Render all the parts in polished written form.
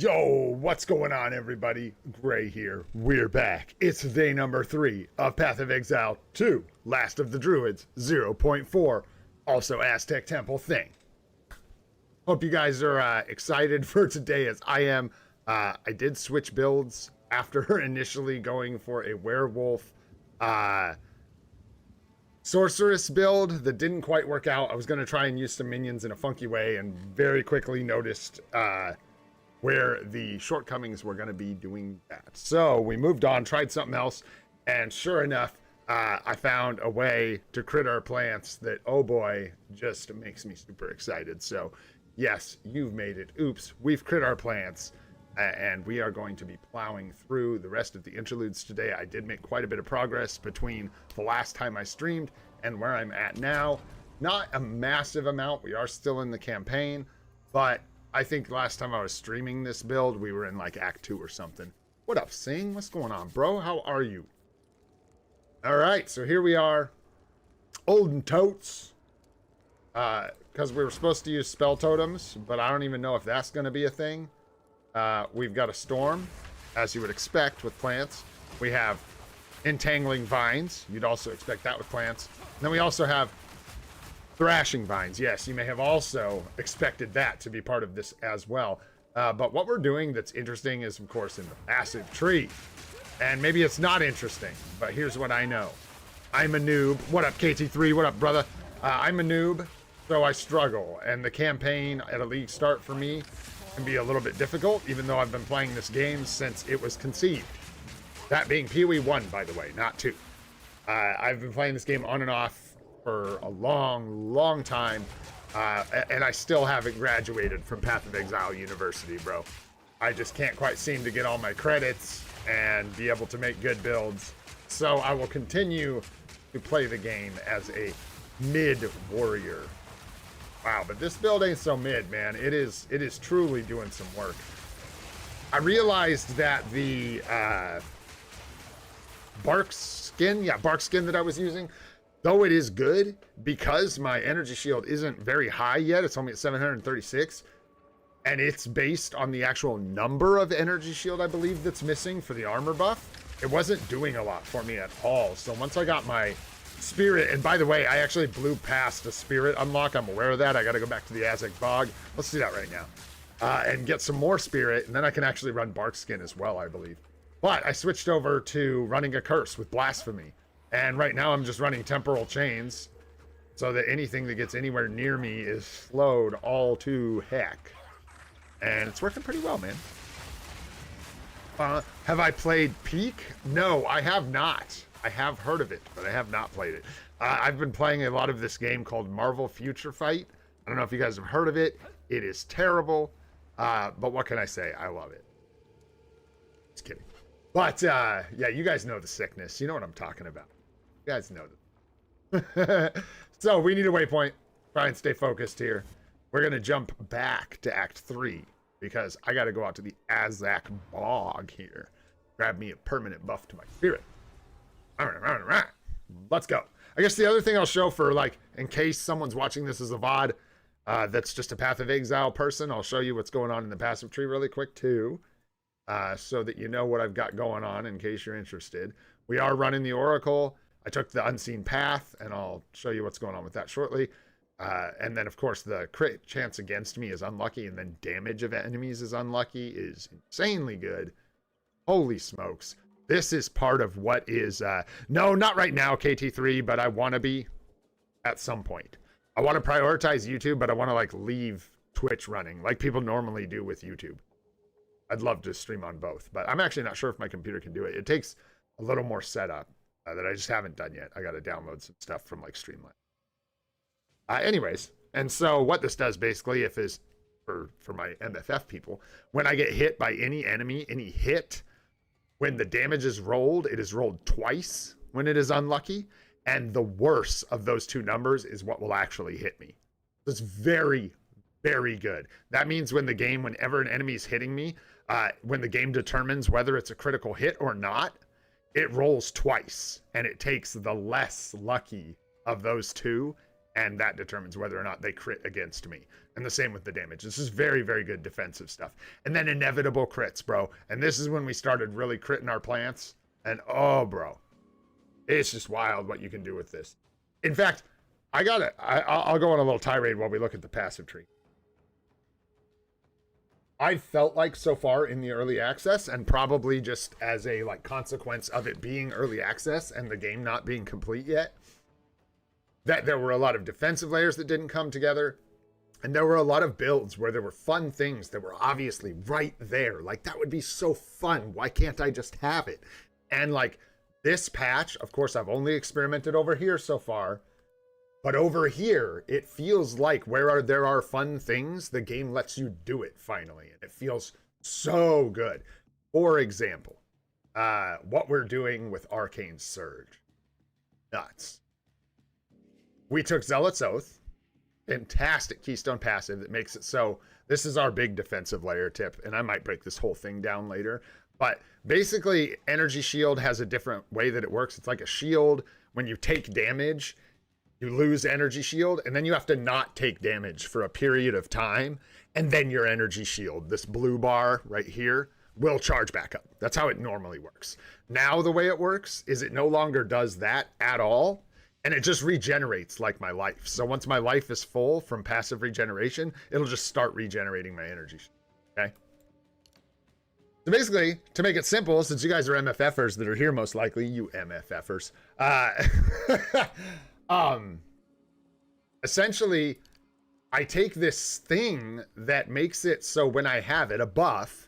Yo, what's going on, everybody? Gray here. We're back. It's day number 3 of Path of Exile 2, Last of the Druids 0.4, also Aztec Temple thing. Hope you guys are excited for today as I am. I did switch builds after initially going for a werewolf sorceress build that didn't quite work out. I was going to try and use some minions in a funky way and very quickly noticed where the shortcomings were going to be doing that. So we moved on, tried something else, and sure enough, I found a way to crit our plants that, oh boy, just makes me super excited. So yes, you've made it. Oops, we've crit our plants, and we are going to be plowing through the rest of the interludes today. I did make quite a bit of progress between the last time I streamed and where I'm at now. Not a massive amount. We are still in the campaign, but I think last time I was streaming this build, we were in like Act 2 or something. What up, Sing? What's going on, bro? How are you? All right, so here we are. Olden totes. Because we were supposed to use spell totems, but I don't even know if that's going to be a thing. We've got a storm, as you would expect with plants. We have entangling vines. You'd also expect that with plants. And then we also have thrashing vines. Yes, you may have also expected that to be part of this as well. But what we're doing that's interesting is, of course, in the passive tree. And maybe it's not interesting, but here's what I know. I'm a noob. What up, KT3? What up, brother? I'm a noob, so I struggle. And the campaign at a league start for me can be a little bit difficult, even though I've been playing this game since it was conceived. That being PoE 1, by the way, not 2. I've been playing this game on and off for a long time, and I still haven't graduated from Path of Exile University, bro. I just can't quite seem to get all my credits and be able to make good builds, so I will continue to play the game as a mid warrior. Wow, but this build ain't so mid, man. It is truly doing some work. I realized that the bark skin that I was using, though it is good, because my energy shield isn't very high yet, it's only at 736, and it's based on the actual number of energy shield, I believe, that's missing for the armor buff. It wasn't doing a lot for me at all. So once I got my spirit, and by the way, I actually blew past a spirit unlock. I'm aware of that. I got to go back to the Aztec Bog. Let's do that right now. And get some more spirit, and then I can actually run bark skin as well, I believe. But I switched over to running a curse with blasphemy. And right now I'm just running temporal chains so that anything that gets anywhere near me is slowed all to heck. And it's working pretty well, man. Have I played Peak? No, I have not. I have heard of it, but I have not played it. I've been playing a lot of this game called Marvel Future Fight. I don't know if you guys have heard of it. It is terrible, but what can I say? I love it. Just kidding. But, yeah, you guys know the sickness. You know what I'm talking about. You guys know that. So we need a waypoint. Try and stay focused here. We're going to jump back to Act 3 because I got to go out to the Aztec Bog here. Grab me a permanent buff to my spirit. All right. Let's go. I guess the other thing I'll show for, like, in case someone's watching this as a VOD that's just a Path of Exile person, I'll show you what's going on in the passive tree really quick too. So that you know what I've got going on in case you're interested. We are running the Oracle. I took the unseen path, and I'll show you what's going on with that shortly. And then, of course, the crit chance against me is unlucky, and then damage of enemies is unlucky is insanely good. Holy smokes. This is part of what is... no, not right now, KT3, but I want to be at some point. I want to prioritize YouTube, but I want to, like, leave Twitch running like people normally do with YouTube. I'd love to stream on both, but I'm actually not sure if my computer can do it. It takes a little more setup that I just haven't done yet. I got to download some stuff from like Streamline. Anyways, and so what this does basically, if is for my MFF people, when I get hit by any enemy, any hit, when the damage is rolled, it is rolled twice when it is unlucky, and the worst of those two numbers is what will actually hit me. It's very, very good. That means whenever an enemy is hitting me, when the game determines whether it's a critical hit or not, it rolls twice, and it takes the less lucky of those two and that determines whether or not they crit against me. And the same with the damage. This is very, very good defensive stuff. And then inevitable crits, bro. And this is when we started really critting our plants. And oh, bro, it's just wild what you can do with this. In fact, I'll go on a little tirade while we look at the passive tree. I felt like so far in the early access, and probably just as a like consequence of it being early access and the game not being complete yet, that there were a lot of defensive layers that didn't come together. And there were a lot of builds where there were fun things that were obviously right there. Like, that would be so fun. Why can't I just have it? And like this patch, of course, I've only experimented over here so far. But over here, it feels like there are fun things, the game lets you do it finally. And it feels so good. For example, what we're doing with Arcane Surge. Nuts. We took Zealot's Oath, fantastic keystone passive that makes it so this is our big defensive layer tip, and I might break this whole thing down later. But basically, Energy Shield has a different way that it works. It's like a shield. When you take damage, you lose Energy Shield, and then you have to not take damage for a period of time, and then your Energy Shield, this blue bar right here, will charge back up. That's how it normally works. Now the way it works is it no longer does that at all, and it just regenerates like my life. So once my life is full from passive regeneration, it'll just start regenerating my energy. Okay? So basically, to make it simple, since you guys are MFFers that are here most likely, you MFFers, essentially, I take this thing that makes it so when I have it, a buff,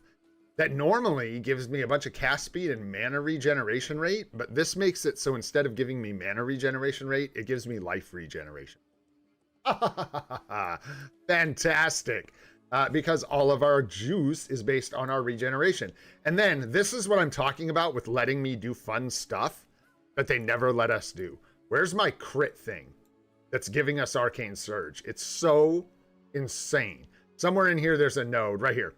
that normally gives me a bunch of cast speed and mana regeneration rate, but this makes it so instead of giving me mana regeneration rate, it gives me life regeneration. Fantastic. Because all of our juice is based on our regeneration. And then this is what I'm talking about with letting me do fun stuff that they never let us do. Where's my crit thing that's giving us Arcane Surge? It's so insane. Somewhere in here, there's a node right here.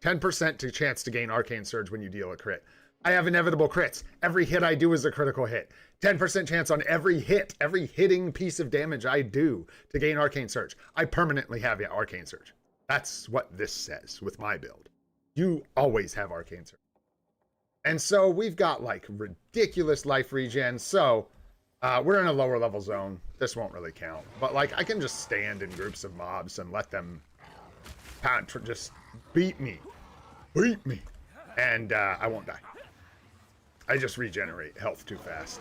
10% to chance to gain Arcane Surge when you deal a crit. I have inevitable crits. Every hit I do is a critical hit. 10% chance on every hit, every hitting piece of damage I do to gain Arcane Surge. I permanently have Arcane Surge. That's what this says with my build. You always have Arcane Surge. And so we've got like ridiculous life regen. So we're in a lower level zone. This won't really count. But like I can just stand in groups of mobs and let them just beat me. And I won't die. I just regenerate health too fast.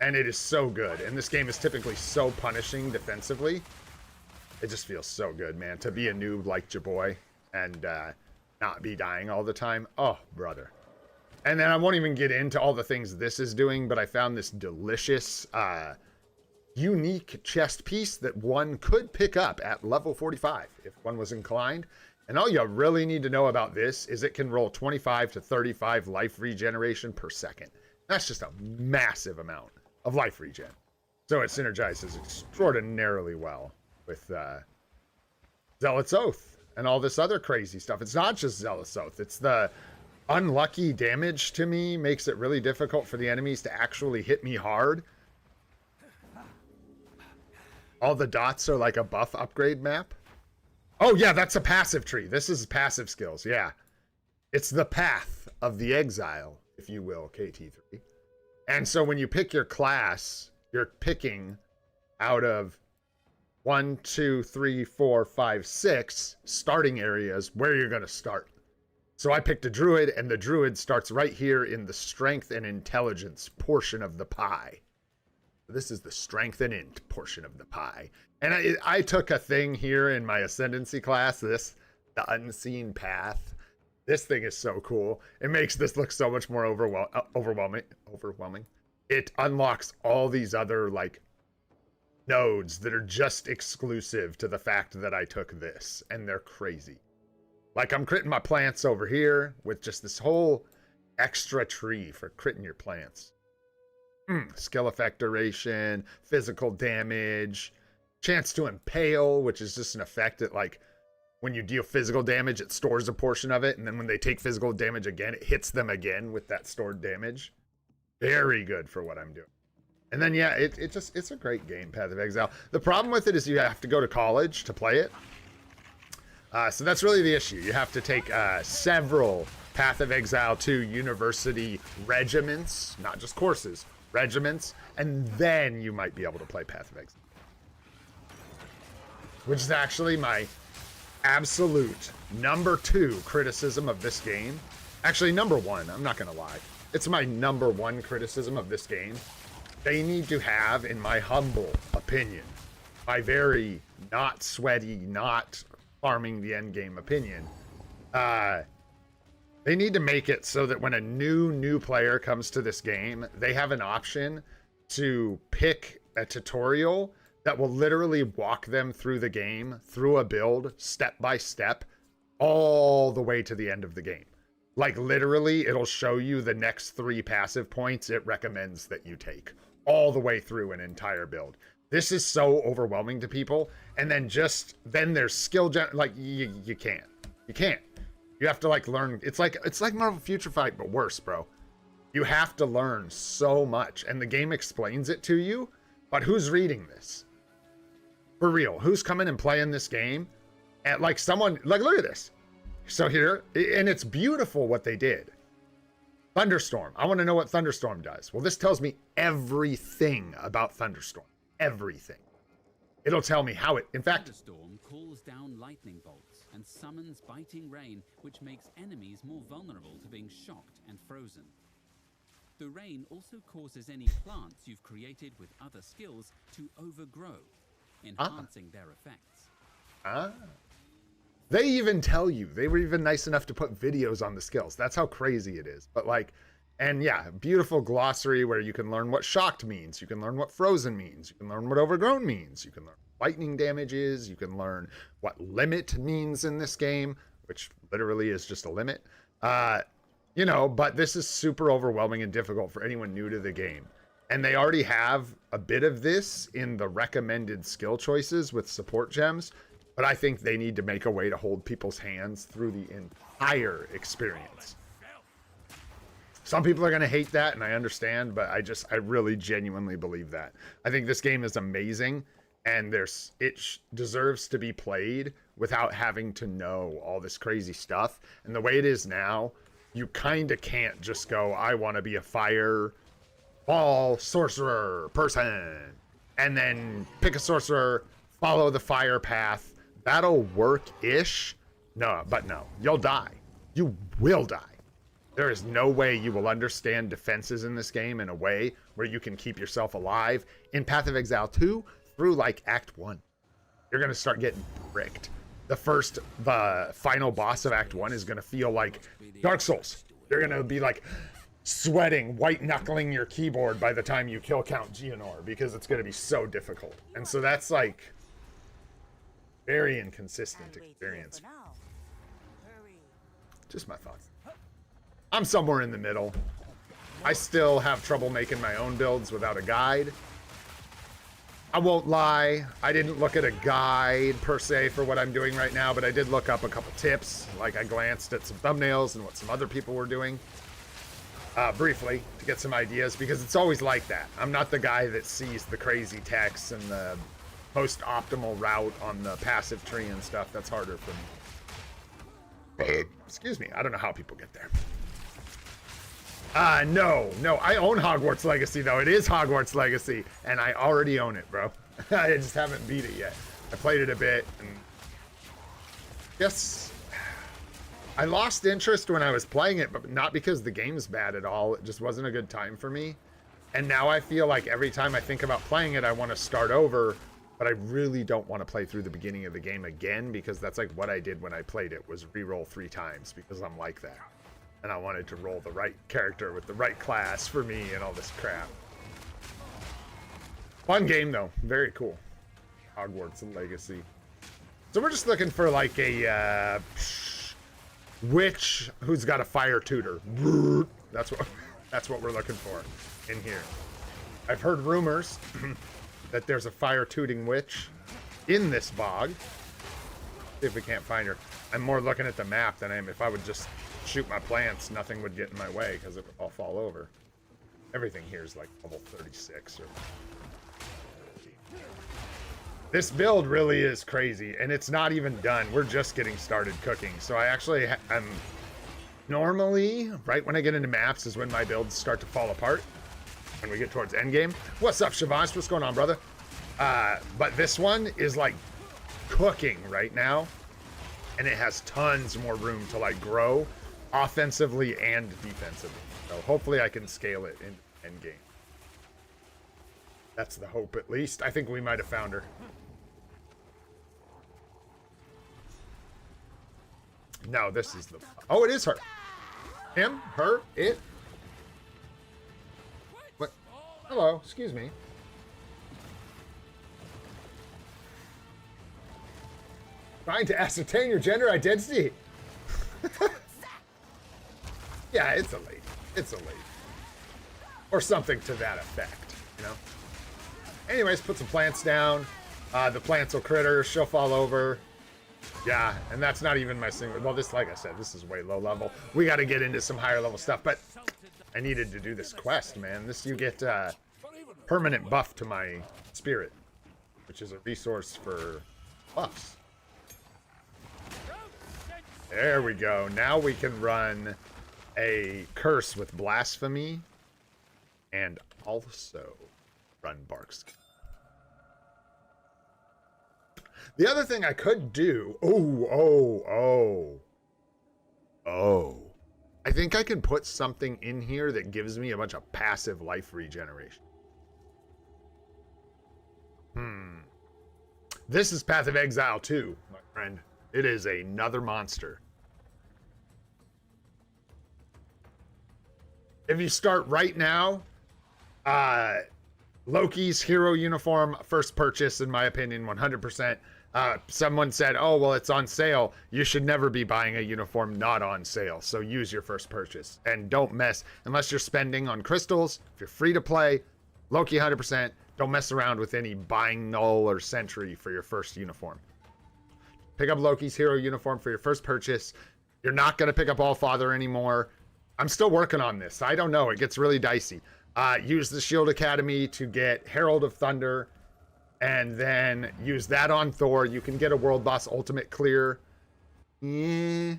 And it is so good. And this game is typically so punishing defensively. It just feels so good, man. To be a noob like your boy and not be dying all the time. Oh, brother. And then I won't even get into all the things this is doing, but I found this delicious, unique chest piece that one could pick up at level 45 if one was inclined. And all you really need to know about this is it can roll 25 to 35 life regeneration per second. That's just a massive amount of life regen. So it synergizes extraordinarily well with Zealot's Oath and all this other crazy stuff. It's not just Zealot's Oath. It's the unlucky damage to me makes it really difficult for the enemies to actually hit me hard. All the dots are like a buff upgrade map. Oh, yeah, that's a passive tree. This is passive skills, yeah. It's the Path of the Exile, if you will, KT3. And so when you pick your class, you're picking out of 1, 2, 3, 4, 5, 6 starting areas where you're going to start. So I picked a druid, and the druid starts right here in the strength and intelligence portion of the pie. This is the strength and int portion of the pie. And I took a thing here in my Ascendancy class, the Unseen Path. This thing is so cool. It makes this look so much more overwhelming. It unlocks all these other like nodes that are just exclusive to the fact that I took this, and they're crazy. Like I'm critting my plants over here with just this whole extra tree for critting your plants. Skill effect duration, physical damage, chance to impale, which is just an effect that like when you deal physical damage, it stores a portion of it. And then when they take physical damage again, it hits them again with that stored damage. Very good for what I'm doing. And then, yeah, it's a great game, Path of Exile. The problem with it is you have to go to college to play it. So that's really the issue. You have to take several Path of Exile 2 university regiments, not just courses, regiments, and then you might be able to play Path of Exile. Which is actually my absolute number 2 criticism of this game. Actually, number 1, I'm not gonna lie. It's my number 1 criticism of this game. They need to have, in my humble opinion, my very not sweaty, not farming the end game opinion, they need to make it so that when a new player comes to this game, they have an option to pick a tutorial that will literally walk them through the game, through a build, step by step, all the way to the end of the game. Like literally, it'll show you the next 3 passive points it recommends that you take all the way through an entire build. This is so overwhelming to people. And then there's skill like you can't. You have to like learn. It's like Marvel Future Fight, but worse, bro. You have to learn so much, and the game explains it to you. But who's reading this? For real, who's coming and playing this game? And like someone, like look at this. So here, and it's beautiful what they did. Thunderstorm. I want to know what Thunderstorm does. Well, this tells me everything about Thunderstorm. Everything. It'll tell me how it, in fact... Thunderstorm calls down lightning bolts and summons biting rain, which makes enemies more vulnerable to being shocked and frozen. The rain also causes any plants you've created with other skills to overgrow, enhancing their effects. They even tell you. They were even nice enough to put videos on the skills. That's how crazy it is. But like, and yeah, beautiful glossary where you can learn what shocked means. You can learn what frozen means. You can learn what overgrown means. You can learn what lightning damage is. You can learn what limit means in this game, which literally is just a limit. You know, but this is super overwhelming and difficult for anyone new to the game. And they already have a bit of this in the recommended skill choices with support gems. But I think they need to make a way to hold people's hands through the entire experience. Some people are going to hate that, and I understand, but I really genuinely believe that. I think this game is amazing, and it deserves to be played without having to know all this crazy stuff. And the way it is now, you kind of can't just go, I want to be a fire, ball, sorcerer person, and then pick a sorcerer, follow the fire path. That'll work-ish. No, you'll die. You will die. There is no way you will understand defenses in this game in a way where you can keep yourself alive in Path of Exile 2 through like Act 1. You're going to start getting bricked. The final boss of Act 1 is going to feel like Dark Souls. You're going to be like sweating, white-knuckling your keyboard by the time you kill Count Geonor because it's going to be so difficult. And so that's like... very inconsistent experience. Just my thoughts. I'm somewhere in the middle. I still have trouble making my own builds without a guide. I won't lie. I didn't look at a guide per se for what I'm doing right now, but I did look up a couple tips. Like I glanced at some thumbnails and what some other people were doing briefly to get some ideas, because it's always like that. I'm not the guy that sees the crazy text and the most optimal route on the passive tree and stuff. That's harder for me. Excuse me. I don't know how people get there. No. I own Hogwarts Legacy, though. It is Hogwarts Legacy, and I already own it, bro. I just haven't beat it yet. I played it a bit, and yes, I lost interest when I was playing it, but not because the game's bad at all. It just wasn't a good time for me. And now I feel like every time I think about playing it, I want to start over. But I really don't want to play through the beginning of the game again, because that's like what I did when I played it, was re-roll 3 times, because I'm like that. And I wanted to roll the right character with the right class for me and all this crap. Fun game, though. Very cool. Hogwarts Legacy. So we're just looking for like a witch who's got a fire tutor. That's what we're looking for in here. I've heard rumors that there's a fire-tooting witch in this bog. See if we can't find her. I'm more looking at the map than I am. If I would just shoot my plants, nothing would get in my way because it would all fall over. Everything here is like level 36 or... This build really is crazy, and it's not even done. We're just getting started cooking. So I actually am... Normally, right when I get into maps is when my builds start to fall apart. When we get towards endgame. What's up, Shavas? What's going on, brother? But this one is like cooking right now. And it has tons more room to like grow offensively and defensively. So hopefully I can scale it in endgame. That's the hope, at least. I think we might have found her. No, this is the... Oh, it is her. Him, her, it. What? Hello, excuse me. Trying to ascertain your gender identity. Yeah, it's a lady. It's a lady. Or something to that effect, you know? Anyways, put some plants down. The plants will critter. She'll fall over. Yeah, and that's not even my single... Well, this, like I said, this is way low level. We got to get into some higher level stuff, but I needed to do this quest, man. This, you get permanent buff to my spirit, which is a resource for buffs. There we go. Now we can run a curse with blasphemy and also run Barkskin. The other thing I could do... I think I can put something in here that gives me a bunch of passive life regeneration. This is Path of Exile 2, my friend. It is another monster. If you start right now, Loki's hero uniform, first purchase, in my opinion, 100%. Someone said, oh, well, it's on sale. You should never be buying a uniform not on sale. So use your first purchase. And don't mess, unless you're spending on crystals, if you're free to play, Loki 100%. Don't mess around with any buying null or sentry for your first uniform. Pick up Loki's hero uniform for your first purchase. You're not going to pick up Allfather anymore. I'm still working on this. I don't know. It gets really dicey. Use the Shield Academy to get Herald of Thunder. And then use that on Thor. You can get a World Boss Ultimate clear. Yeah,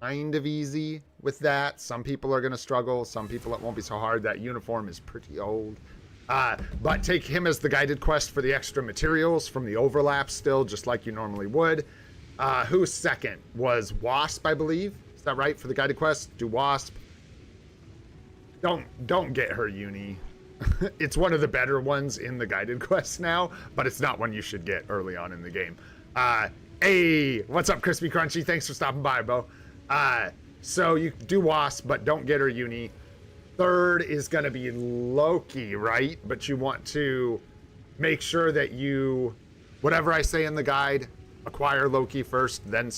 kind of easy with that. Some people are going to struggle. Some people it won't be so hard. That uniform is pretty old. But take him as the guided quest for the extra materials from the overlap still, just like you normally would. Who's second? Was Wasp, I believe. Is that right? For the guided quest? Do Wasp. Don't get her uni. It's one of the better ones in the guided quest now, but it's not one you should get early on in the game. Hey, what's up, Crispy Crunchy? Thanks for stopping by, Bo. So you do Wasp, but don't get her uni. Third is going to be Loki, right? But you want to make sure that you, whatever I say in the guide, acquire Loki first, then...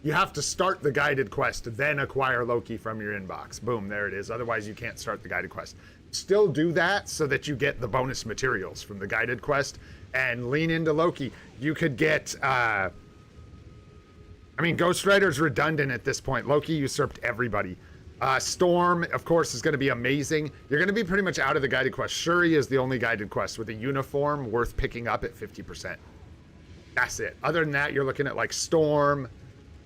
You have to start the guided quest, then acquire Loki from your inbox. Boom, there it is. Otherwise, you can't start the guided quest. Still do that so that you get the bonus materials from the guided quest and lean into Loki. You could get... I mean, Ghost Rider's redundant at this point. Loki usurped everybody. Storm, of course, is going to be amazing. You're going to be pretty much out of the guided quest. Shuri is the only guided quest with a uniform worth picking up at 50%. That's it. Other than that, you're looking at like Storm...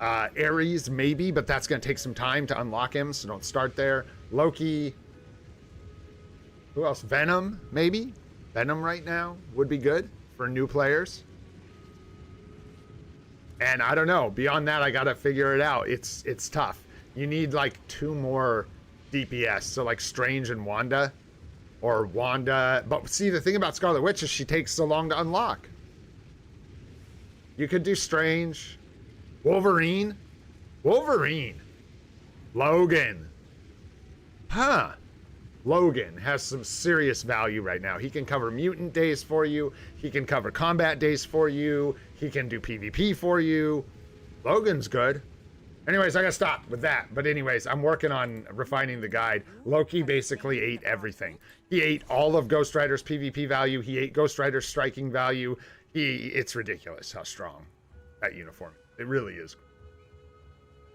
Ares, maybe, but that's going to take some time to unlock him, so don't start there. Loki. Who else? Venom, maybe? Venom right now would be good for new players. And I don't know. Beyond that, I got to figure it out. It's tough. You need like 2 more DPS, so like Strange and Wanda. Or Wanda. But see, the thing about Scarlet Witch is she takes so long to unlock. You could do Strange... Wolverine. Logan. Huh. Logan has some serious value right now. He can cover mutant days for you. He can cover combat days for you. He can do PvP for you. Logan's good. Anyways, I gotta stop with that. But anyways, I'm working on refining the guide. Loki basically ate everything. He ate all of Ghost Rider's PvP value. He ate Ghost Rider's striking value. It's ridiculous how strong that uniform is. It really is.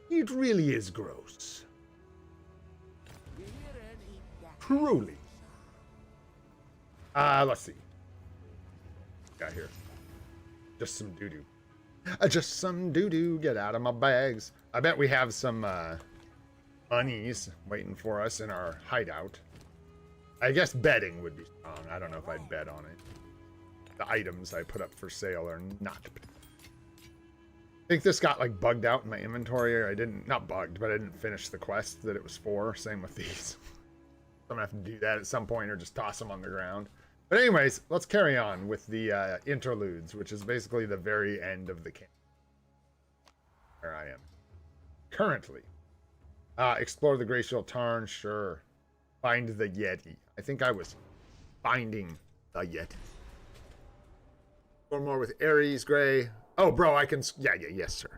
It really is gross. Truly. Let's see. Got here. Just some doo-doo. Just some doo-doo. Get out of my bags. I bet we have some monies waiting for us in our hideout. I guess betting would be strong. I don't know if I'd bet on it. The items I put up for sale are not. I think this got like bugged out in my inventory. I didn't, not bugged, but I didn't finish the quest that it was for. Same with these. I'm gonna have to do that at some point or just toss them on the ground. But anyways, let's carry on with the interludes, which is basically the very end of the campaign. Where I am currently. Explore the Glacial Tarn, sure. Find the Yeti. I think I was finding the Yeti. Or more with Ares Gray. Oh, bro, I can... Yeah, yes, sir.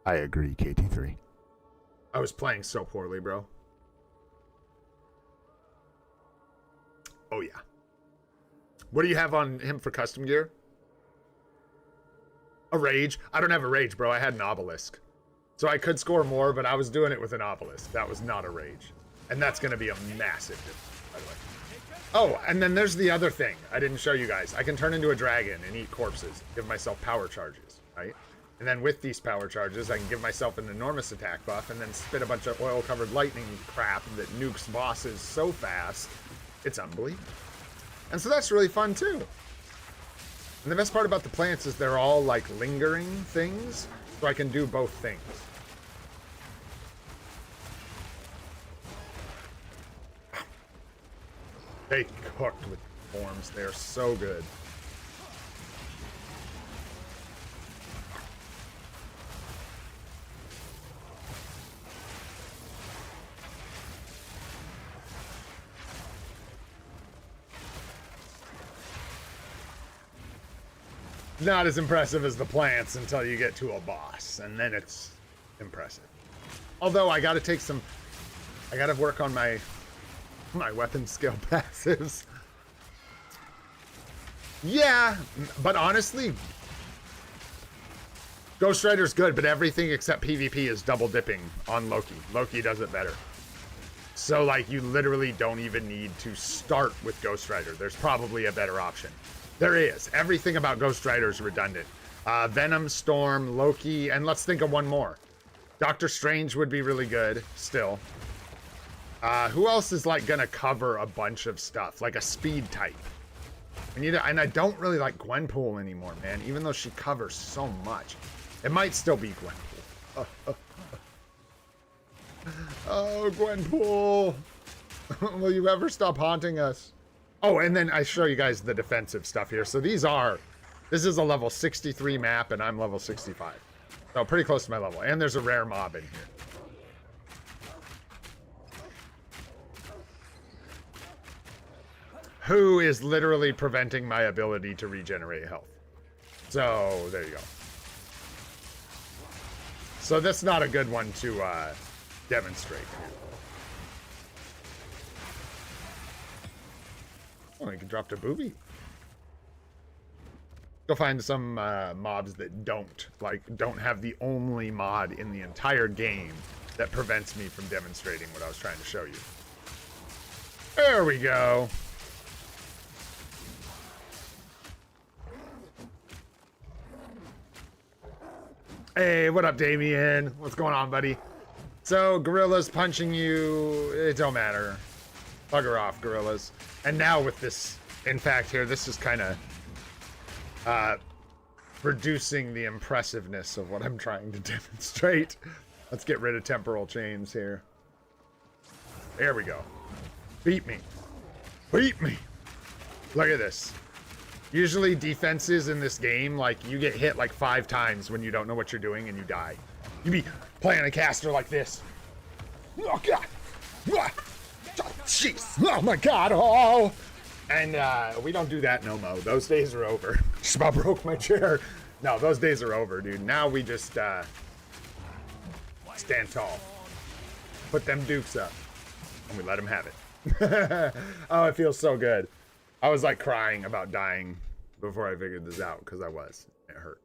I agree, KT3. I was playing so poorly, bro. Oh, yeah. What do you have on him for custom gear? A rage? I don't have a rage, bro. I had an obelisk. So I could score more, but I was doing it with an obelisk. That was not a rage. And that's going to be a massive difference, by the way. Oh, and then there's the other thing I didn't show you guys. I can turn into a dragon and eat corpses, give myself power charges, right? And then with these power charges, I can give myself an enormous attack buff and then spit a bunch of oil-covered lightning crap that nukes bosses so fast, it's unbelievable. And so that's really fun, too. And the best part about the plants is they're all, like, lingering things, so I can do both things. They cooked with forms. They're so good. Not as impressive as the plants until you get to a boss, and then it's impressive. Although I gotta take some... I gotta work on my weapon skill passives. Yeah, but honestly, Ghost Rider's good, but everything except PvP is double dipping on Loki. Loki does it better. So, like, you literally don't even need to start with Ghost Rider. There's probably a better option. There is. Everything about Ghost Rider is redundant. Venom, Storm, Loki, and let's think of one more. Doctor Strange would be really good, still. Who else is, like, gonna cover a bunch of stuff? Like a speed type. And I don't really like Gwenpool anymore, man, even though she covers so much. It might still be Gwenpool. Oh, Gwenpool. Will you ever stop haunting us? Oh, and then I show you guys the defensive stuff here. So this is a level 63 map, and I'm level 65. So pretty close to my level. And there's a rare mob in here. Who is literally preventing my ability to regenerate health. So, there you go. So that's not a good one to demonstrate. Oh, you can drop to booby. Go find some mobs that don't have the only mod in the entire game that prevents me from demonstrating what I was trying to show you. There we go. Hey, what up, Damien? What's going on, buddy? So, gorillas punching you, it don't matter. Bugger off, gorillas. And now with this, in fact, here, this is kind of reducing the impressiveness of what I'm trying to demonstrate. Let's get rid of temporal chains here. There we go. Beat me. Beat me. Look at this. Usually defenses in this game, like, you get hit like 5 times when you don't know what you're doing and you die. You be playing a caster like this. Oh, God. Jeez. Oh, my God. Oh. And we don't do that no mo. Those days are over. Just about broke my chair. No, those days are over, dude. Now we just stand tall. Put them dukes up. And we let them have it. Oh, it feels so good. I was like crying about dying before I figured this out, because I was. It hurt.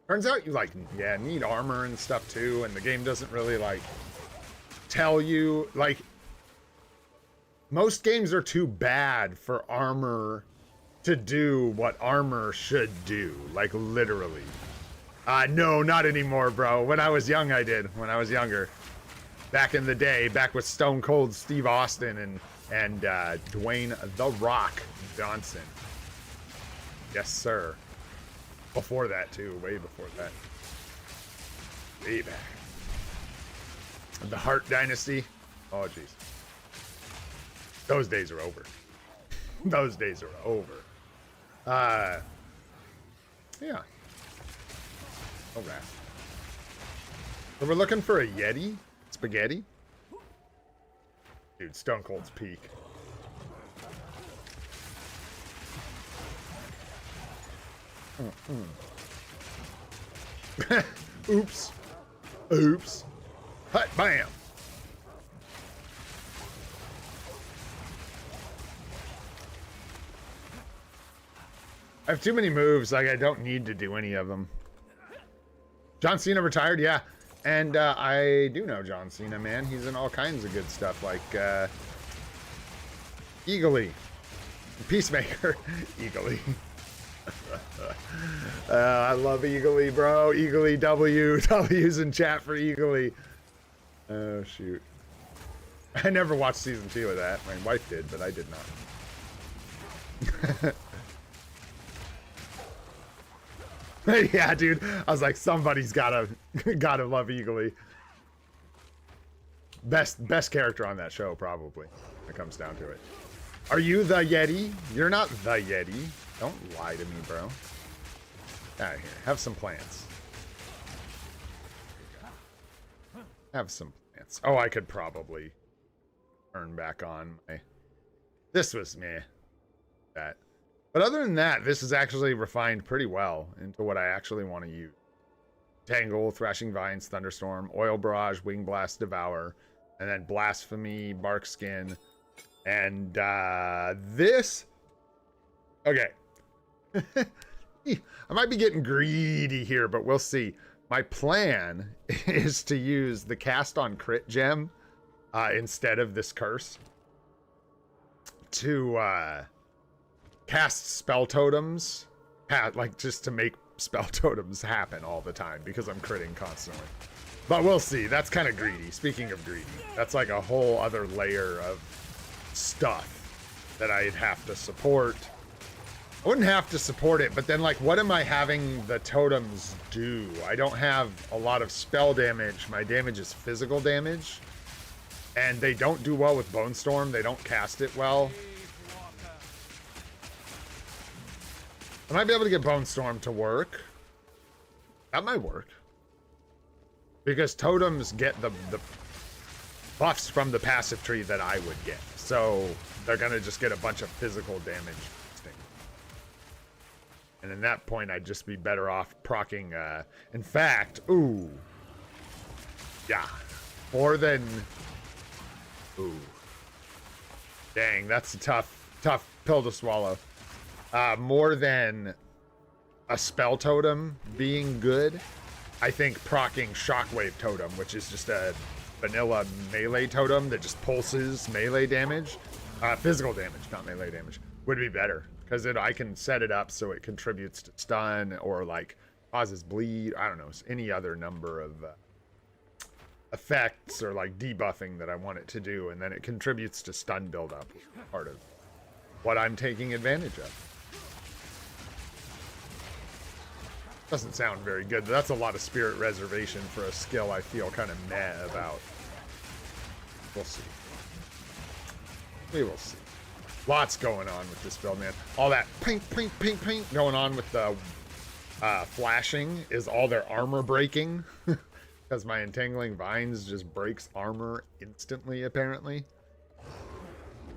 Turns out you like, yeah, need armor and stuff too, and the game doesn't really like tell you, like, most games are too bad for armor to do what armor should do, like literally. No, not anymore, bro. When I was young, I did. When I was younger. Back in the day, back with Stone Cold Steve Austin and Dwayne The Rock Johnson. Yes, sir. Before that, too. Way before that. Way back. The Hart Dynasty. Oh, jeez. Those days are over. Those days are over. Yeah. Oh, right. So we're looking for a Yeti? Spaghetti? Dude, Stone Cold's peak. Oops. Oops. Hut, bam. I have too many moves, like I don't need to do any of them. John Cena retired, yeah. And I do know John Cena, man. He's in all kinds of good stuff, like Eagly. Peacemaker. Eagly. I love Eagly, bro. Eagly W. W's in chat for Eagly. Oh, shoot. I never watched season 2 of that. My wife did, but I did not. Yeah, dude. I was like, somebody's gotta love Eagly. Best character on that show, probably. When it comes down to it. Are you the Yeti? You're not the Yeti. Don't lie to me, bro. Out of here. Have some plants. Have some plants. Oh, I could probably turn back on my... This was meh. That. But other than that, this is actually refined pretty well into what I actually want to use. Tangle, Thrashing Vines, Thunderstorm, Oil Barrage, Wing Blast, Devour, and then Blasphemy, Bark Skin, and this... Okay. I might be getting greedy here, but we'll see. My plan is to use the Cast on Crit gem instead of this curse to cast spell totems, like just to make spell totems happen all the time because I'm critting constantly. But we'll see. That's kind of greedy. Speaking of greedy, that's like a whole other layer of stuff that I'd have to support. I wouldn't have to support it, but then like, what am I having the totems do? I don't have a lot of spell damage. My damage is physical damage, and they don't do well with Bone Storm. They don't cast it well. I might be able to get Bone Storm to work. That might work. Because totems get the buffs from the passive tree that I would get. So they're going to just get a bunch of physical damage. And in that point, I'd just be better off proccing. In fact, ooh. Yeah. More than... Ooh. Dang, that's a tough pill to swallow. More than a spell totem being good, I think proccing Shockwave Totem, which is just a vanilla melee totem that just pulses melee damage, physical damage, not melee damage, would be better. Because I can set it up so it contributes to stun or like causes bleed. I don't know, any other number of effects or like debuffing that I want it to do. And then it contributes to stun buildup, which is part of what I'm taking advantage of. Doesn't sound very good, but that's a lot of spirit reservation for a skill I feel kind of meh about. We'll see. We will see. Lots going on with this build, man. All that pink going on with the flashing is all their armor breaking. Because my Entangling Vines just breaks armor instantly, apparently.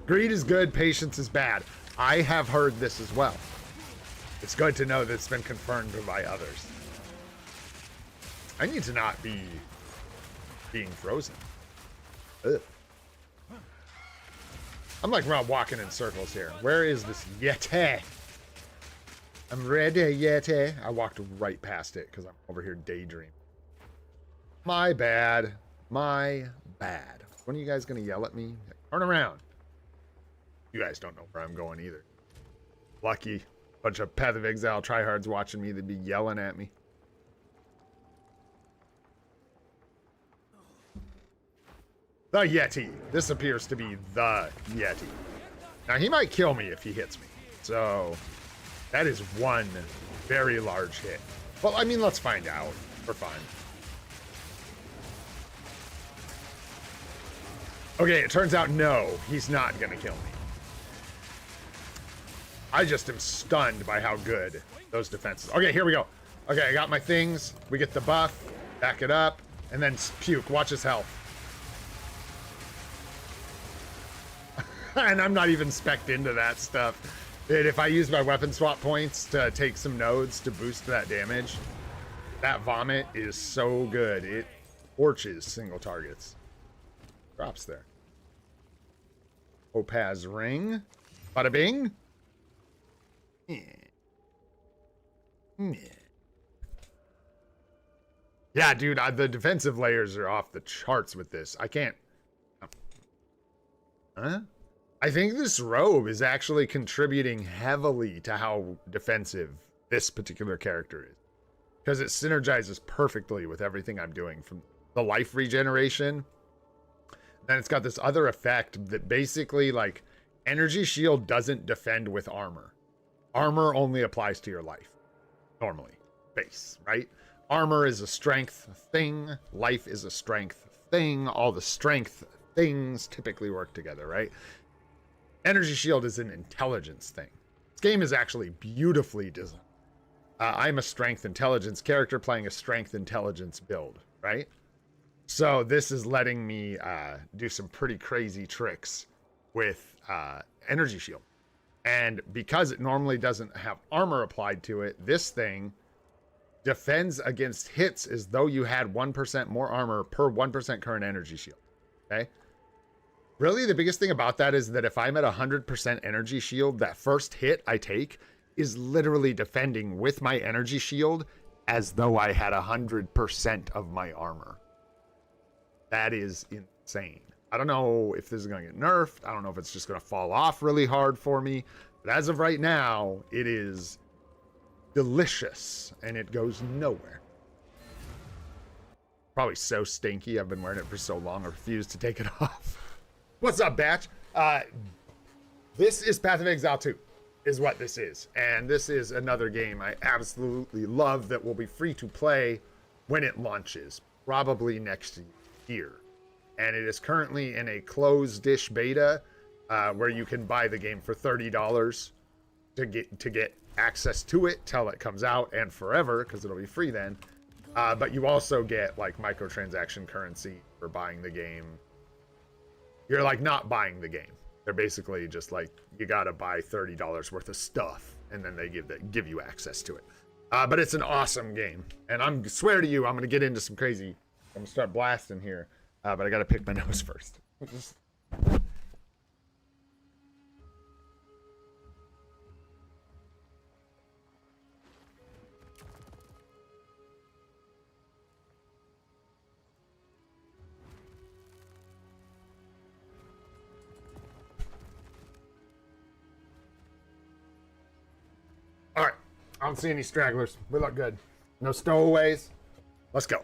Greed is good, patience is bad. I have heard this as well. It's good to know that it's been confirmed by others. I need to not be being frozen. Ugh. I'm like walking in circles here. Where is this Yeti? I'm ready, Yeti. I walked right past it because I'm over here daydreaming. My bad. My bad. When are you guys going to yell at me? Turn around. You guys don't know where I'm going either. Lucky. Bunch of Path of Exile tryhards watching me. They'd be yelling at me. The Yeti. This appears to be the Yeti. Now, he might kill me if he hits me. So, that is one very large hit. Well, I mean, let's find out for fun. Okay, it turns out no, he's not gonna kill me. I just am stunned by how good those defenses. Okay, here we go. Okay, I got my things. We get the buff, back it up, and then puke. Watch his health. And I'm not even spec'd into that stuff. Dude, if I use my weapon swap points to take some nodes to boost that damage, that vomit is so good. It torches single targets. Drops there. Opaz ring. Bada bing. Yeah, dude, the defensive layers are off the charts with this. I can't. Huh? I think this robe is actually contributing heavily to how defensive this particular character is. Because it synergizes perfectly with everything I'm doing, from the life regeneration. Then it's got this other effect that basically, like, energy shield doesn't defend with armor. Armor only applies to your life. Normally. Base, right? Armor is a strength thing. Life is a strength thing. All the strength things typically work together, right? Energy shield is an intelligence thing. This game is actually beautifully designed. I'm a strength intelligence character playing a strength intelligence build, right? So this is letting me do some pretty crazy tricks with energy shield. And because it normally doesn't have armor applied to it, this thing defends against hits as though you had 1% more armor per 1% current energy shield. Okay? Really, the biggest thing about that is that if I'm at 100% energy shield, that first hit I take is literally defending with my energy shield as though I had 100% of my armor. That is insane. I don't know if this is going to get nerfed. I don't know if it's just going to fall off really hard for me. But as of right now, it is delicious and it goes nowhere. Probably so stinky. I've been wearing it for so long I refuse to take it off. What's up, Batch? This is Path of Exile 2, is what this is. And this is another game I absolutely love that will be free to play when it launches, probably next year. And it is currently in a closed-ish beta where you can buy the game for $30 to get access to it till it comes out and forever, because it'll be free then. But you also get like microtransaction currency for buying the game. You're like not buying the game. They're basically just like, you gotta buy $30 worth of stuff, and then they give you access to it. But it's an awesome game, and I swear to you, I'm gonna get into some crazy. I'm gonna start blasting here, but I gotta pick my nose first. All right, I don't see any stragglers. We look good. No stowaways. Let's go.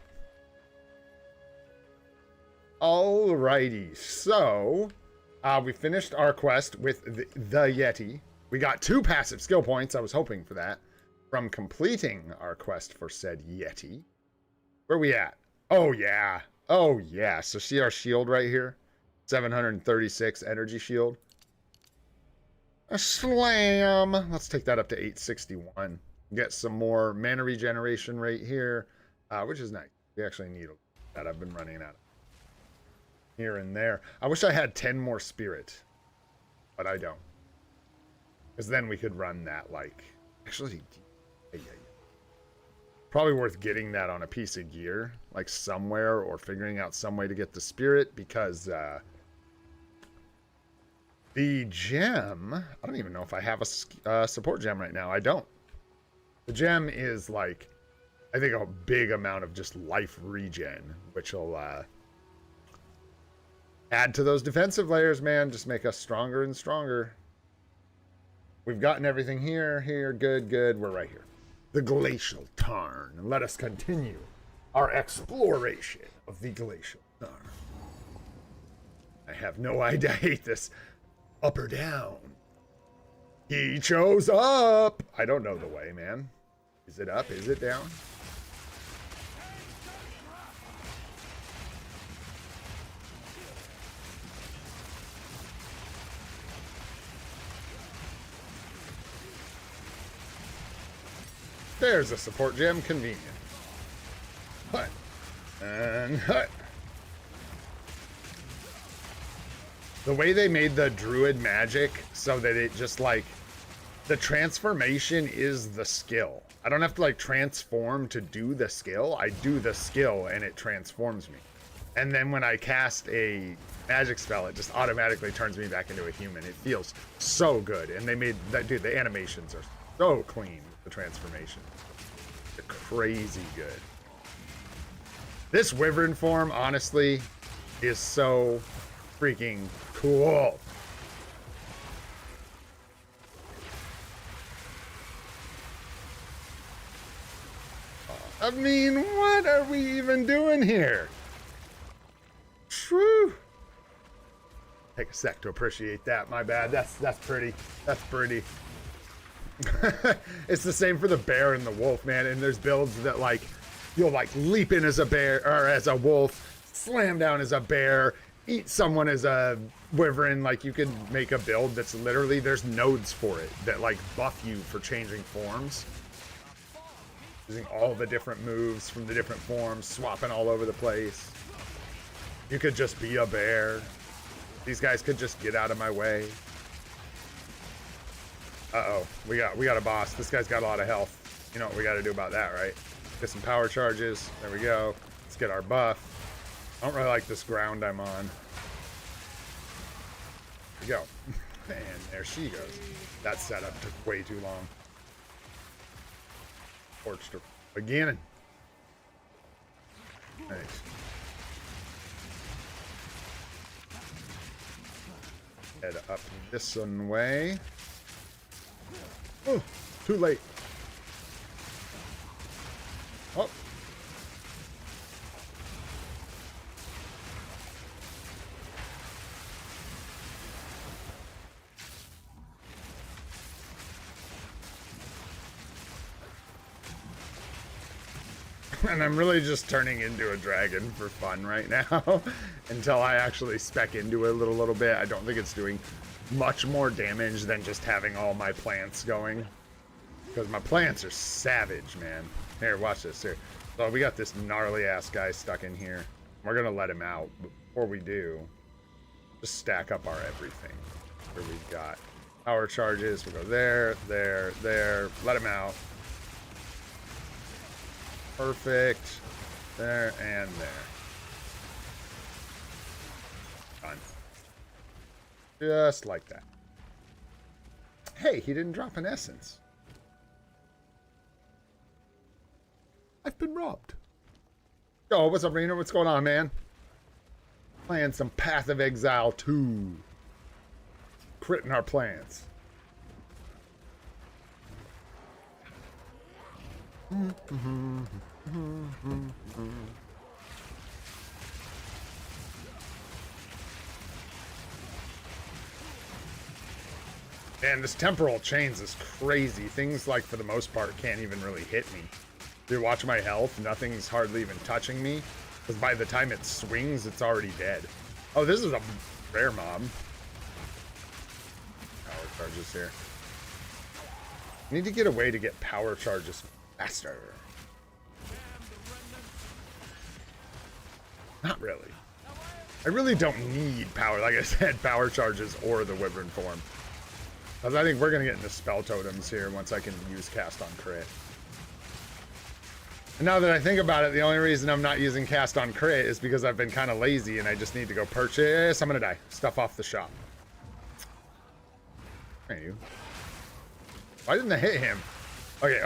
Alrighty, so we finished our quest with the Yeti. We got 2 passive skill points. I was hoping for that from completing our quest for said Yeti. Where we at? Oh yeah. Oh yeah. So see our shield right here? 736 energy shield. A slam. Let's take that up to 861. Get some more mana regeneration right here, which is nice. We actually need that. I've been running out of here and there. I wish I had 10 more spirit, but I don't. Because then we could run that like... Actually, probably worth getting that on a piece of gear, like somewhere, or figuring out some way to get the spirit, because... the gem, I don't even know if I have a support gem right now. I don't. The gem is like, I think, a big amount of just life regen, which will add to those defensive layers, man. Just make us stronger and stronger. We've gotten everything here, good, we're right here. The Glacial Tarn. Let us continue our exploration of the Glacial Tarn. I have no idea. I hate this. Up or down? He chose up. I don't know the way, man. Is it up? Is it down? There's a support gem, convenient. Hut. And hut. The way they made the druid magic so that it just like, the transformation is the skill. I don't have to like transform to do the skill. I do the skill and it transforms me. And then when I cast a magic spell, it just automatically turns me back into a human. It feels so good. And they made that, dude, the animations are so clean. The transformation. They're crazy good. This wyvern form, honestly, is so freaking cool. I mean, what are we even doing here? True. Take a sec to appreciate that. My bad. That's pretty. That's pretty. It's the same for the bear and the wolf, man. And there's builds that like you'll like leap in as a bear or as a wolf, slam down as a bear, eat someone as a wyvern. Like you can make a build that's literally, there's nodes for it that like buff you for changing forms, using all the different moves from the different forms, swapping all over the place. You could just be a bear. These guys could just get out of my way. Uh-oh, we got a boss. This guy's got a lot of health. You know what we got to do about that, right? Get some power charges. There we go. Let's get our buff. I don't really like this ground I'm on. There we go. And there she goes. That setup took way too long. Torched her again. Nice. Head up this one way. Oh, too late. Oh. And I'm really just turning into a dragon for fun right now until I actually spec into it a little bit. I don't think it's doing much more damage than just having all my plants going, because my plants are savage, man. Here, watch this here. So we got this gnarly ass guy stuck in here. We're gonna let him out, but before we do, just stack up our everything. Where we've got power charges, we'll go there, there, there, let him out. Perfect. There and there. Done. Just like that. Hey, he didn't drop an essence. I've been robbed. Oh, what's up, Reno? What's going on, man? Playing some Path of Exile 2. Critting our plans. Man, this temporal chains is crazy. Things like, for the most part, can't even really hit me. Dude, watch my health. Nothing's hardly even touching me. Because by the time it swings, it's already dead. Oh, this is a rare mob. Power charges here. I need to get a way to get power charges faster. Not really. I really don't need power, like I said, power charges or the wyvern form. Because I think we're going to get into spell totems here once I can use cast on crit. And now that I think about it, the only reason I'm not using cast on crit is because I've been kind of lazy and I just need to go purchase. I'm going to die. Stuff off the shop. There you. Why didn't I hit him? Okay.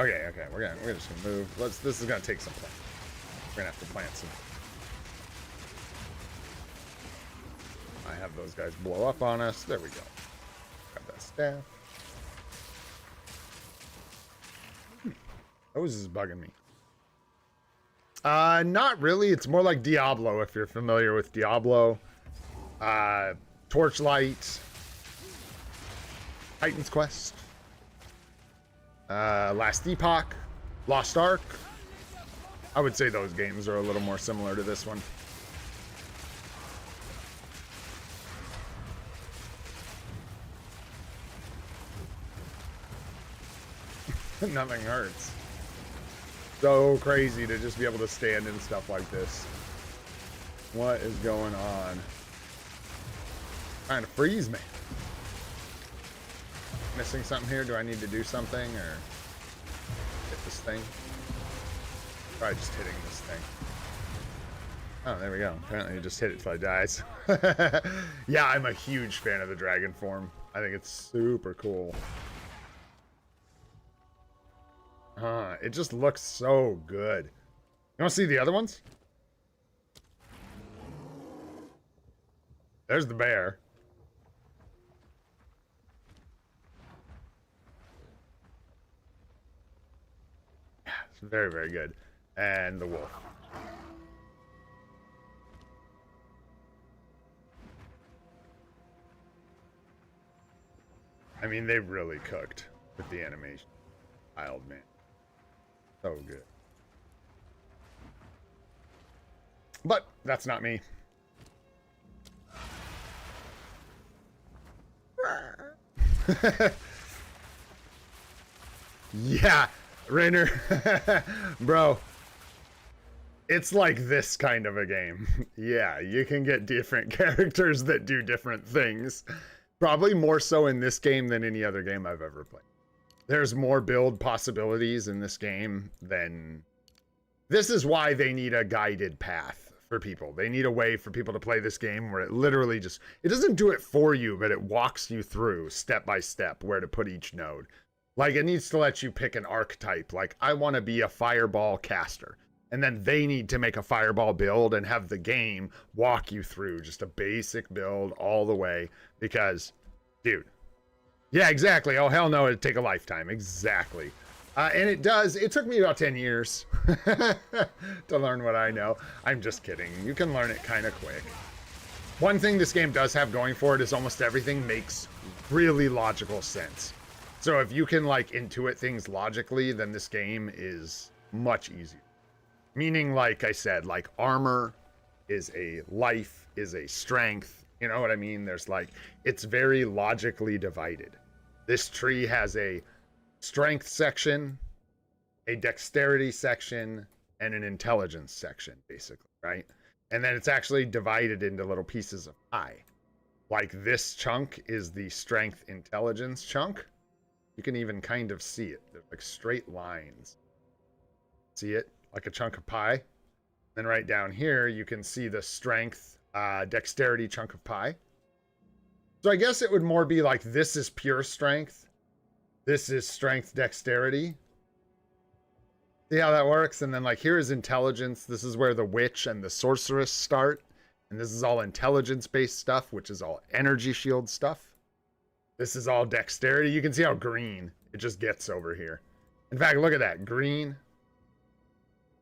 We're just gonna move. This is gonna take some time. We're gonna have to plant some. I have those guys blow up on us. There we go. Grab that staff. Those is bugging me. Not really. It's more like Diablo, if you're familiar with Diablo. Torchlight. Titan's Quest. Last Epoch. Lost Ark. I would say those games are a little more similar to this one. Nothing hurts. So crazy to just be able to stand in stuff like this. What is going on? Trying to freeze me. Missing something here? Do I need to do something or hit this thing? Probably just hitting this thing. Oh, there we go. Apparently you just hit it till it dies. Yeah, I'm a huge fan of the dragon form. I think it's super cool. It just looks so good. You want to see the other ones? There's the bear. Yeah, it's very, very good. And the wolf. I mean, they really cooked with the animation. Wild, man. So good. But that's not me. Yeah, Rainer. Bro. It's like this kind of a game. Yeah, you can get different characters that do different things. Probably more so in this game than any other game I've ever played. There's more build possibilities in this game than... This is why they need a guided path for people. They need a way for people to play this game where it literally just... It doesn't do it for you, but it walks you through step by step where to put each node. Like, it needs to let you pick an archetype. Like, I want to be a fireball caster. And then they need to make a fireball build and have the game walk you through just a basic build all the way. Because, dude... Yeah, exactly. Oh, hell no, it'd take a lifetime. Exactly. And it does. It took me about 10 years to learn what I know. I'm just kidding. You can learn it kind of quick. One thing this game does have going for it is almost everything makes really logical sense. So if you can, like, intuit things logically, then this game is much easier. Meaning, like I said, like, armor is a life, is a strength. You know what I mean? There's, like, it's very logically divided. This tree has a strength section, a dexterity section, and an intelligence section, basically, right? And then it's actually divided into little pieces of pie. Like this chunk is the strength intelligence chunk. You can even kind of see it. They're like straight lines. See it? Like a chunk of pie. Then right down here, you can see the strength, dexterity chunk of pie. So I guess it would more be like this is pure strength. This is strength dexterity. See how that works? And then like here is intelligence. This is where the witch and the sorceress start. And this is all intelligence-based stuff, which is all energy shield stuff. This is all dexterity. You can see how green it just gets over here. In fact, look at that. Green.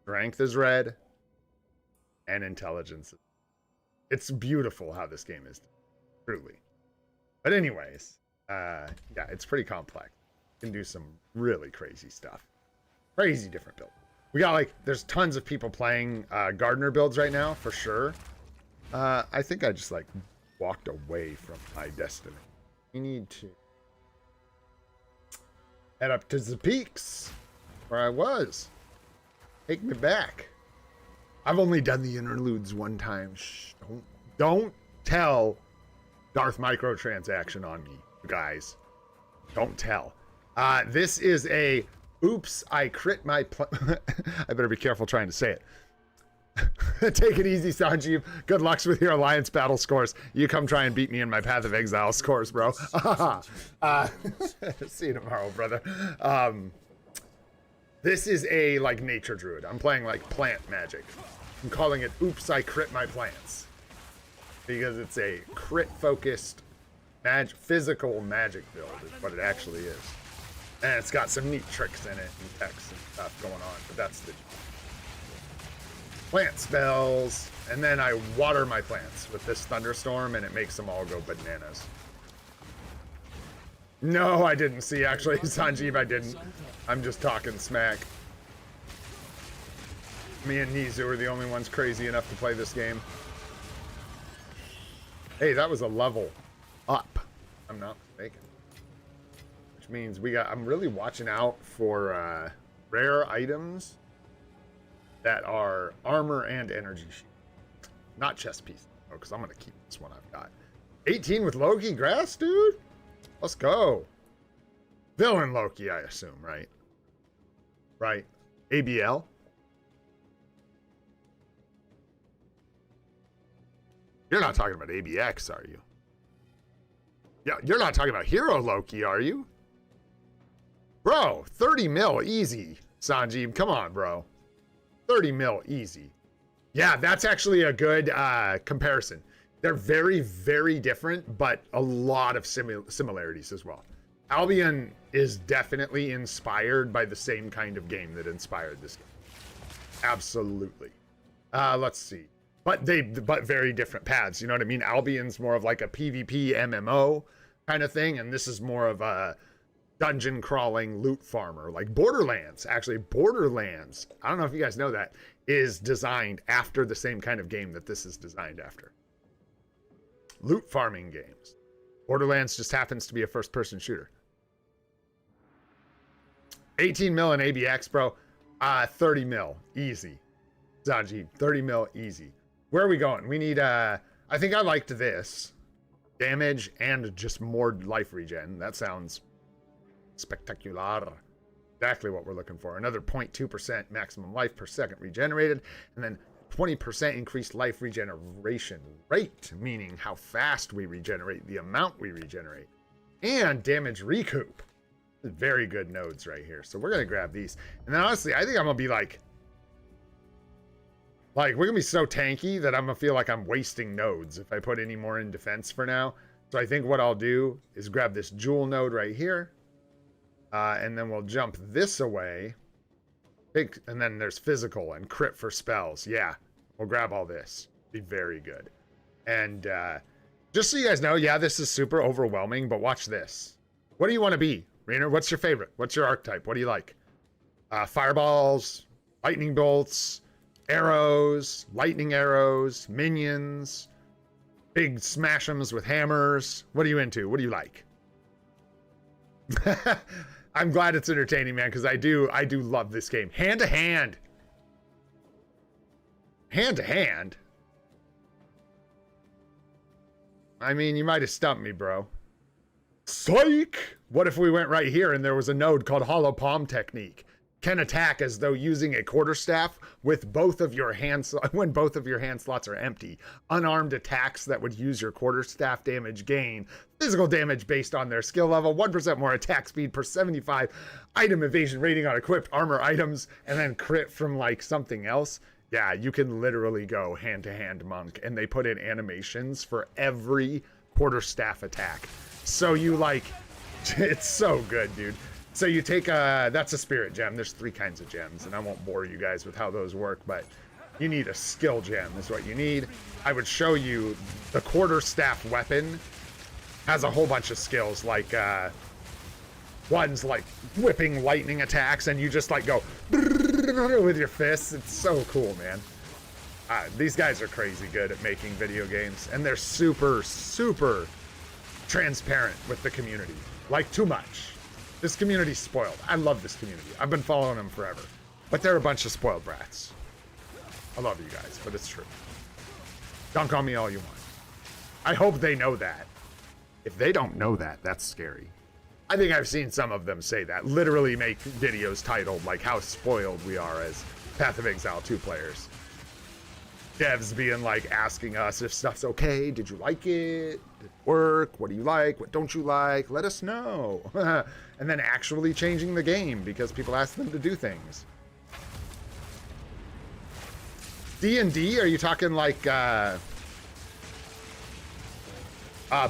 Strength is red. And intelligence. It's beautiful how this game is. Truly. But anyways, yeah, it's pretty complex. You can do some really crazy stuff. Crazy different build. We got like, there's tons of people playing gardener builds right now, for sure. I think I just like walked away from my destiny. We need to head up to the peaks where I was. Take me back. I've only done the interludes one time. Shh, don't tell Darth microtransaction on me, you guys. Don't tell. This is a oops, I crit my I better be careful trying to say it. Take it easy, Sanjeev. Good lucks with your alliance battle scores. You come try and beat me in my Path of Exile scores, bro. See you tomorrow, brother. This is a like nature druid. I'm playing like plant magic. I'm calling it Oops, I Crit My Plants. Because it's a crit focused physical magic build is what it actually is. And it's got some neat tricks in it and text and stuff going on, but that's the plant spells. And then I water my plants with this thunderstorm and it makes them all go bananas. No, I didn't see actually, Sanjeev, I didn't. I'm just talking smack. Me and Nizu are the only ones crazy enough to play this game. Hey, that was a level up. I'm not mistaken. Which means I'm really watching out for rare items that are armor and energy shield. Not chest piece, though, because I'm going to keep this one I've got. 18 with Loki Grass, dude? Let's go. Villain Loki, I assume, right? Right. ABL? You're not talking about ABX, are you? Yeah, you're not talking about Hero Loki, are you? Bro, 30 mil easy, Sanjeev. Come on, bro. 30 mil easy. Yeah, that's actually a good comparison. They're very, very different, but a lot of similarities as well. Albion is definitely inspired by the same kind of game that inspired this game. Absolutely. Let's see. But very different paths. You know what I mean? Albion's more of like a PvP MMO kind of thing, and this is more of a dungeon crawling loot farmer, like Borderlands. Actually, Borderlands, I don't know if you guys know that, is designed after the same kind of game that this is designed after. Loot farming games. Borderlands just happens to be a first-person shooter. 18 mil in ABX, bro. 30 mil, easy. Zanji, 30 mil, easy. Where are we going? We need, I think I liked this. Damage and just more life regen. That sounds spectacular. Exactly what we're looking for. Another 0.2% maximum life per second regenerated. And then 20% increased life regeneration rate, meaning how fast we regenerate, the amount we regenerate. And damage recoup. Very good nodes right here. So we're going to grab these. And then honestly, I think I'm going to be like, we're going to be so tanky that I'm going to feel like I'm wasting nodes if I put any more in defense for now. So I think what I'll do is grab this jewel node right here. And then we'll jump this away. And then there's physical and crit for spells. Yeah, we'll grab all this. Be very good. And just so you guys know, yeah, this is super overwhelming, but watch this. What do you want to be, Rainer? What's your favorite? What's your archetype? What do you like? Fireballs, lightning bolts, arrows, lightning arrows, minions, big smash-ems with hammers. What are you into? What do you like? I'm glad it's entertaining, man, because I do love this game. Hand to hand. Hand to hand? I mean, you might have stumped me, bro. Psych! What if we went right here and there was a node called Hollow Palm Technique? Can attack as though using a quarterstaff with both of your hands when both of your hand slots are empty. Unarmed attacks that would use your quarterstaff damage gain physical damage based on their skill level, 1% more attack speed per 75 item evasion rating on equipped armor items, and then crit from like something else. Yeah, you can literally go hand to hand monk, and they put in animations for every quarterstaff attack. So you like, it's so good, dude. So you take that's a spirit gem. There's 3 kinds of gems, and I won't bore you guys with how those work, but you need a skill gem is what you need. I would show you the quarterstaff weapon has a whole bunch of skills, like one's like whipping lightning attacks, and you just like go with your fists. It's so cool, man. These guys are crazy good at making video games, and they're super, super transparent with the community. Like, too much. This community's spoiled. I love this community. I've been following them forever. But they're a bunch of spoiled brats. I love you guys, but it's true. Dunk on me all you want. I hope they know that. If they don't know that, that's scary. I think I've seen some of them say that. Literally make videos titled, like, how spoiled we are as Path of Exile 2 players. devs being like asking us if stuff's okay. Did you like it? Did it work? What do you like? What don't you like? Let us know. And then actually changing the game because people ask them to do things. D&D? Are you talking like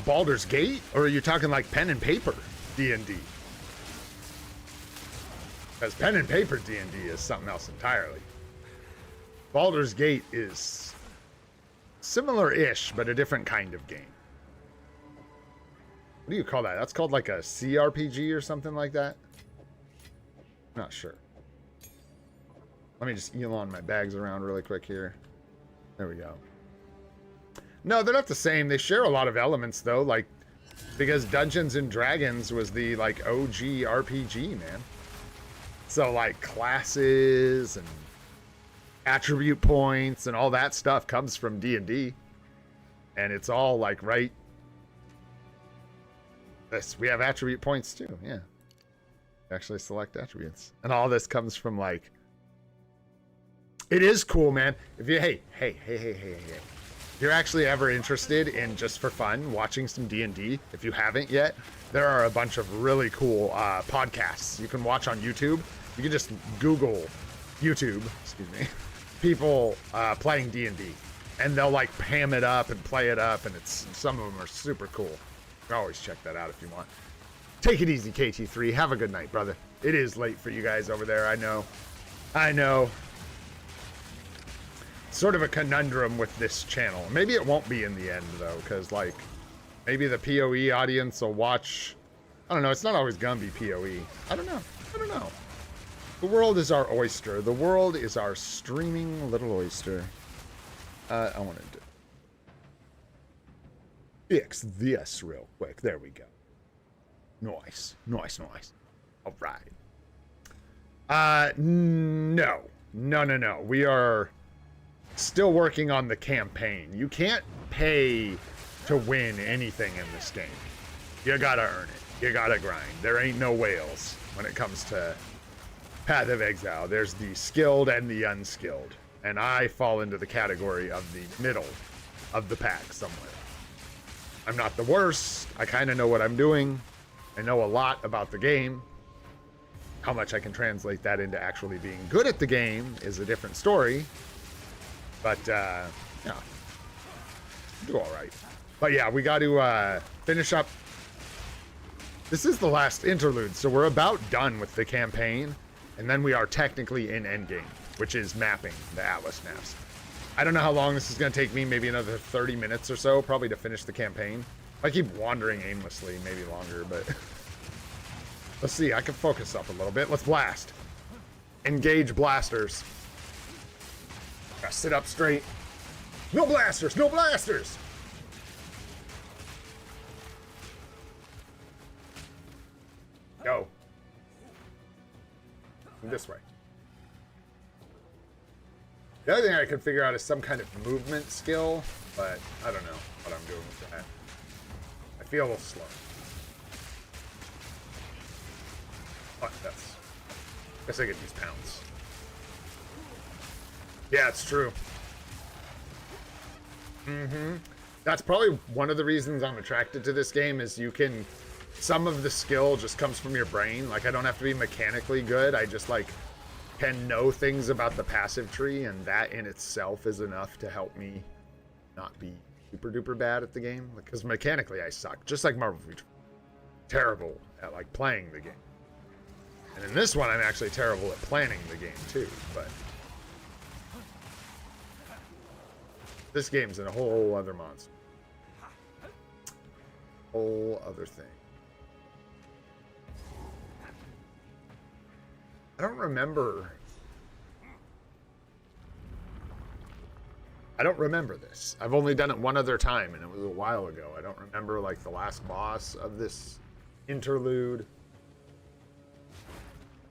Baldur's Gate? Or are you talking like pen and paper D&D? Because pen and paper D&D is something else entirely. Baldur's Gate is similar-ish, but a different kind of game. What do you call that? That's called like a CRPG or something like that? Not sure. Let me just Elon my bags around really quick here. There we go. No, they're not the same. They share a lot of elements, though, like, because Dungeons and Dragons was the, like, OG RPG, man. So, like, classes and attribute points and all that stuff comes from D&D. And it's all, like, right... This, we have attribute points, too, yeah. Actually select attributes. And all this comes from, like... It is cool, man. If you... Hey. If you're actually ever interested in, just for fun, watching some D&D, if you haven't yet, there are a bunch of really cool podcasts you can watch on YouTube. You can just Google YouTube, excuse me, people playing D&D, and they'll like ham it up and play it up, and it's some of them are super cool. You can always check that out if you want. Take it easy, KT3. Have a good night, brother. It is late for you guys over there. I know. Sort of a conundrum with this channel. Maybe it won't be in the end, though, because, like, maybe the PoE audience will watch... I don't know. It's not always gonna be PoE. I don't know. The world is our oyster. The world is our streaming little oyster. I wanted to fix this real quick. There we go. Nice. All right. No. We are... still working on the campaign. You can't pay to win anything in this game. You gotta earn it. You gotta grind. There ain't no whales when it comes to Path of Exile. There's the skilled and the unskilled. And I fall into the category of the middle of the pack somewhere. I'm not the worst. I kind of know what I'm doing. I know a lot about the game. How much I can translate that into actually being good at the game is a different story. But, yeah, do all right. But yeah, we got to finish up. This is the last interlude, so we're about done with the campaign. And then we are technically in endgame, which is mapping the Atlas maps. I don't know how long this is going to take me, maybe another 30 minutes or so, probably to finish the campaign. If I keep wandering aimlessly, maybe longer, but... Let's see, I can focus up a little bit. Let's blast. Engage blasters. Gotta sit up straight. No blasters! No blasters! Go. This way. The other thing I could figure out is some kind of movement skill, but I don't know what I'm doing with that. I feel a little slow. But that's... I guess I get these pounds. Yeah, it's true. That's probably one of the reasons I'm attracted to this game is you can... Some of the skill just comes from your brain. Like, I don't have to be mechanically good. I just, like, can know things about the passive tree, and that in itself is enough to help me not be super duper bad at the game. Because mechanically I suck. Just like Marvel Future. Terrible at, like, playing the game. And in this one, I'm actually terrible at planning the game, too. But... this game's in a whole other monster. Whole other thing. I don't remember this. I've only done it one other time, and it was a while ago. I don't remember, like, the last boss of this interlude.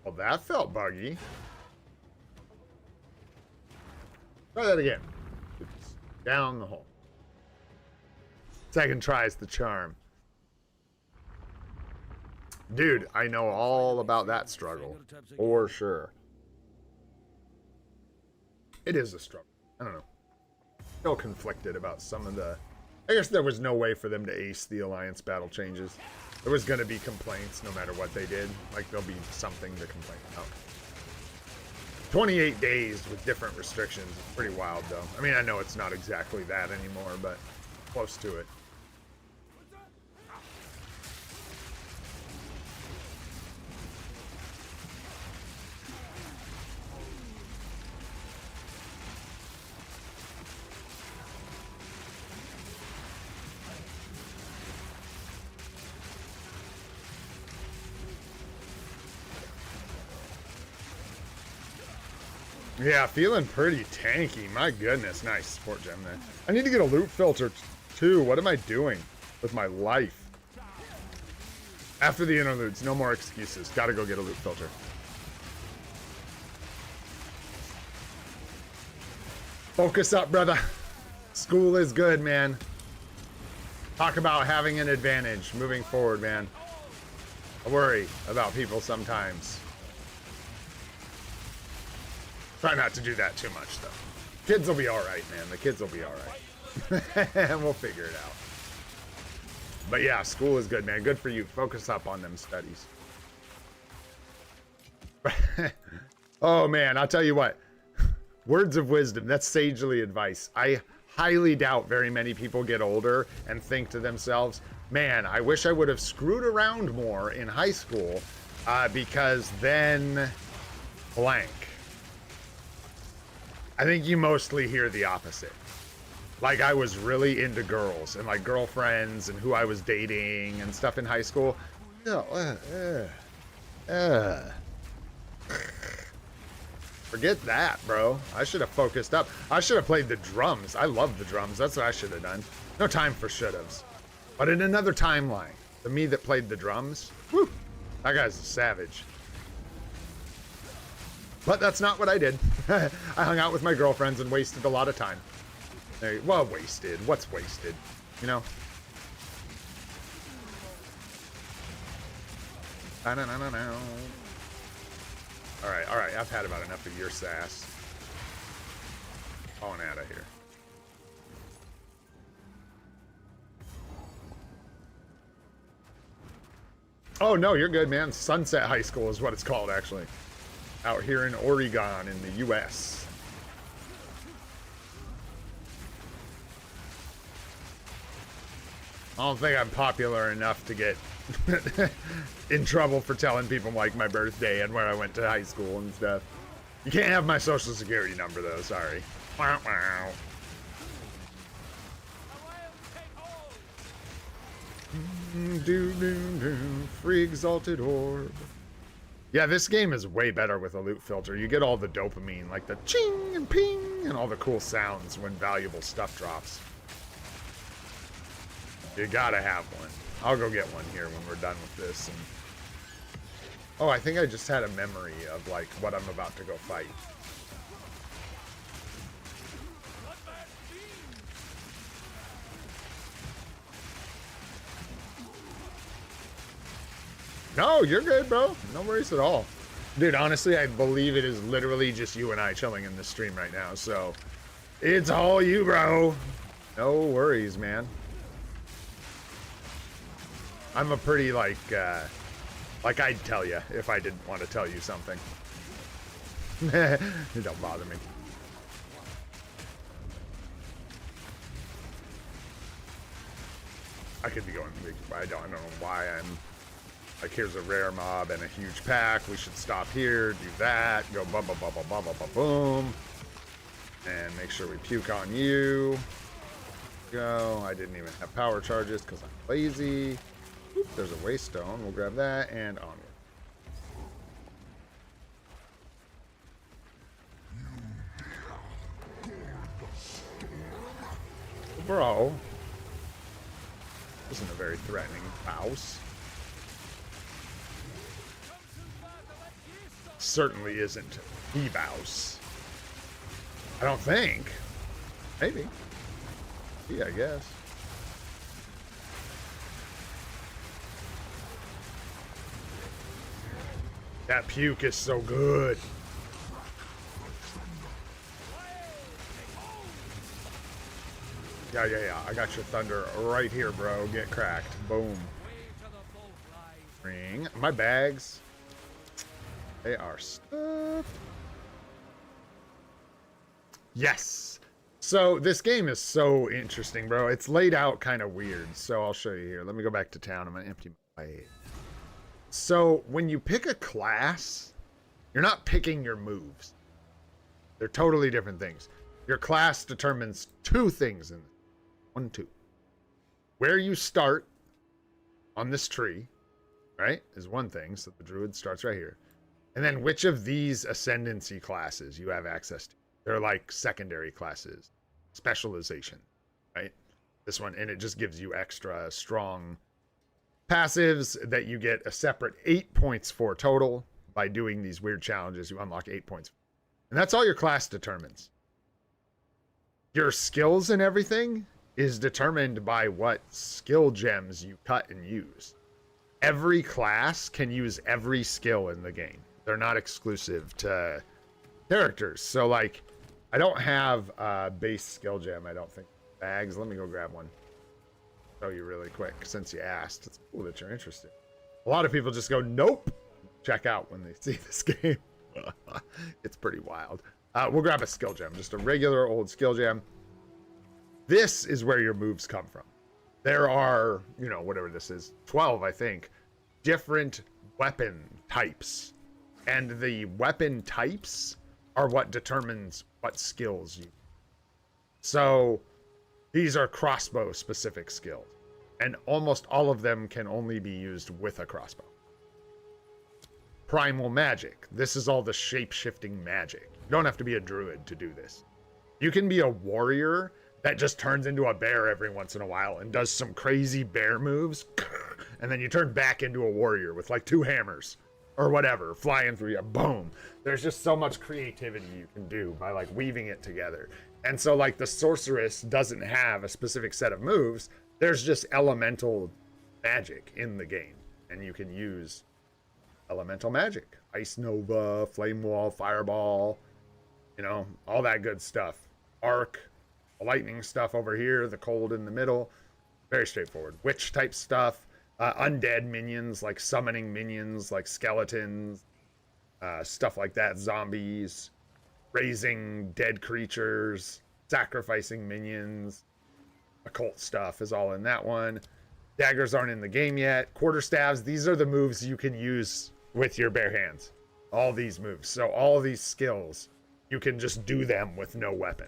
Well, that felt buggy. Try that again. Down the hole. Second try's the charm. Dude, I know all about that struggle. For sure. It is a struggle. I don't know. still conflicted about some of the... I guess there was no way for them to ace the Alliance battle changes. There was going to be complaints no matter what they did. Like, there'll be something to complain about. 28 days with different restrictions is pretty wild, though. I mean, I know it's not exactly that anymore, but close to it. Yeah, feeling pretty tanky. My goodness. Nice support gem there. I need to get a loot filter too. What am I doing with my life? After the interludes, no more excuses. Gotta go get a loot filter. Focus up, brother. School is good, man. Talk about having an advantage moving forward, man. I worry about people sometimes. Try not to do that too much, though. Kids will be all right, man. The kids will be all right. And we'll figure it out. But yeah, school is good, man. Good for you. Focus up on them studies. Oh, man. I'll tell you what. Words of wisdom. That's sagely advice. I highly doubt very many people get older and think to themselves, man, I wish I would have screwed around more in high school because then blank. I think you mostly hear the opposite. Like, I was really into girls and like girlfriends and who I was dating and stuff in high school. Forget that, bro. I should have focused up. I should have played the drums. I love the drums. That's what I should have done. No time for should-haves. But in another timeline, the me that played the drums, whew, that guy's a savage. But that's not what I did. I hung out with my girlfriends and wasted a lot of time. Well, wasted. What's wasted? You know? Alright, alright. I've had about enough of your sass. On out of here. Oh, no, you're good, man. Sunset High School is what it's called, actually. Out here in Oregon in the U.S. I don't think I'm popular enough to get in trouble for telling people like my birthday and where I went to high school and stuff. You can't have my social security number though, sorry. Wow, wow. Free exalted orb. Yeah, this game is way better with a loot filter. You get all the dopamine, like the ching and ping and all the cool sounds when valuable stuff drops. You gotta have one. I'll go get one here when we're done with this. And... oh, I think I just had a memory of like what I'm about to go fight. No, you're good, bro. No worries at all. Dude, honestly, I believe it is literally just you and I chilling in this stream right now. So, it's all you, bro. No worries, man. I'm a pretty, like I'd tell you if I didn't want to tell you something. It don't bother me. I could be going big. I don't know why I'm... like, here's a rare mob and a huge pack. We should stop here, do that, go ba ba ba ba ba ba ba boom. And make sure we puke on you. Go. I didn't even have power charges because I'm lazy. Oop, there's a waste stone. We'll grab that and onward. Bro. This isn't a very threatening house. Certainly isn't Debuffs. I don't think. Maybe. Yeah, I guess. That puke is so good. Yeah. I got your thunder right here, bro. Get cracked. Boom. Ring. My bags. They are stuffed. Yes. So this game is so interesting, bro. It's laid out kind of weird. So I'll show you here. Let me go back to town. I'm going to empty my... So when you pick a class, you're not picking your moves. They're totally different things. Your class determines two things. Two. Where you start on this tree, right, is one thing. So the druid starts right here. And then which of these ascendancy classes you have access to. They're like secondary classes. Specialization, right? This one, and it just gives you extra strong passives that you get a separate 8 points for total. By doing these weird challenges, you unlock 8 points. And that's all your class determines. Your skills and everything is determined by what skill gems you cut and use. Every class can use every skill in the game. They're not exclusive to characters. So, like, I don't have a base skill gem, I don't think. Bags, let me go grab one. Show you really quick, since you asked. It's cool that you're interested. A lot of people just go, nope. Check out when they see this game. It's pretty wild. We'll grab a skill gem, just a regular old skill gem. This is where your moves come from. There are, you know, whatever this is, 12, I think, different weapon types. And the weapon types are what determines what skills you. So these are crossbow specific skills. And almost all of them can only be used with a crossbow. Primal magic. This is all the shape-shifting magic. You don't have to be a druid to do this. You can be a warrior that just turns into a bear every once in a while and does some crazy bear moves. And then you turn back into a warrior with like 2 hammers or whatever flying through you. Boom. There's just so much creativity you can do by like weaving it together. And so like the sorceress doesn't have a specific set of moves. There's just elemental magic in the game. And you can use elemental magic. Ice Nova, Flame Wall, Fireball, you know, all that good stuff. Arc, lightning stuff over here, the cold in the middle. Very straightforward. Witch type stuff. Undead minions, like summoning minions, like skeletons, stuff like that. Zombies, raising dead creatures, sacrificing minions. Occult stuff is all in that one. Daggers aren't in the game yet. Quarterstaves, these are the moves you can use with your bare hands. All these moves. So all these skills, you can just do them with no weapon.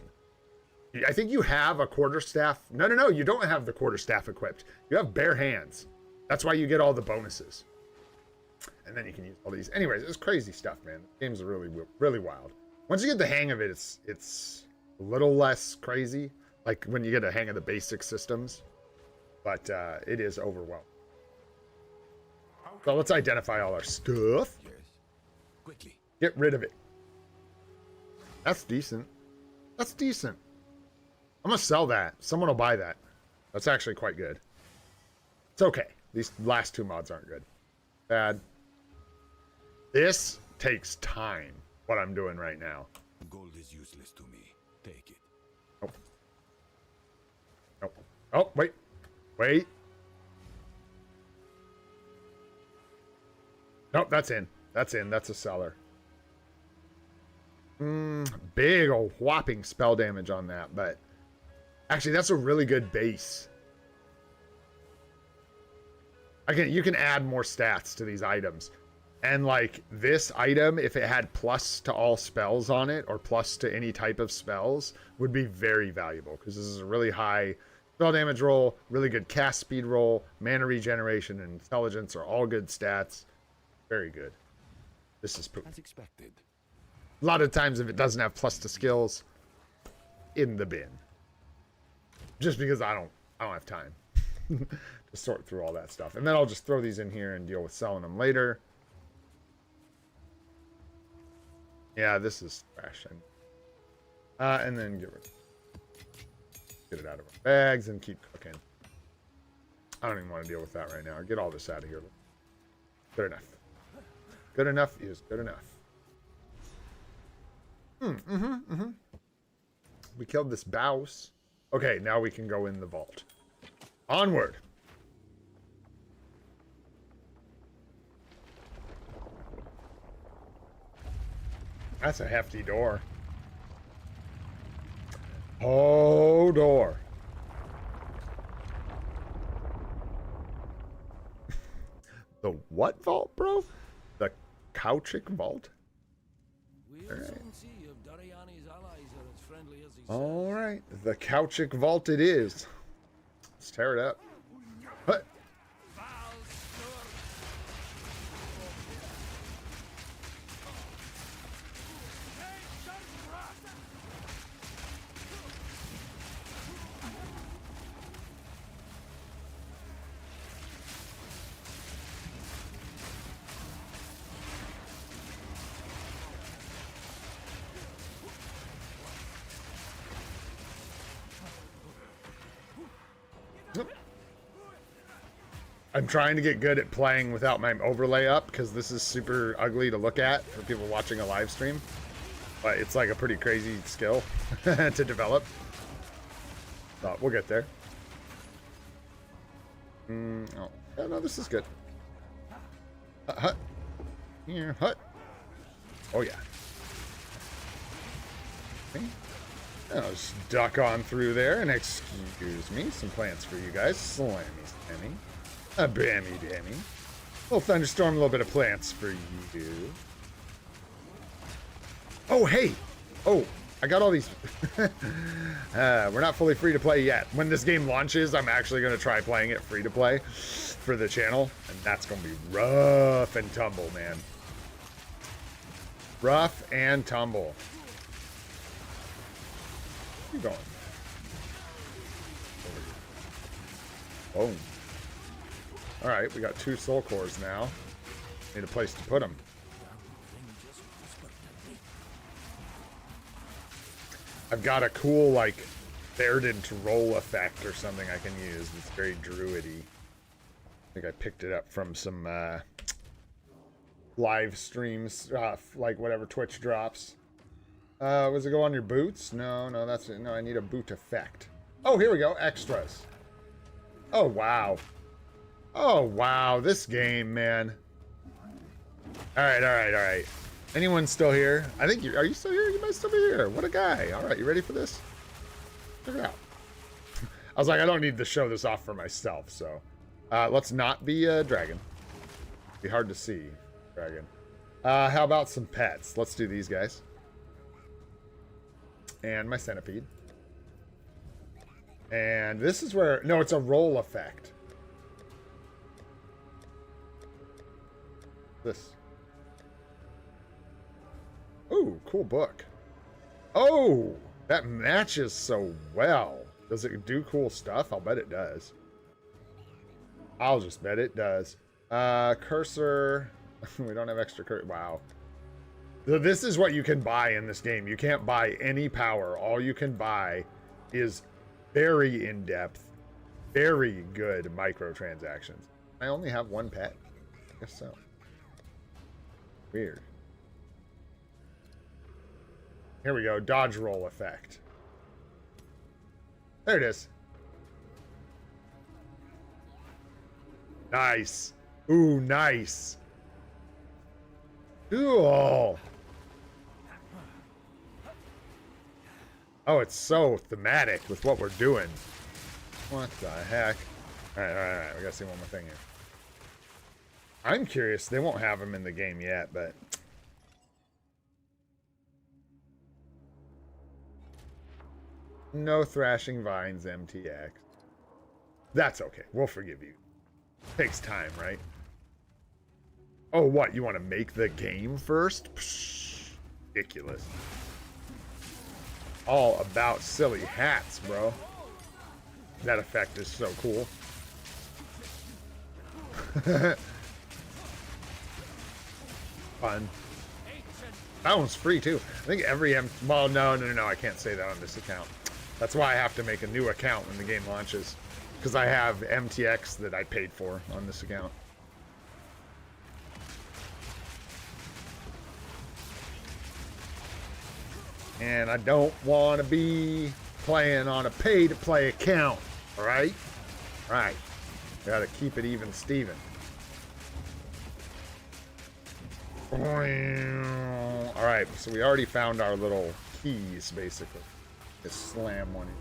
I think you have a quarterstaff. No, you don't have the quarterstaff equipped. You have bare hands. That's why you get all the bonuses. And then you can use all these. Anyways, it's crazy stuff, man. The game's really, really wild. Once you get the hang of it, it's a little less crazy. Like when you get a hang of the basic systems. But it is overwhelming. So let's identify all our stuff. Yes. Quickly. Get rid of it. That's decent. That's decent. I'm going to sell that. Someone will buy that. That's actually quite good. It's okay. These last 2 mods aren't good. Bad. This takes time, what I'm doing right now. Gold is useless to me. Take it. Nope. Nope. Oh, wait. Wait. Nope, that's in. That's in. That's a seller. Big old whopping spell damage on that, but actually that's a really good base. You can add more stats to these items. And like this item, if it had plus to all spells on it or plus to any type of spells, would be very valuable because this is a really high spell damage roll, really good cast speed roll, mana regeneration, and intelligence are all good stats. Very good. This is poop. As expected. A lot of times if it doesn't have plus to skills, in the bin. Just because I don't have time to sort through all that stuff. And then I'll just throw these in here and deal with selling them later. Yeah, this is trash. And then get it out of our bags and keep cooking. I don't even want to deal with that right now. Get all this out of here. Good enough. Good enough is good enough. We killed this bouse. Okay, now we can go in the vault. Onward. That's a hefty door. Oh, door. The what vault, bro? The Kauchik vault? All right. The Kauchik vault it is. Let's tear it up. Hut. I'm trying to get good at playing without my overlay up because this is super ugly to look at for people watching a live stream. But it's like a pretty crazy skill to develop. But we'll get there. Oh, no, this is good. Hut. Here, hut. Oh, yeah. Okay. I'll just duck on through there and excuse me. Some plants for you guys. Slammy, slammy. A bammy, dammy. A little thunderstorm, a little bit of plants for you. Oh, hey. Oh, I got all these. We're not fully free to play yet. When this game launches, I'm actually going to try playing it free to play for the channel. And that's going to be rough and tumble, man. Rough and tumble. Keep going. Boom. All right, we got 2 soul cores now. Need a place to put them. I've got a cool, like, Verdant roll effect or something I can use. It's very druidy. I think I picked it up from some live streams, like whatever Twitch drops. Was it go on your boots? No, that's it. No, I need a boot effect. Oh, here we go. Extras. Oh, wow. Oh, wow. This game, man. All right. Anyone still here? I think are you still here? You might still be here. What a guy. All right, you ready for this? Check it out. I was like, I don't need to show this off for myself, so. Let's not be a dragon. Be hard to see, dragon. How about some pets? Let's do these guys. And my centipede. And this is where, no, it's a roll effect. This. Ooh, cool book. Oh, that matches so well. Does it do cool stuff? I'll bet it does. I'll just bet it does. Cursor. We don't have extra cursor. Wow. So this is what you can buy in this game. You can't buy any power. All you can buy is very in-depth, very good microtransactions. I only have 1 pet. I guess so. Weird. Here we go. Dodge roll effect. There it is. Nice. Ooh, nice. Cool. Oh, it's so thematic with what we're doing. What the heck? All right. We gotta see one more thing here. I'm curious. They won't have them in the game yet, but... No thrashing vines, MTX. That's okay. We'll forgive you. Takes time, right? Oh, what? You want to make the game first? Psh, ridiculous. All about silly hats, bro. That effect is so cool. Fun. That one's free too. I think every well, no, I can't say that on this account. That's why I have to make a new account when the game launches, because I have MTX that I paid for on this account. And I don't want to be playing on a pay-to-play account. All right? Right. Gotta keep it even, Steven. All right, so we already found our little keys, basically. Just slam one in.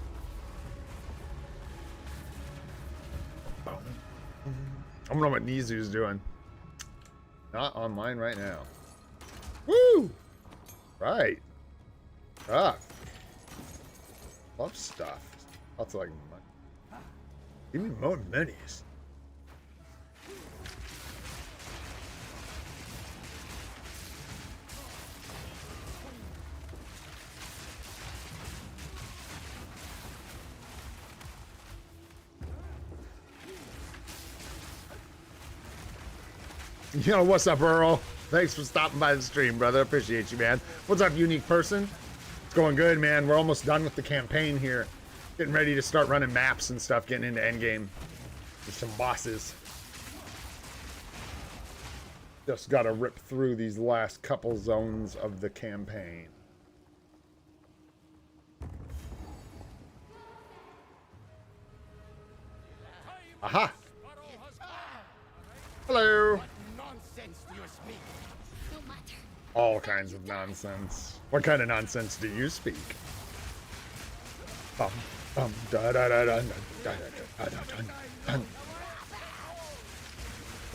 I don't know what Nizu's doing. Not online right now. Woo! Right. Stuff. Love stuff. Lots of like money. Give me more monies. Yo, what's up, Earl? Thanks for stopping by the stream, brother. Appreciate you, man. What's up, unique person? It's going good, man. We're almost done with the campaign here. Getting ready to start running maps and stuff, getting into endgame. With some bosses. Just gotta rip through these last couple zones of the campaign. Aha! Hello! All kinds of nonsense. What kind of nonsense do you speak? Da da da da da da da da.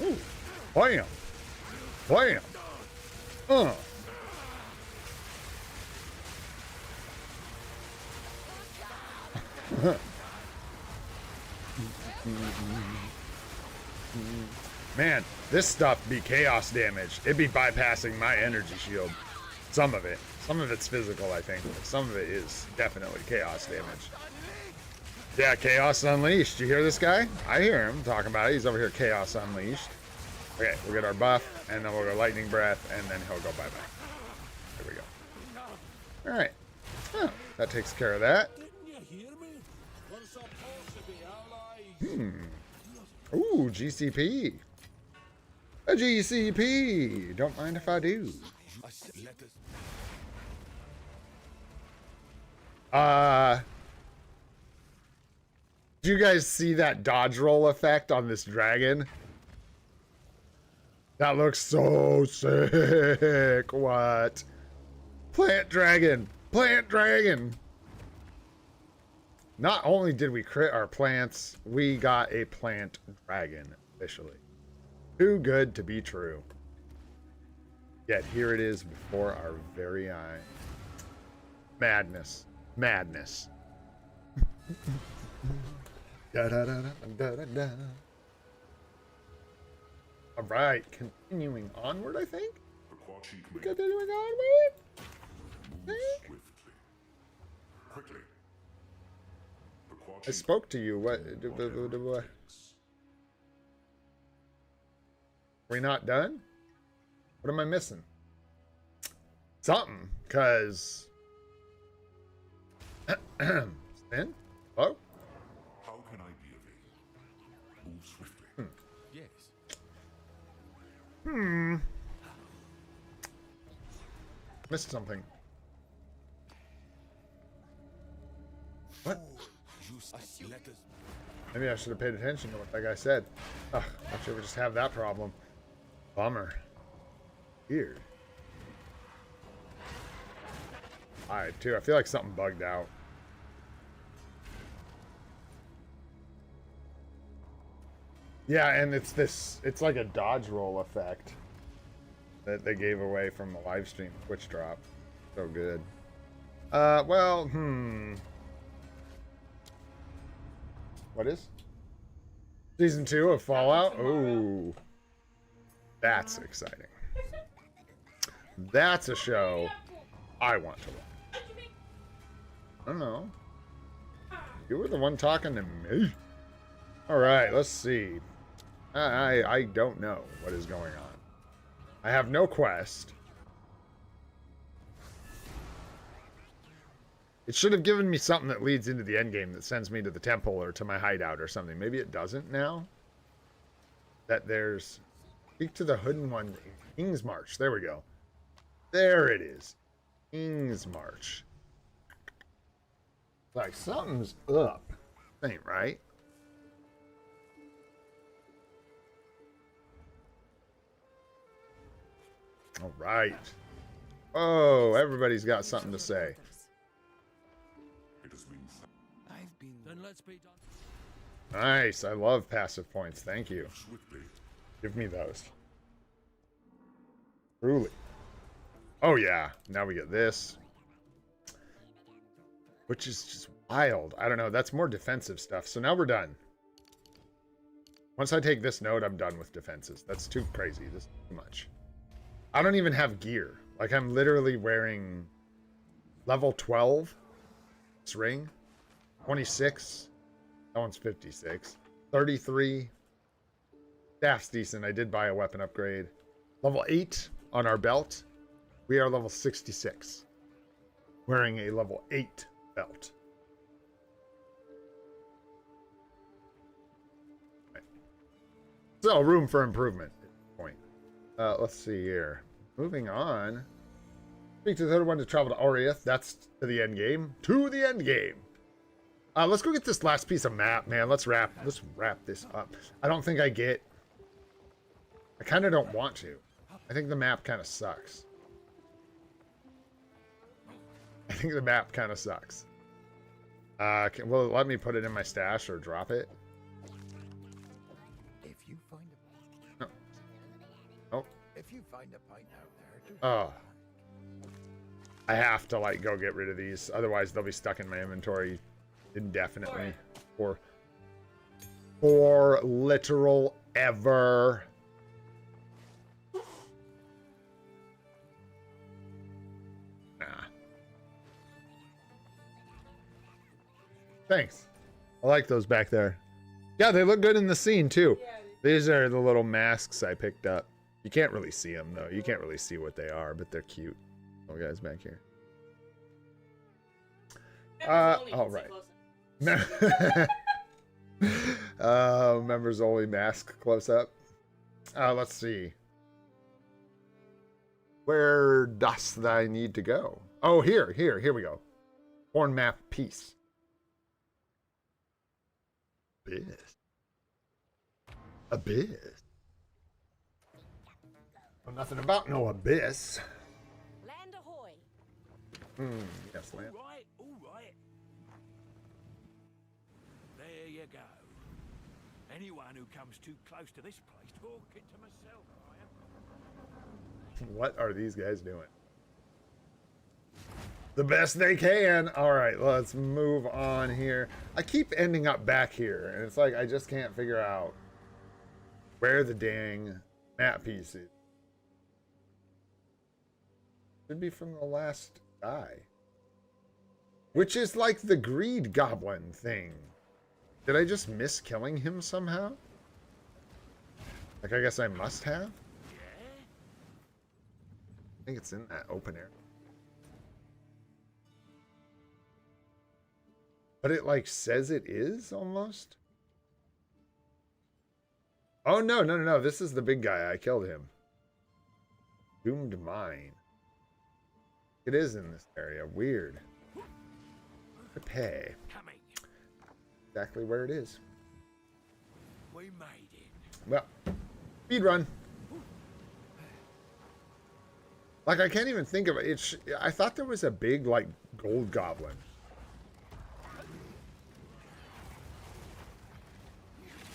Ooh! Bam! Bam! Man, this stuff be chaos damage. It'd be bypassing my energy shield. Some of it. Some of it's physical, I think. Some of it is definitely chaos damage. Yeah, Chaos Unleashed. You hear this guy? I hear him talking about it. He's over here, Chaos Unleashed. Okay, we'll get our buff, and then we'll go Lightning Breath, and then he'll go bye-bye. There we go. Alright. Oh, that takes care of that. Ooh, GCP. A GCP. Don't mind if I do. Did you guys see that dodge roll effect on this dragon? That looks so sick. What? Plant dragon. Plant dragon. Not only did we crit our plants, we got a plant dragon officially. Too good to be true. Yet here it is before our very eye. Madness. Madness. Da, da, da, da, da, da. All right, continuing onward, I think. Continuing onward. Quickly. I spoke to you. What? We not done? What am I missing? Something, cause. Spin? Hello? How can I be of aid? Move swiftly. Yes. Missed something. What? Maybe I should have paid attention to what that guy said. Ugh, I should just have that problem. Bummer. Weird. Alright, too. I feel like something bugged out. Yeah, and it's like a dodge roll effect that they gave away from the live stream Twitch drop. So good. Well, What is? Season 2 of Fallout? Ooh. That's exciting. That's a show I want to watch. I don't know. You were the one talking to me. Alright, let's see. I don't know what is going on. I have no quest. It should have given me something that leads into the end game that sends me to the temple or to my hideout or something. Maybe it doesn't now. That there's... Speak to the Hooded One. King's March. There we go. There it is. King's March. Like something's up. Ain't right. All right. Oh, everybody's got something to say. It has been I've been. Then let's be done. Nice. I love passive points. Thank you. swiftly. Give me those. Truly. Oh, yeah. Now we get this. Which is just wild. I don't know. That's more defensive stuff. So now we're done. Once I take this node, I'm done with defenses. That's too crazy. This is too much. I don't even have gear. Like, I'm literally wearing level 12. This ring. 26. That one's 56. 33. Staff's decent. I did buy a weapon upgrade. Level 8 on our belt. We are level 66. Wearing a level 8 belt. Right. So, room for improvement. Point. Let's see here. Moving on. Speak to the third one to travel to Oriath. That's to the end game. To the end game. Let's go get this last piece of map, man. Let's wrap this up. I don't think I get... I kind of don't want to. I think the map kind of sucks. I think the map kind of sucks. Will it let me put it in my stash or drop it? If you find a No. Oh. if you find a pint out there, do Oh. I have to, like, go get rid of these. Otherwise, they'll be stuck in my inventory indefinitely. For literal ever. Nah. Thanks. I like those back there. Yeah, they look good in the scene, too. These are the little masks I picked up. You can't really see them, though. You can't really see what they are, but they're cute. Oh, guys back here. All right. Members only mask close up. Let's see. Where dost thou need to go? Oh, here we go. Horn map piece. Abyss. Know nothing about no abyss. Land ahoy. Yes, land. all right. There you go. Anyone who comes too close to this place, talking to myself, I am. What are these guys doing? The best they can. All right, let's move on here. I keep ending up back here, and it's like I just can't figure out where the dang map piece is. Should be from the last guy. Which is like the greed goblin thing. Did I just miss killing him somehow? Like, I guess I must have? I think it's in that open area. But it, like, says it is, almost? Oh, no. This is the big guy. I killed him. Doomed Mine. It is in this area. Weird. Pay. Coming. Exactly where it is. We made it. Well, speed run. Like, I can't even think of it. I thought there was a big, like, gold goblin.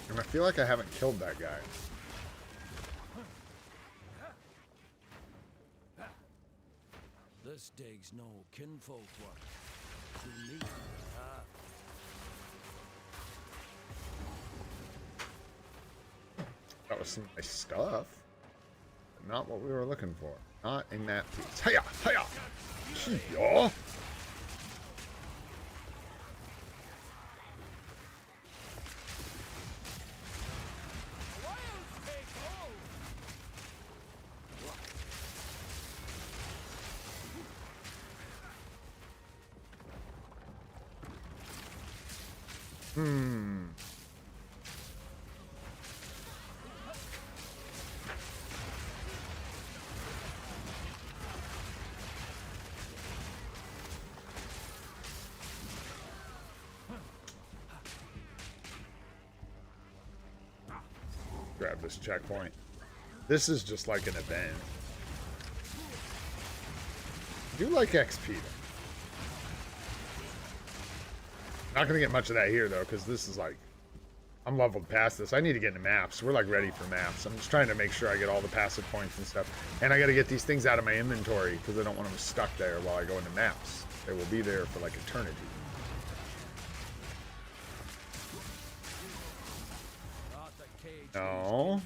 And I feel like I haven't killed that guy. This dig's no kinfolk work. To me, That was some nice stuff. But not what we were looking for. Not in that piece. Hiya! Hiya! Hiya! grab this checkpoint. This is just like an event. I do like XP though. Not gonna get much of that here though, because this is like, I'm leveled past this. I need to get into maps. We're like ready for maps. I'm just trying to make sure I get all the passive points and stuff. And I gotta get these things out of my inventory because I don't want them stuck there while I go into maps. They will be there for like eternity. No.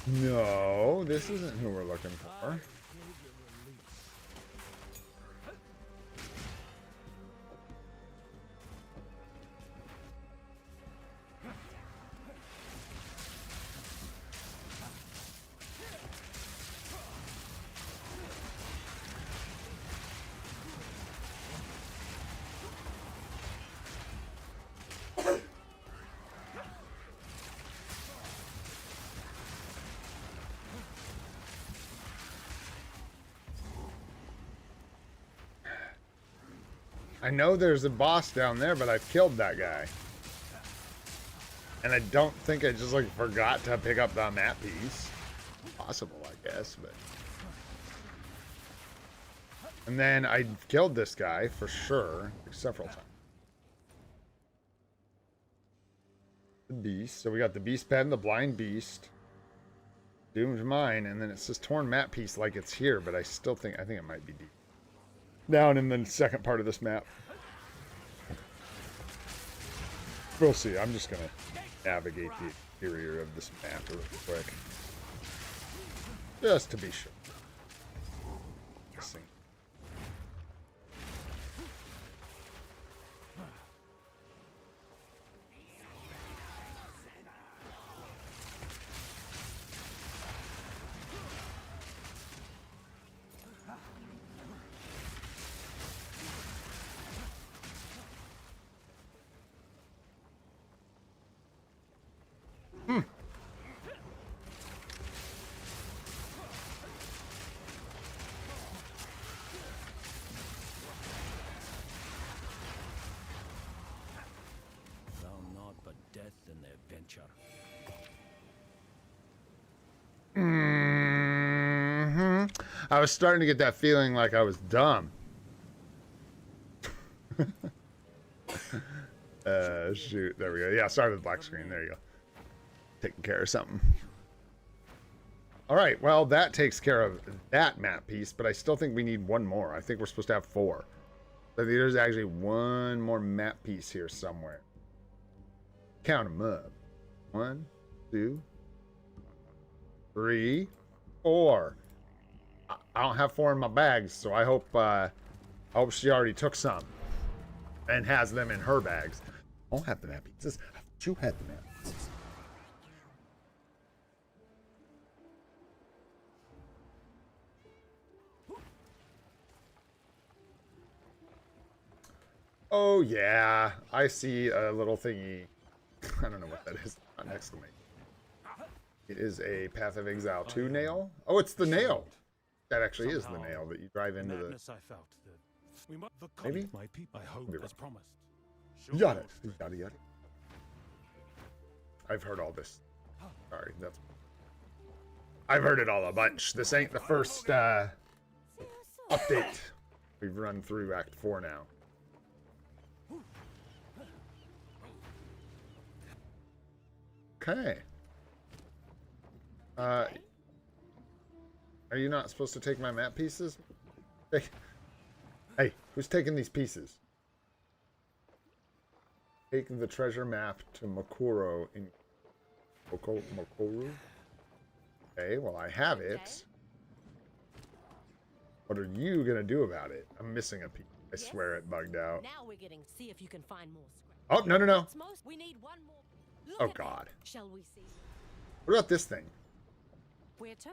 No, this isn't who we're looking for. I know there's a boss down there, but I've killed that guy. And I don't think I just like forgot to pick up the map piece. Possible, I guess, but. And then I killed this guy for sure, like several times. The beast. So we got the beast pen, the blind beast, doomed mine, and then it says torn map piece like it's here, but I think it might be deep. Down in the second part of this map. We'll see. I'm just going to navigate the interior of this map real quick. Just to be sure. Missing. I was starting to get that feeling like I was dumb. Shoot. There we go. Yeah, sorry with the black screen. There you go. Taking care of something. All right. Well, that takes care of that map piece, but I still think we need one more. I think we're supposed to have 4. So there's actually one more map piece here somewhere. Count them up. 1, 2, 3, 4. I don't have 4 in my bags, so I hope she already took some and has them in her bags. I don't have the map pieces. You had the map pieces. Oh yeah, I see a little thingy. I don't know what that is. Not next to me. It is a Path of Exile 2 nail. Oh, it's the nail. That actually is the nail that you drive into the. Maybe. I hope as promised. Yada, yada, yada. I've heard all this. Sorry, that's. I've heard it all a bunch. This ain't the first update. We've run through Act 4 now. Okay. Are you not supposed to take my map pieces? Hey, who's taking these pieces? Take the treasure map to Mokoro in Mokoro. Okay, well I have it. What are you gonna do about it? I'm missing a piece. I swear it bugged out. Now we're getting. See if you can find more scrap. Oh no no no! We need one more. Look Oh at God! that. Shall we see? What about this thing? Where to?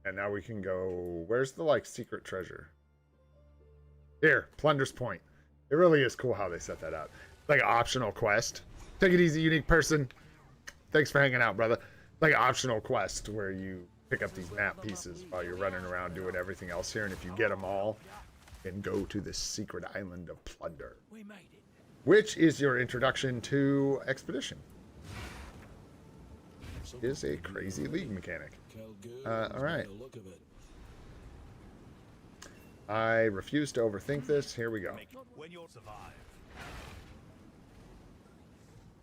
And now we can go. Where's the like secret treasure? Here, Plunder's Point. It really is cool how they set that up. Like an optional quest. Take it easy, unique person. Thanks for hanging out, brother. Like an optional quest where you pick up these map pieces while you're running around doing everything else here, and if you get them all, and go to this secret island of plunder, We made it. which is your introduction to Expedition. Is a crazy league mechanic. All right. I refuse to overthink this. Here we go. When you'll survive.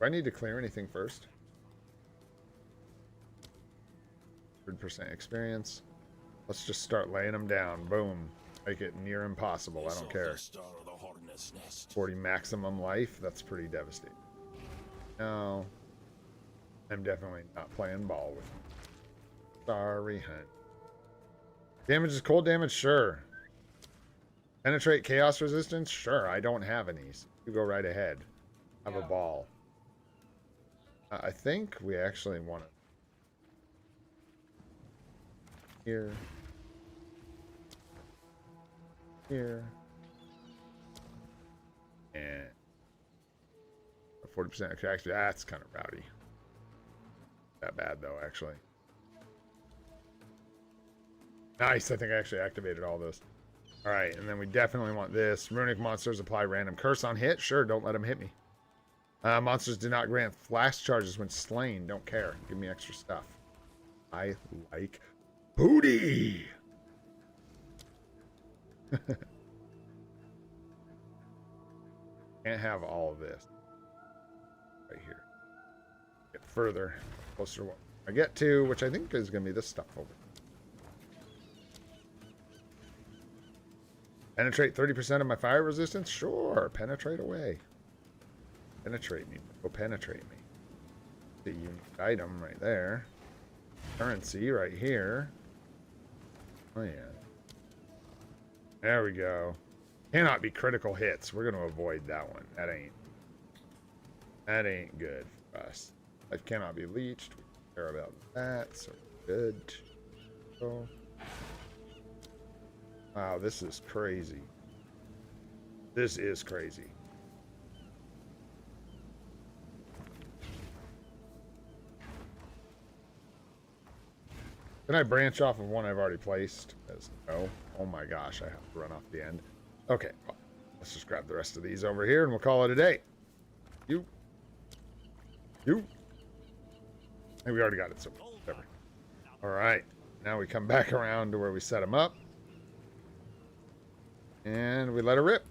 Do I need to clear anything first? 100% experience. Let's just start laying them down. Boom. Make it near impossible. I don't care. 40 maximum life. That's pretty devastating. No. I'm definitely not playing ball with him. Sorry, hun. Damage is cold damage? Sure. Penetrate chaos resistance? Sure. I don't have any. So you go right ahead. Have a ball. I think we actually want to. Here. Here. And 40%. Okay, actually, that's kind of rowdy. That bad, though, actually. Nice. I think I actually activated all those. All right, and then we definitely want this. Runic monsters apply random curse on hit. Sure, don't let them hit me. Monsters do not grant flash charges when slain. Don't care. Give me extra stuff. I like booty. Can't have all of this. Right here. Get further. Closer to what I get to, which I think is going to be this stuff over. Penetrate 30% of my fire resistance? Sure. Penetrate away. Penetrate me. Go penetrate me. The unique item right there. Currency right here. Oh, yeah. There we go. Cannot be critical hits. We're going to avoid that one. That ain't good for us. Life cannot be leached. We don't care about that. So good. So. Wow, this is crazy. This is crazy. Can I branch off of one I've already placed? No. Oh my gosh, I have to run off the end. Okay, well, let's just grab the rest of these over here and we'll call it a day. You. Hey, we already got it, so whatever. Alright, now we come back around to where we set them up. And we let her rip.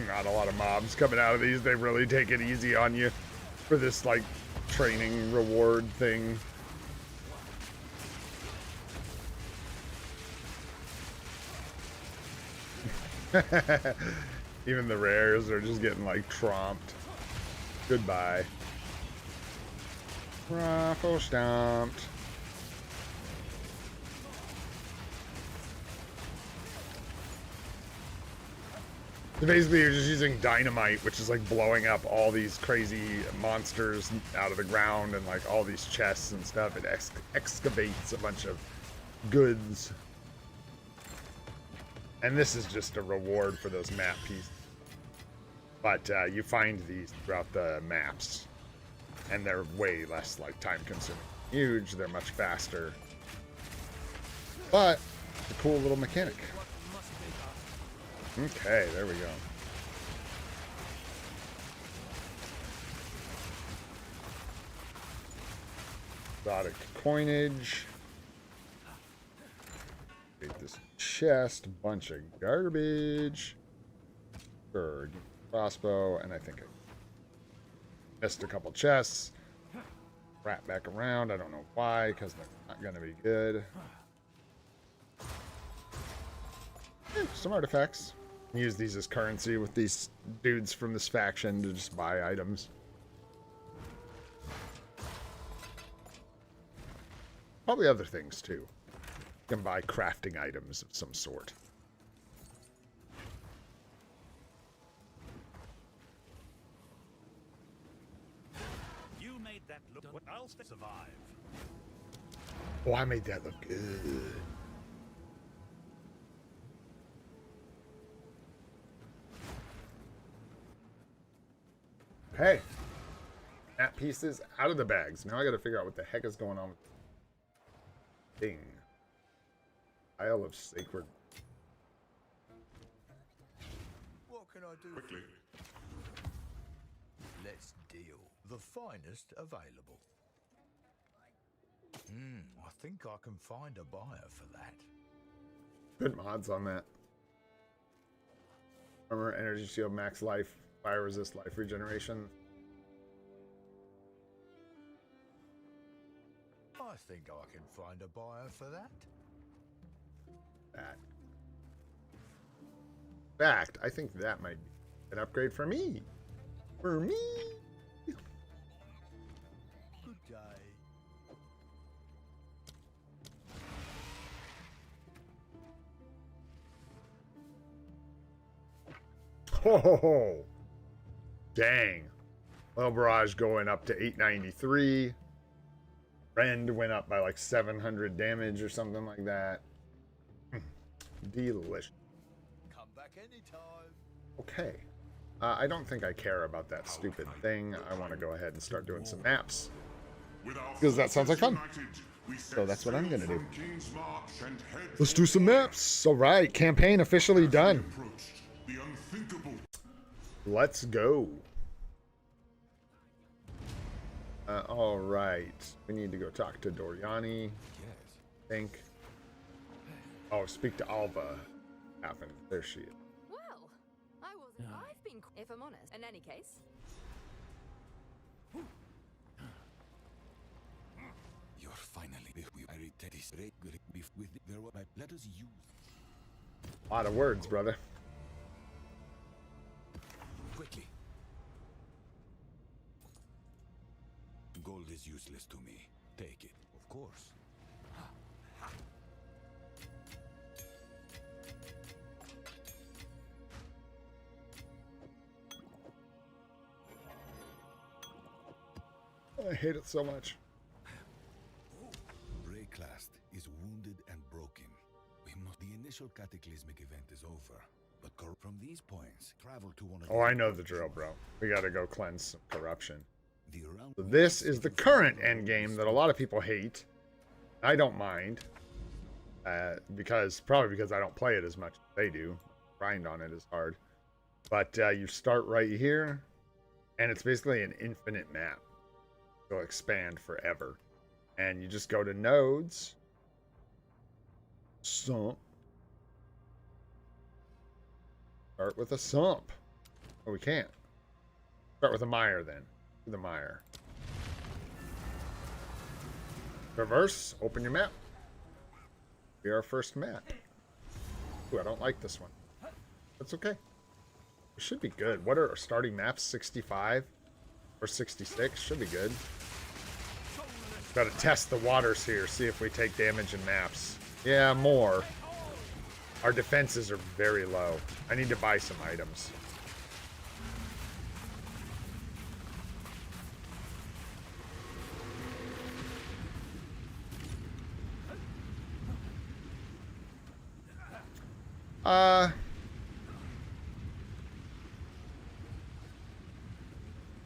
Not a lot of mobs coming out of these. They really take it easy on you for this, like, training reward thing. Even the rares are just getting, like, tromped. Goodbye. Raffle stomped. So basically, you're just using dynamite, which is like blowing up all these crazy monsters out of the ground and like all these chests and stuff. It excavates a bunch of goods. And this is just a reward for those map pieces. But you find these throughout the maps. And they're way less like time consuming. Huge, they're much faster. But it's a cool little mechanic. Okay, there we go. Exotic coinage. Take this chest, bunch of garbage. Sure, crossbow, and I think I missed a couple chests. Wrap back around. I don't know why, because they're not going to be good. Some artifacts. Use these as currency with these dudes from this faction to just buy items. Probably other things too. You can buy crafting items of some sort. You made that look? What I'll survive. Oh, I made that look good. Okay. Map pieces out of the bags. Now I gotta figure out what the heck is going on with the thing. Isle of Sacred. What can I do? Quickly. Let's deal. The finest available. I think I can find a buyer for that. Good mods on that. Armor, energy shield, max life, fire resist, life regeneration. I think I can find a buyer for that. That. In fact, I think that might be an upgrade for me. For me. Good day. Ho ho ho. Dang. Well, Barrage going up to 893. Rend went up by like 700 damage or something like that. Delicious. Come back anytime. Okay. I don't think I care about that stupid thing. I want to go ahead and start doing some maps. Because that sounds like fun. So that's what I'm going to do. Let's do some maps. All right. Campaign officially done. Let's go. All right. We need to go talk to Doriani. I think. Oh, speak to Alva. Happened. There she is. Well, I wasn't. I've been, if I'm honest. In any case, You're finally with there were let us use A lot of words, brother. quickly. Gold is useless to me. Take it, of course. I hate it so much. Rayclast is wounded and broken. We must. The initial cataclysmic event is over, but from these points, travel to one of. Oh, I know the drill, bro. We gotta go cleanse some corruption. The around. So this is the current end game that a lot of people hate. I don't mind. Probably because I don't play it as much as they do. Grind on it is hard. But you start right here, and it's basically an infinite map. It'll expand forever. And you just go to nodes. Sump. Start with a sump. Oh, we can't. Start with a mire then. Do the mire. Reverse. Open your map. Be our first map. Ooh, I don't like this one. That's okay. It should be good. What are our starting maps? 65 or 66? Should be good. Got to test the waters here. See if we take damage in maps. Yeah, more. Our defenses are very low. I need to buy some items.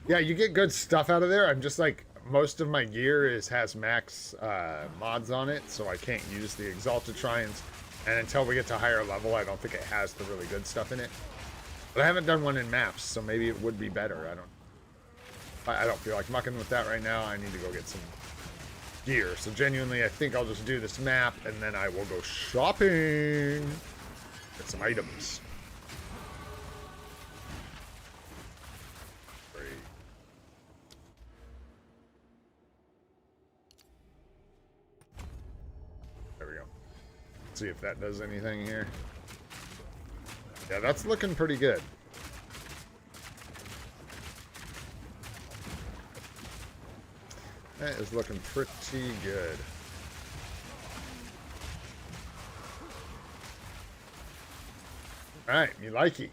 Yeah, you get good stuff out of there. I'm just like, most of my gear has max mods on it, so I can't use the Exalted Shrines. And until we get to higher level, I don't think it has the really good stuff in it. But I haven't done one in maps, so maybe it would be better. I don't feel like mucking with that right now. I need to go get some gear. So genuinely, I think I'll just do this map, and then I will go shopping. Get some items. Great. There we go. Let's see if that does anything here. Yeah, that's looking pretty good. That is looking pretty good. Alright, me likey.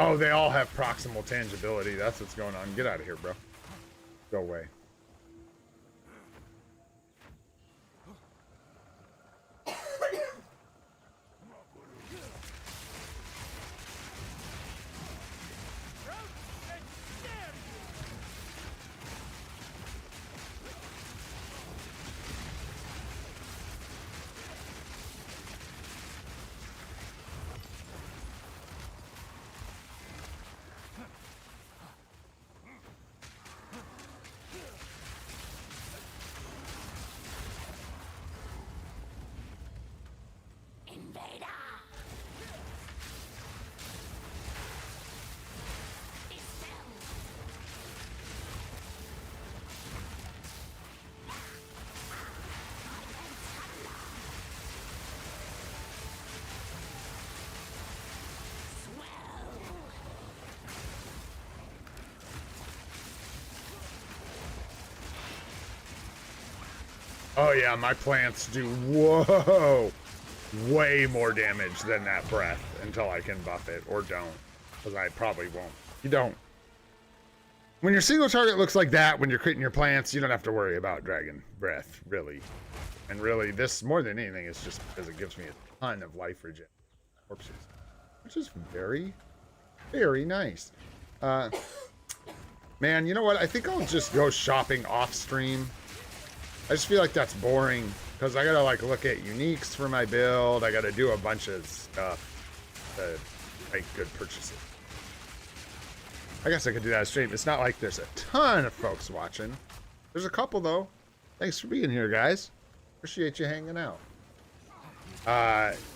Oh, they all have proximal tangibility. That's what's going on. Get out of here, bro. Go away. Oh yeah, my plants do, whoa, way more damage than that breath until I can buff it, or don't, because I probably won't. You don't. When your single target looks like that, when you're creating your plants, you don't have to worry about dragon breath, really. And really, this, more than anything, is just because it gives me a ton of life regen corpses, which is very, very nice. Man, you know what? I think I'll just go shopping off stream. I just feel like that's boring because I gotta like look at uniques for my build. I gotta do a bunch of stuff to make good purchases. I guess I could do that stream. It's not like there's a ton of folks watching. There's a couple though. Thanks for being here, guys. Appreciate you hanging out.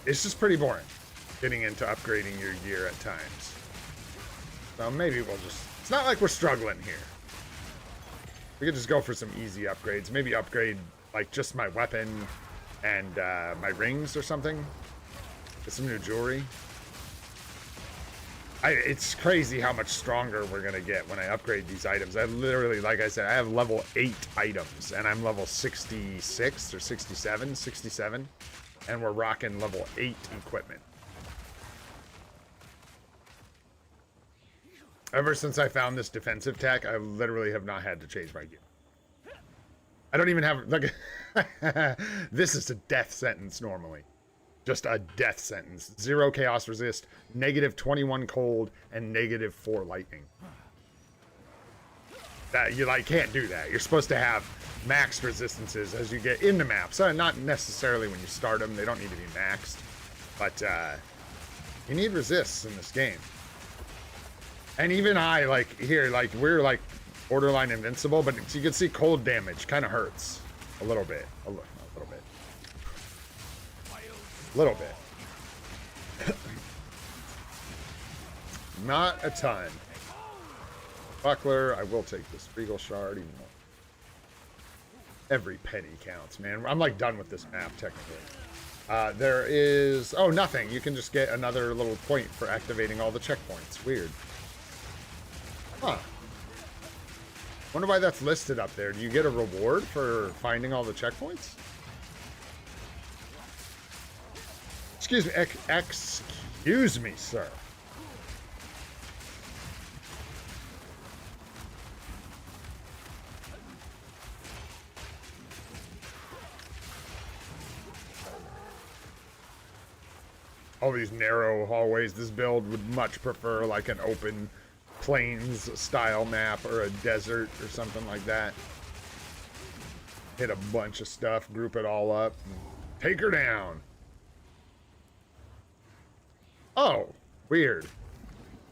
It's just pretty boring getting into upgrading your gear at times. So maybe we'll just, it's not like we're struggling here. We could just go for some easy upgrades. Maybe upgrade like just my weapon and my rings or something. Get some new jewelry. It's crazy how much stronger we're gonna get when I upgrade these items. I literally, like I said, I have level 8 items and I'm level 66 or 67, and we're rocking level 8 equipment. Ever since I found this defensive tech, I literally have not had to change my gear. I don't even have, like, this is a death sentence normally. Just a death sentence. 0 chaos resist, -21 cold, and -4 lightning. That you like can't do that. You're supposed to have maxed resistances as you get into maps. Not necessarily when you start them. They don't need to be maxed. But you need resists in this game. And even I, like, here, like, we're, like, borderline invincible, but you can see cold damage kind of hurts. A little bit. A little bit. A little bit. Not a ton. Buckler, I will take this Regal Shard, even though every penny counts, man. I'm, like, done with this map, technically. There is... Oh, nothing. You can just get another little point for activating all the checkpoints. Weird. Huh. Wonder why that's listed up there. Do you get a reward for finding all the checkpoints? Excuse me. Excuse me, sir. All these narrow hallways. This build would much prefer like an open plains style map or a desert or something like that. Hit a bunch of stuff, group it all up, and take her down. Oh, weird.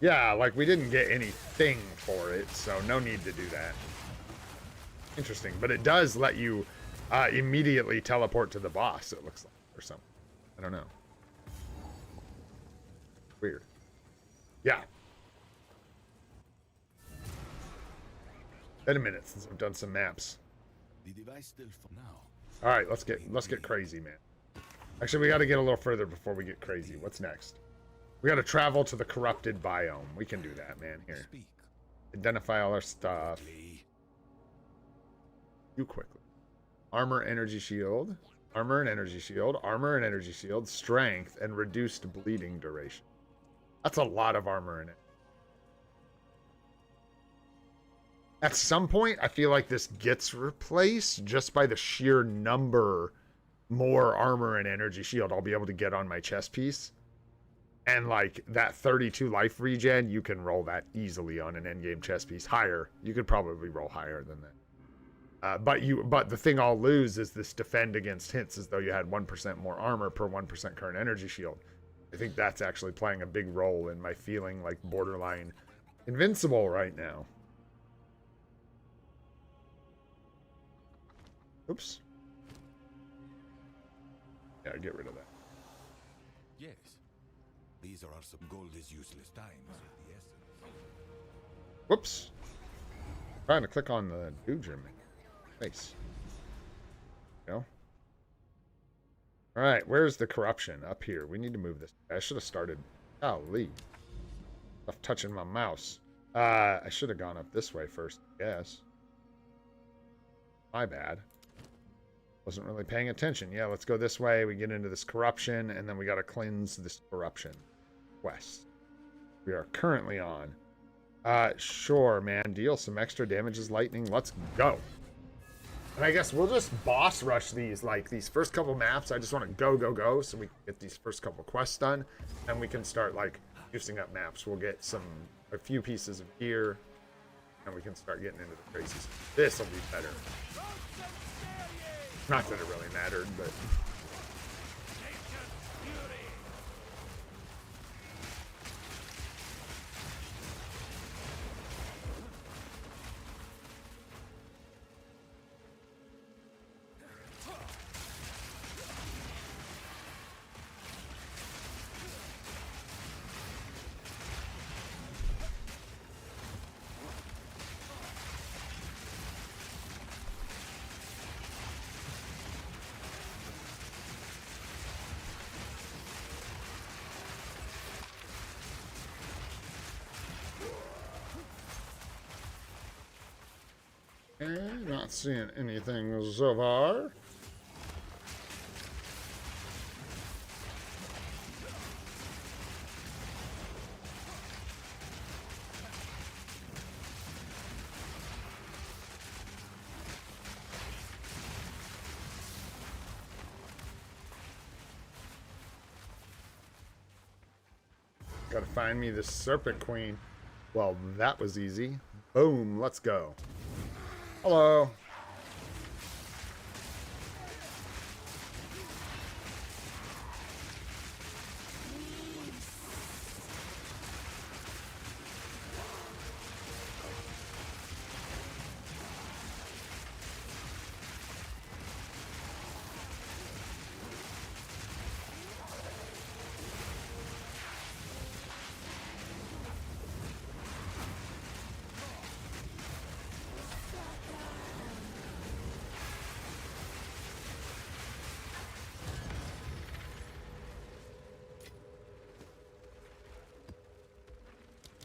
Yeah, like we didn't get anything for it, so no need to do that. Interesting, but it does let you immediately teleport to the boss, it looks like, or something. I don't know. Weird. Yeah. Been a minute since I've done some maps. The device still now. All right, let's get crazy, man. Actually, we got to get a little further before we get crazy. What's next? We got to travel to the corrupted biome. We can do that, man. Here, identify all our stuff. You quickly. Armor, energy shield, armor and energy shield, armor and energy shield, strength, and reduced bleeding duration. That's a lot of armor in it. At some point, I feel like this gets replaced just by the sheer number more armor and energy shield I'll be able to get on my chest piece. And like that 32 life regen, you can roll that easily on an endgame chest piece. Higher. You could probably roll higher than that. But the thing I'll lose is this defend against hits as though you had 1% more armor per 1% current energy shield. I think that's actually playing a big role in my feeling like borderline invincible right now. Oops. Yeah, get rid of that. Yes. These are some gold is useless times of the essence. Whoops. Trying to click on the dude gym. Nice. Go. Alright, where's the corruption? Up here. We need to move this. I should have started. Golly. Stuff touching my mouse. I should have gone up this way first, I guess. My bad. Wasn't really paying attention. Yeah, let's go this way. We get into this corruption, and then we got to cleanse this corruption quest. We are currently on. Sure, man. Deal some extra damage as lightning. Let's go. And I guess we'll just boss rush these, like, these first couple maps. I just want to go, go, go, so we can get these first couple quests done, and we can start, like, juicing up maps. We'll get a few pieces of gear, and we can start getting into the crazy stuff. This will be better. Not that it really mattered, but... Not seeing anything so far. Gotta find me the Serpent Queen. Well, that was easy. Boom, let's go. Hello.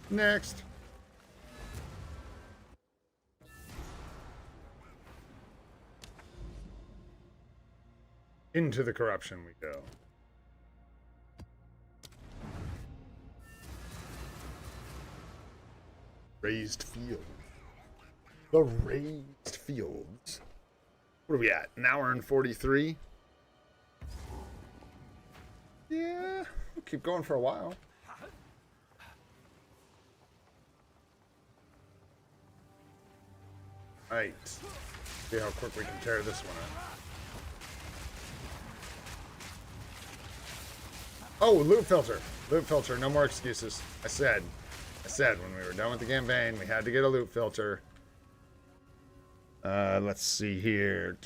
Next. Into the corruption we go. Raised field. The raised fields. What are we at? An hour and 43? Yeah, we'll keep going for a while. Right. See how quick we can tear this one up. Oh, loot filter. Loot filter. No more excuses. I said when we were done with the campaign, we had to get a loot filter. Let's see here.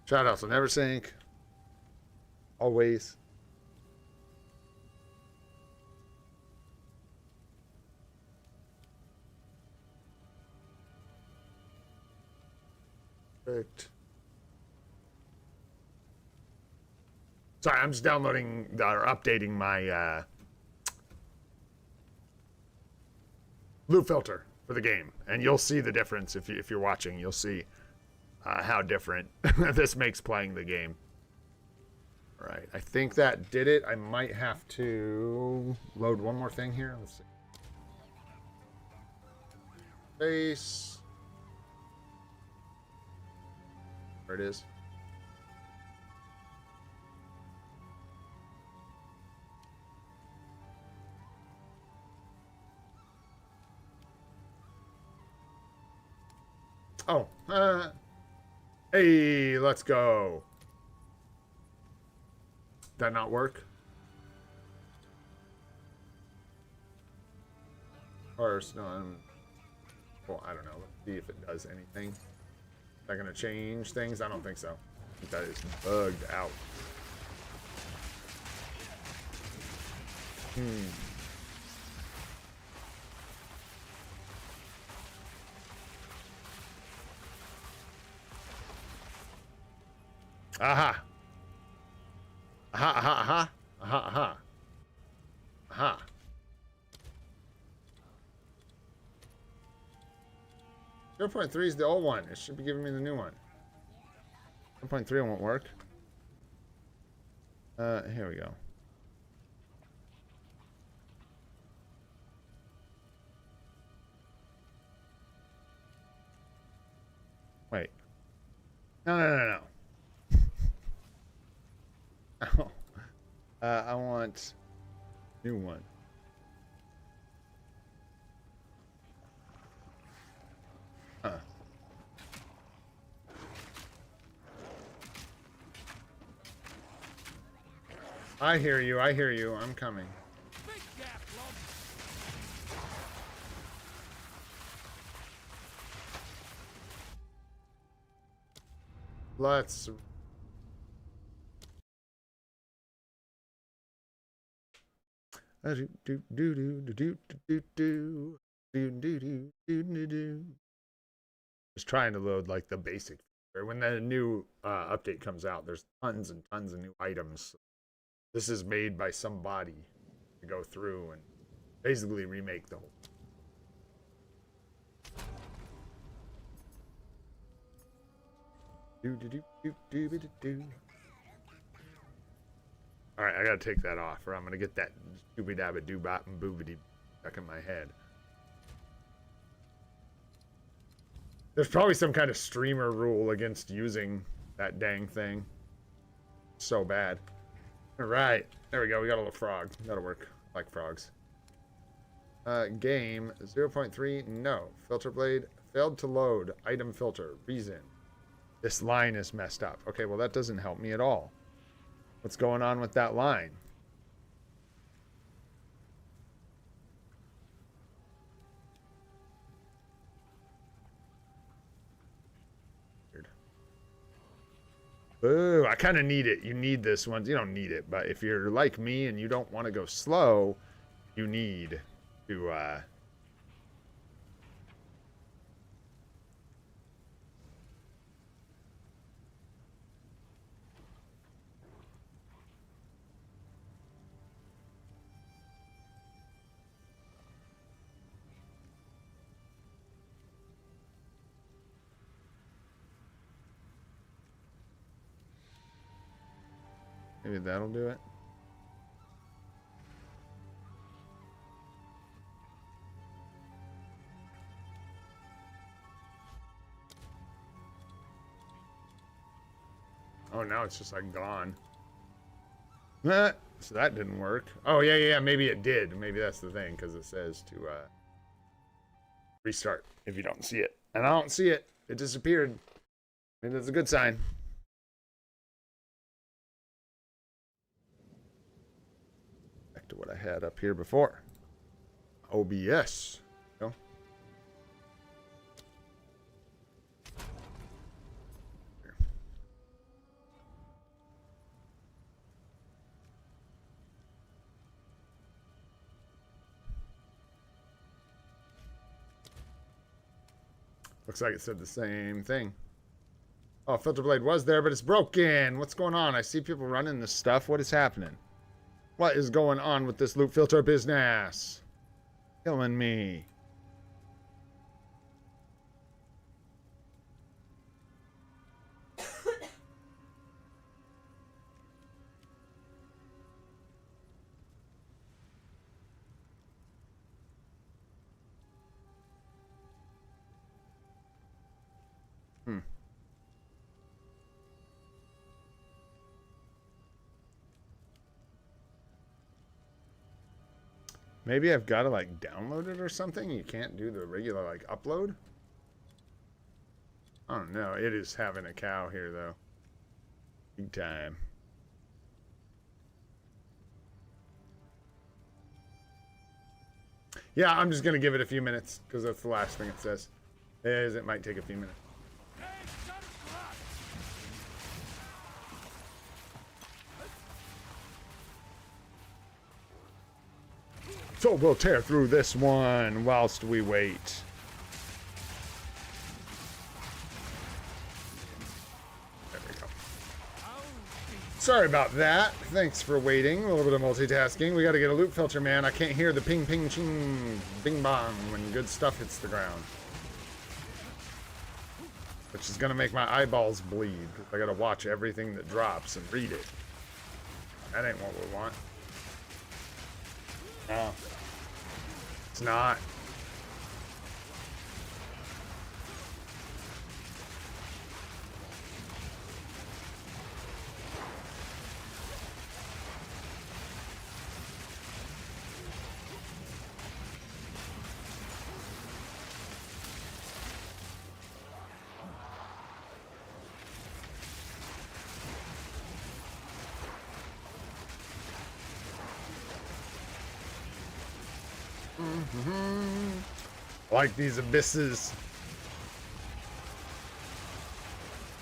Shoutouts will never sink. Always. Perfect. Sorry, I'm just downloading or updating my loot filter for the game, and you'll see the difference if you're watching. You'll see how different this makes playing the game. All right, I think that did it. I might have to load one more thing here. Let's see. Base. There it is. Oh, hey, let's go. Did that not work? First, no, well, I don't know. Let's see if it does anything. Is that gonna change things? I don't think so. I think that is bugged out. Aha! Aha, aha, aha! Aha, aha! Aha! 0.3 is the old one. It should be giving me the new one. 1.3 won't work. Here we go. Wait. No, no, no, no. Oh. I want new one. Huh. I hear you. I hear you. I'm coming. Big gap, lad. Let's. Just trying to load like the basic. When the new update comes out, there's tons and tons of new items. This is made by somebody to go through and basically remake the whole. All right, I gotta take that off, or I'm gonna get that doobie dabba doo bop and boobity stuck in my head. There's probably some kind of streamer rule against using that dang thing. So bad. All right, there we go. We got a little frog. That'll work. Like frogs. Game 0.3. No. Filter blade failed to load. Item filter. Reason. This line is messed up. Okay, well that doesn't help me at all. What's going on with that line? Weird. Boo, I kind of need it. You need this one. You don't need it, but if you're like me and you don't want to go slow, you need to maybe that'll do it. Oh, now it's just like gone. So that didn't work. Oh, yeah, yeah, maybe it did. Maybe that's the thing, because it says to restart if you don't see it. And I don't see it. It disappeared. Maybe that's a good sign. Back to what I had up here before. OBS. No. Looks like it said the same thing. Oh, filter blade was there, but it's broken. What's going on? I see people running this stuff. What is happening? What is going on with this loop filter business? Killing me. Maybe I've got to like download it or something. You can't do the regular like upload. I don't know. It is having a cow here though. Big time. Yeah, I'm just gonna give it a few minutes because that's the last thing it says. It might take a few minutes. So we'll tear through this one whilst we wait. There we go. Sorry about that. Thanks for waiting. A little bit of multitasking. We got to get a loot filter, man. I can't hear the ping, ping, ching, bing, bong when good stuff hits the ground. Which is going to make my eyeballs bleed. I got to watch everything that drops and read it. That ain't what we want. No. It's not. I like these abysses.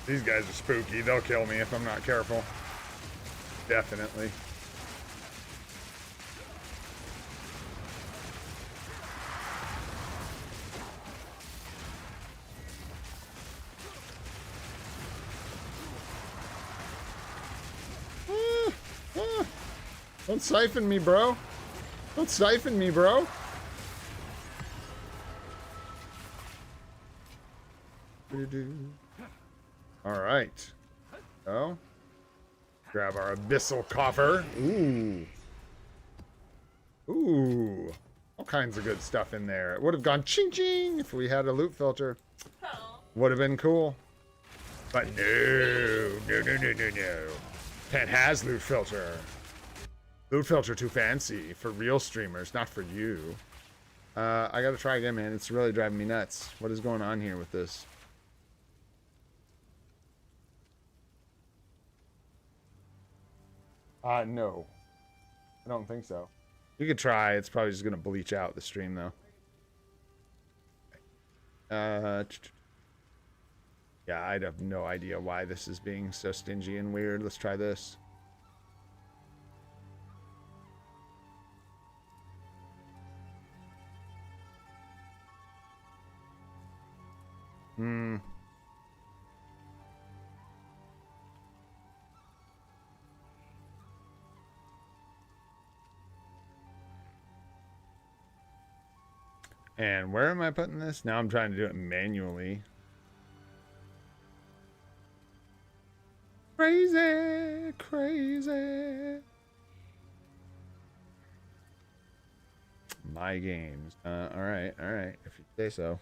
These guys are spooky. They'll kill me if I'm not careful. Definitely. Don't siphon me, bro. Don't siphon me, bro. All right. Oh. Grab our abyssal coffer. Ooh. Ooh. All kinds of good stuff in there. It would have gone ching ching if we had a loot filter. Would have been cool. But no. No. Pet has loot filter. Loot filter too fancy for real streamers, not for you. I gotta try again, man. It's really driving me nuts. What is going on here with this? No. I don't think so. You could try. It's probably just gonna bleach out the stream, though. Yeah, I'd have no idea why this is being so stingy and weird. Let's try this. And where am I putting this? Now I'm trying to do it manually. Crazy, crazy. My games. All right. If you say so.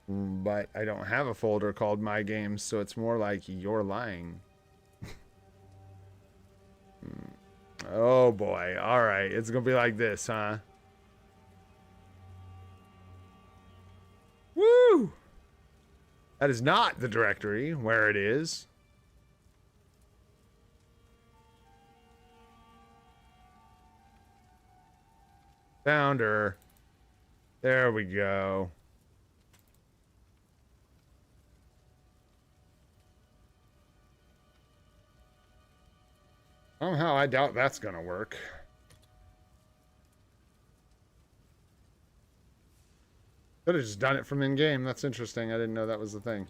But I don't have a folder called My Games, so it's more like you're lying. Oh boy. All right. It's going to be like this, huh? Woo! That is not the directory where it is. Found her. There we go. Somehow I doubt that's gonna work. Could have just done it from in-game. That's interesting. I didn't know that was the thing.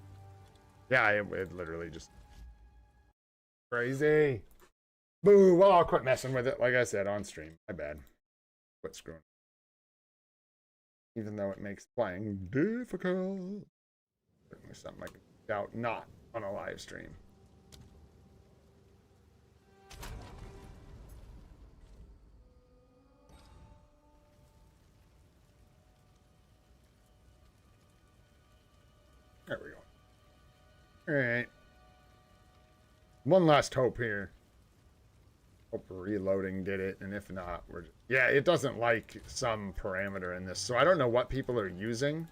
Yeah, it literally just... Crazy. Boo! Well, I'll quit messing with it. Like I said, on stream. My bad. Quit screwing. Even though it makes playing difficult. Certainly something I could doubt not on a live stream. There we go. All right. One last hope here. Hope reloading did it, and if not, we're just... Yeah, it doesn't like some parameter in this, so I don't know what people are using.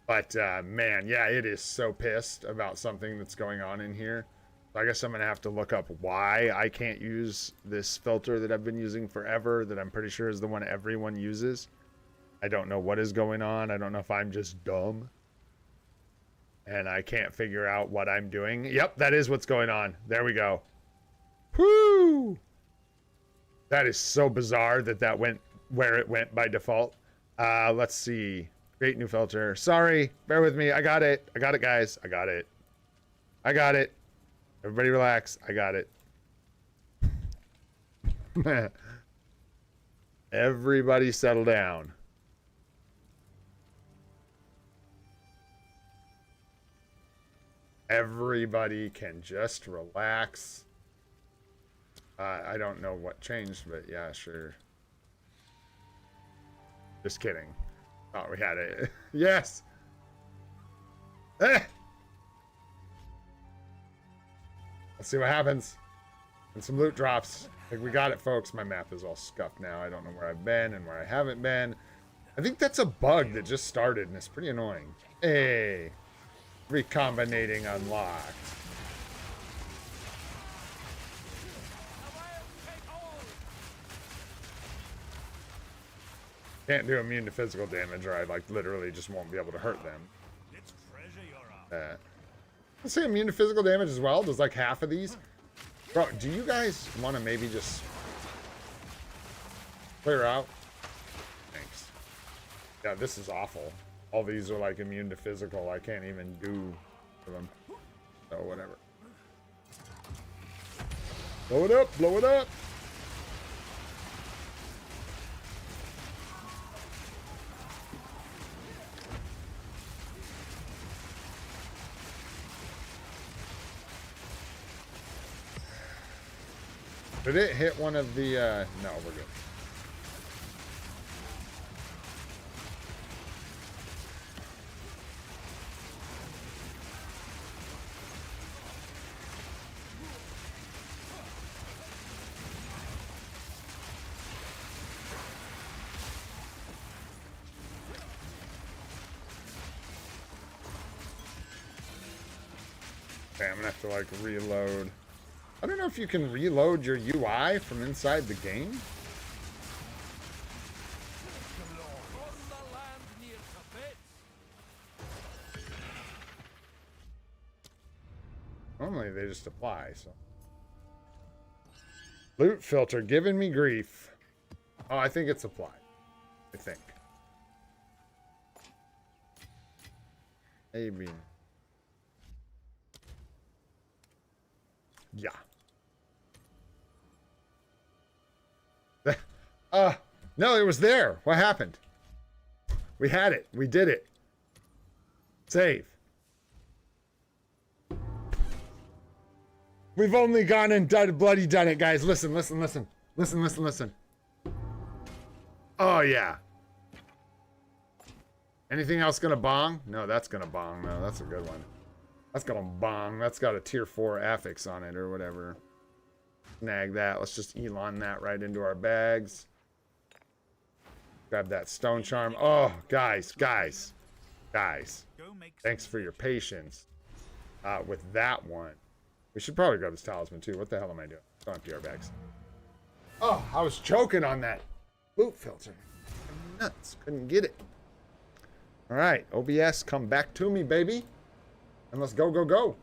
But, man, yeah, it is so pissed about something that's going on in here. So I guess I'm going to have to look up why I can't use this filter that I've been using forever, that I'm pretty sure is the one everyone uses. I don't know what is going on. I don't know if I'm just dumb and I can't figure out what I'm doing. Yep, that is what's going on. There we go. Whoo! That is so bizarre that that went where it went by default. Let's see. Create new filter. Sorry, bear with me. I got it. I got it, guys. I got it. I got it. Everybody relax. I got it. Everybody settle down. Everybody can just relax. I don't know what changed, but yeah, sure. Just kidding. Oh, we had it. Yes! Eh! Let's see what happens. And some loot drops. I think we got it, folks. My map is all scuffed now. I don't know where I've been and where I haven't been. I think that's a bug that just started, and it's pretty annoying. Hey! Recombinating unlocked. Can't do immune to physical damage, or I like literally just won't be able to hurt them. Let's say immune to physical damage as well. Does like half of these? Bro, do you guys want to maybe just clear out? Thanks. Yeah, this is awful. All these are like immune to physical. I can't even do for them. So whatever. Blow it up, blow it up. Did it hit one of the, no, we're good. Okay, I'm gonna have to like reload. I don't know if you can reload your UI from inside the game. Normally they just apply, so. Loot filter giving me grief. Oh, I think it's applied. I think. Maybe. Yeah. No, it was there. What happened? We had it. We did it. Save. We've only gone and bloody done it, guys. Listen, listen, listen. Listen, listen, listen. Oh, yeah. Anything else gonna bong? No, that's gonna bong. No, that's a good one. That's gonna bong. That's got a tier 4 affix on it or whatever. Snag that. Let's just Elon that right into our bags. Grab that stone charm. Oh, guys. Thanks for your patience with that one. We should probably grab this talisman too. What the hell am I doing? Don't empty our bags. Oh, I was choking on that loot filter. I'm nuts. Couldn't get it. All right, OBS, come back to me, baby. And let's go, go, go.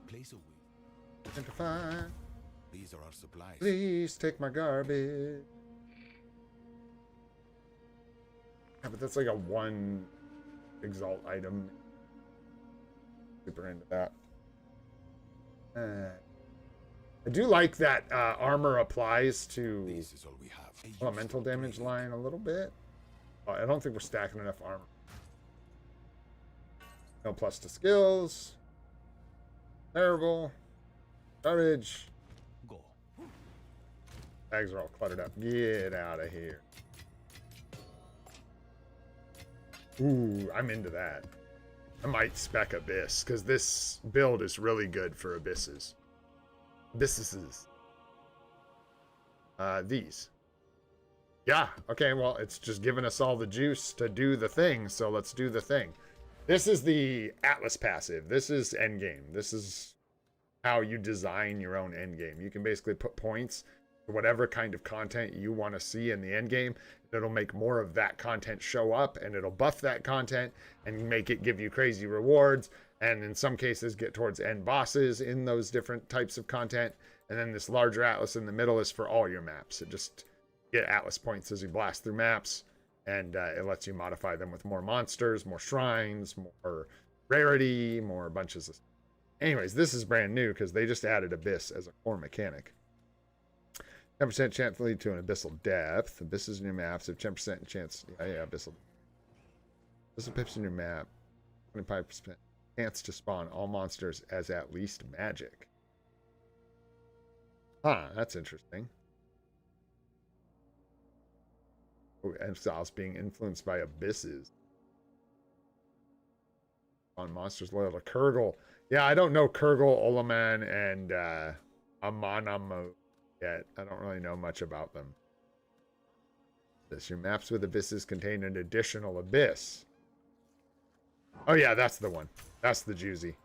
Place a wheel. Identify. These are our supplies. Please take my garbage. Yeah, but that's like a 1 exalt item. Super into that. I do like that armor applies to This is all we have. elemental damage line a little bit. I don't think we're stacking enough armor. No plus to skills. Terrible. Garbage. Go. Bags are all cluttered up. Get out of here. Ooh, I'm into that. I might spec Abyss, because this build is really good for Abysses. Abysses. These. Yeah, okay, well, it's just giving us all the juice to do the thing, so let's do the thing. This is the Atlas passive. This is endgame. This is how you design your own endgame. You can basically put points for whatever kind of content you want to see in the endgame. It'll make more of that content show up, and it'll buff that content and make it give you crazy rewards, and in some cases get towards end bosses in those different types of content. And then this larger Atlas in the middle is for all your maps. It just get Atlas points as you blast through maps, and it lets you modify them with more monsters, more shrines, more rarity, more bunches of... Anyways, this is brand new because they just added Abyss as a core mechanic. 10% chance to lead to an abyssal depth. Abysses in your maps have 10% chance. Yeah, abyssal. Abyssal pips in your map. 25% chance to spawn all monsters as at least magic. Huh, that's interesting. Oh, exiles being influenced by abysses. On monsters loyal to Kurgle. Yeah, I don't know Kurgle, Olaman, and Amanamo yet. I don't really know much about them. This, your maps with abysses contain an additional abyss. Oh yeah, that's the one. That's the juicy.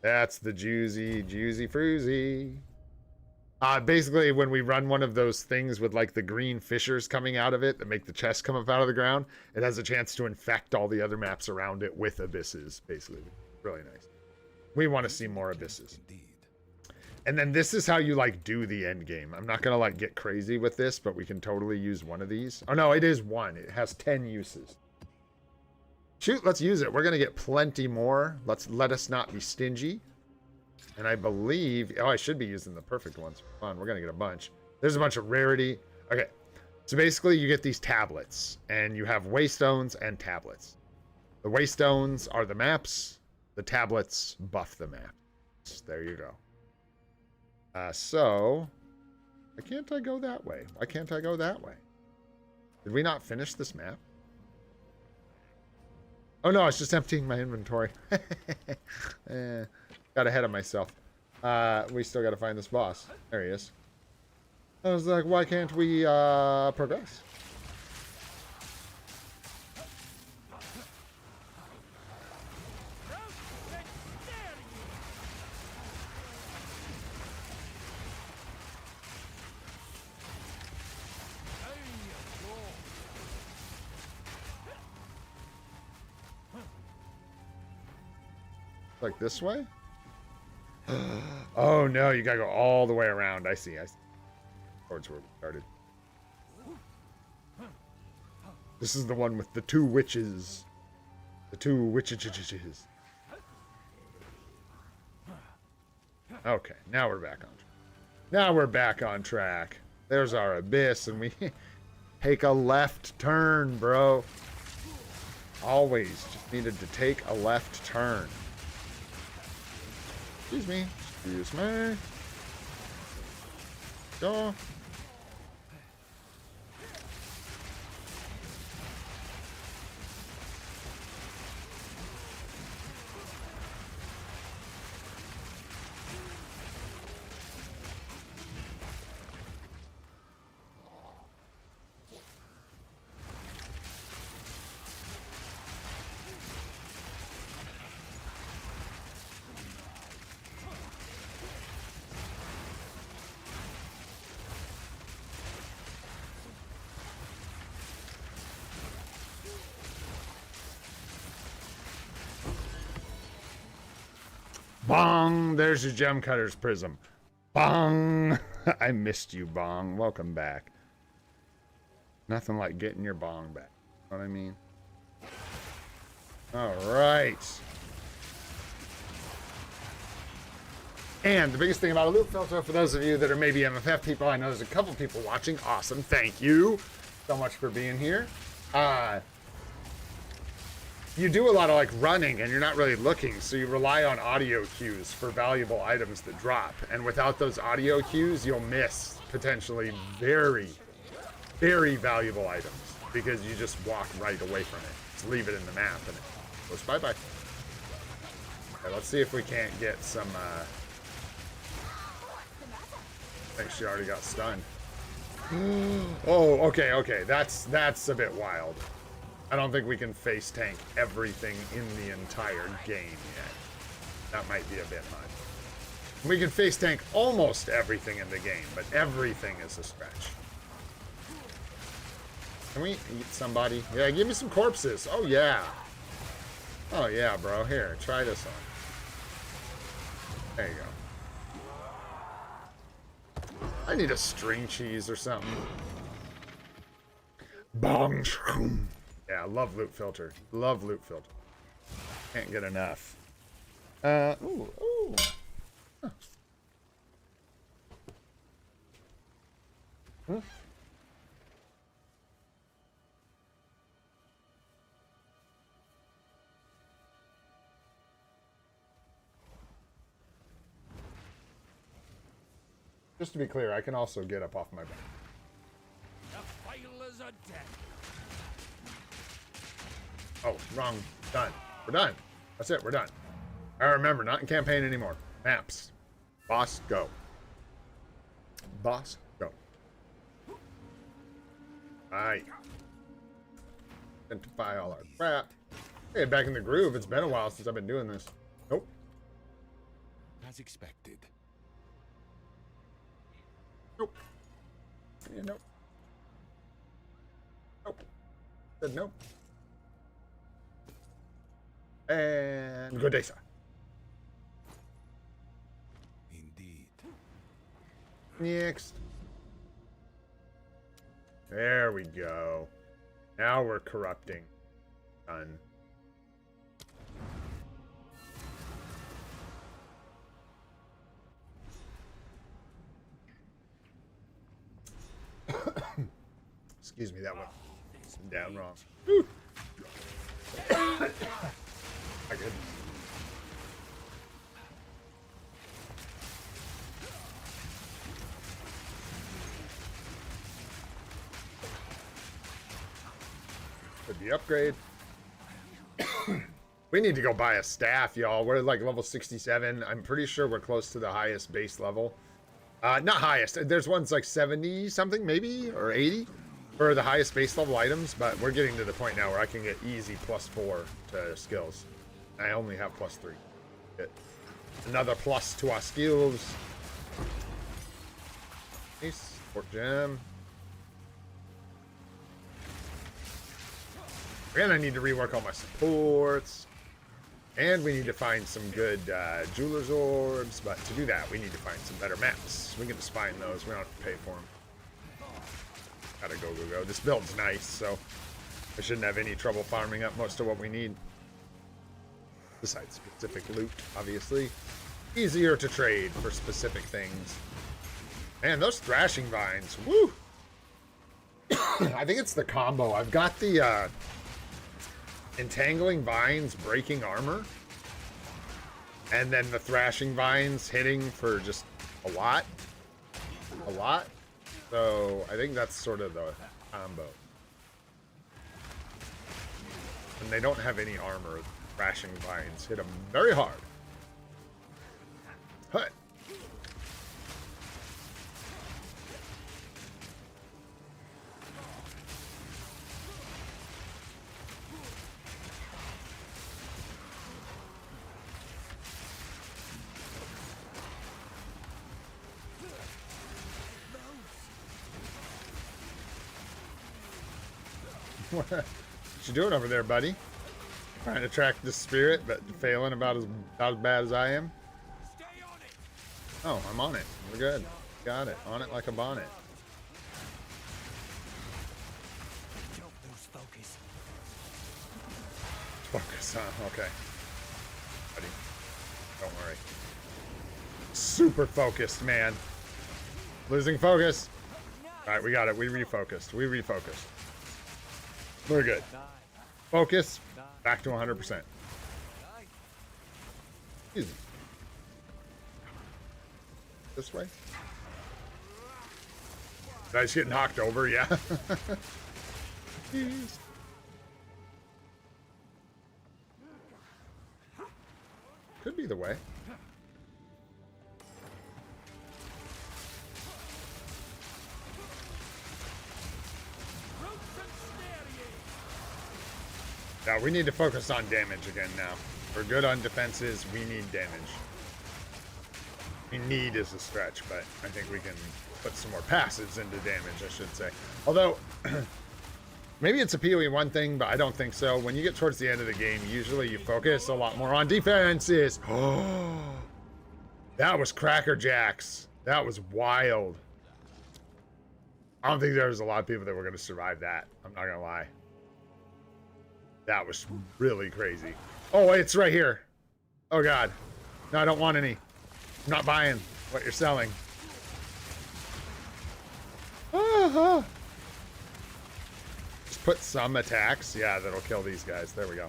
That's the juicy fruzy. Basically, when we run one of those things with like the green fissures coming out of it that make the chest come up out of the ground, it has a chance to infect all the other maps around it with abysses, basically. Really nice. We want to see more abysses. And then this is how you like do the end game. I'm not gonna like get crazy with this, but we can totally use one of these. Oh no, it is one. It has 10 uses. Shoot, let's use it. We're gonna get plenty more. Let us not be stingy. And I believe, oh, I should be using the perfect ones. Fun, we're gonna get a bunch. There's a bunch of rarity. Okay, so basically you get these tablets, and you have waystones and tablets. The waystones are the maps. The tablets buff the maps. There you go. So, why can't I go that way? Why can't I go that way? Did we not finish this map? Oh no, it's just emptying my inventory. Got ahead of myself. We still got to find this boss. There he is. I was like, why can't we progress? Like this way? Oh no, you gotta go all the way around. I see. Towards where we started. This is the one with the two witches. The two witches. Okay, now we're back on track. Now we're back on track. There's our abyss, and we take a left turn, bro. Always just needed to take a left turn. Excuse me. Excuse me. Go. Bong! There's your gem cutter's prism. Bong! I missed you, Bong. Welcome back. Nothing like getting your bong back. You know what I mean? Alright. And the biggest thing about a loop filter, for those of you that are maybe MFF people, I know there's a couple people watching. Awesome. Thank you so much for being here. You do a lot of like running and you're not really looking, so you rely on audio cues for valuable items that drop. And without those audio cues, you'll miss potentially very, very valuable items because you just walk right away from it. Just leave it in the map and Goes bye-bye. Okay, let's see if we can't get some, I think she already got stunned. Oh, okay, okay. That's a bit wild. I don't think we can face tank everything in the entire game yet. That might be a bit much. We can face tank almost everything in the game, but everything is a stretch. Can we eat somebody? Yeah, give me some corpses. Oh, yeah. Oh, yeah, bro. Here, try this on. There you go. I need a string cheese or something. Bong shroom. Yeah, love loot filter. Love loot filter. Can't get enough. Ooh, ooh. Huh. Hmm? Just to be clear, I can also get up off my back. The failures are dead. Oh, wrong. Done. We're done. That's it. We're done. I remember, not in campaign anymore. Maps. Boss, go. Boss, go. Alright. Identify all our crap. Hey, back in the groove. It's been a while since I've been doing this. Nope. As expected. Nope. Yeah, nope. Nope. Said nope. And good day, sir. Indeed. Next. There we go. Now we're corrupting. Done. Excuse me, that went down wrong. Whew. My goodness. Could be upgrade. We need to go buy a staff, y'all. We're like level 67. I'm pretty sure we're close to the highest base level. Not highest. There's ones like 70 something, maybe, or 80 for the highest base level items. But we're getting to the point now where I can get easy +4 to skills. I only have +3. Get another plus to our skills. Nice. Port gem. And I need to rework all my supports. And we need to find some good jeweler's orbs. But to do that, we need to find some better maps. We can just find those. We don't have to pay for them. Gotta go, go, go. This build's nice, so I shouldn't have any trouble farming up most of what we need. Besides specific loot, obviously. Easier to trade for specific things. Man, those thrashing vines. Woo! I think it's the combo. I've got the entangling vines breaking armor, and then the thrashing vines hitting for just a lot. So I think that's sort of the combo. And they don't have any armor. Thrashing vines hit them very hard. Hut. What you doing over there, buddy? Trying to track the spirit, but failing about as bad as I am. Oh, I'm on it. We're good. Got it. On it like a bonnet. Focus, huh? Okay. Buddy. Don't worry. Super focused, man. Losing focus. Alright, we got it. We refocused. We're good. Focus. Back to 100%. Easy. This way? Did I just get knocked over? Yeah. Jeez. Could be the way. Yeah, we need to focus on damage again now. We're good on defenses. We need damage. We need is a stretch, but I think we can put some more passives into damage, I should say. Although, maybe it's a PoE1 thing, but I don't think so. When you get towards the end of the game, usually you focus a lot more on defenses. Oh, that was Cracker Jacks. That was wild. I don't think there was a lot of people that were going to survive that. I'm not going to lie. That was really crazy. Oh, it's right here. Oh, God. No, I don't want any. I'm not buying what you're selling. Just put some attacks. Yeah, that'll kill these guys. There we go.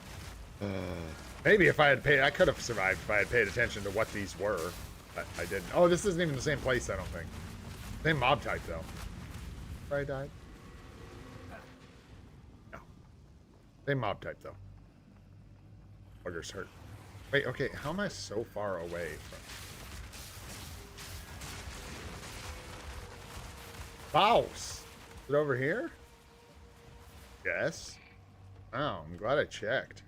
Maybe if I had paid... I could have survived if I had paid attention to what these were. But I didn't. Oh, this isn't even the same place, I don't think. Same mob type, though. Where I died? No. Same mob type, though. Bugger's hurt. Wait, okay. How am I so far away from... Bouse! Is it over here? Yes. Oh, I'm glad I checked.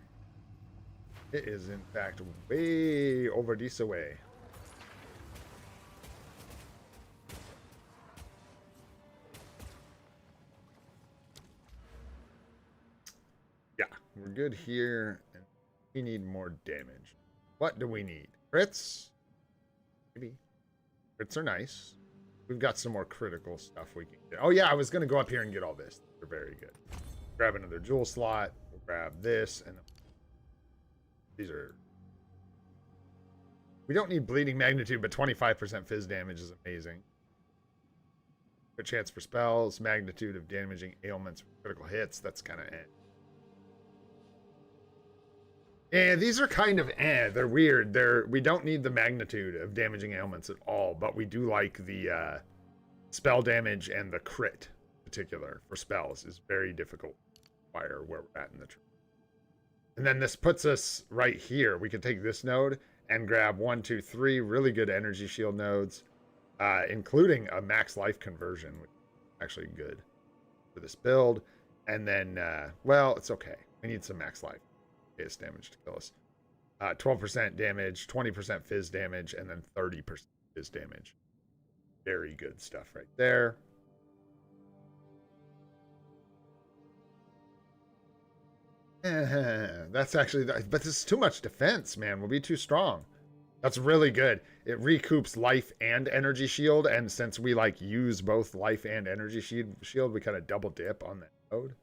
It is, in fact, way over this way. Yeah, we're good here. And we need more damage. What do we need? Crits? Maybe. Crits are nice. We've got some more critical stuff we can get. Oh, yeah, I was going to go up here and get all this. They're very good. Grab another jewel slot. We'll grab this. And these are... We don't need bleeding magnitude, but 25% fizz damage is amazing. Good chance for spells. Magnitude of damaging ailments with critical hits. That's kind of eh. Yeah, these are kind of eh. They're weird. We don't need the magnitude of damaging ailments at all, but we do like the spell damage, and the crit in particular for spells is very difficult to acquire where we're at in the tree. And then this puts us right here. We could take this node and grab 1, 2, 3 really good energy shield nodes, including a max life conversion, which is actually good for this build. And then, well, it's okay. We need some max life. It's damage to kill us. 12% damage, 20% fizz damage, and then 30% fizz damage. Very good stuff right there. That's actually, but this is too much defense, man. We'll be too strong. That's really good. It recoups life and energy shield, and since we like use both life and energy shield, we kind of double dip on that node.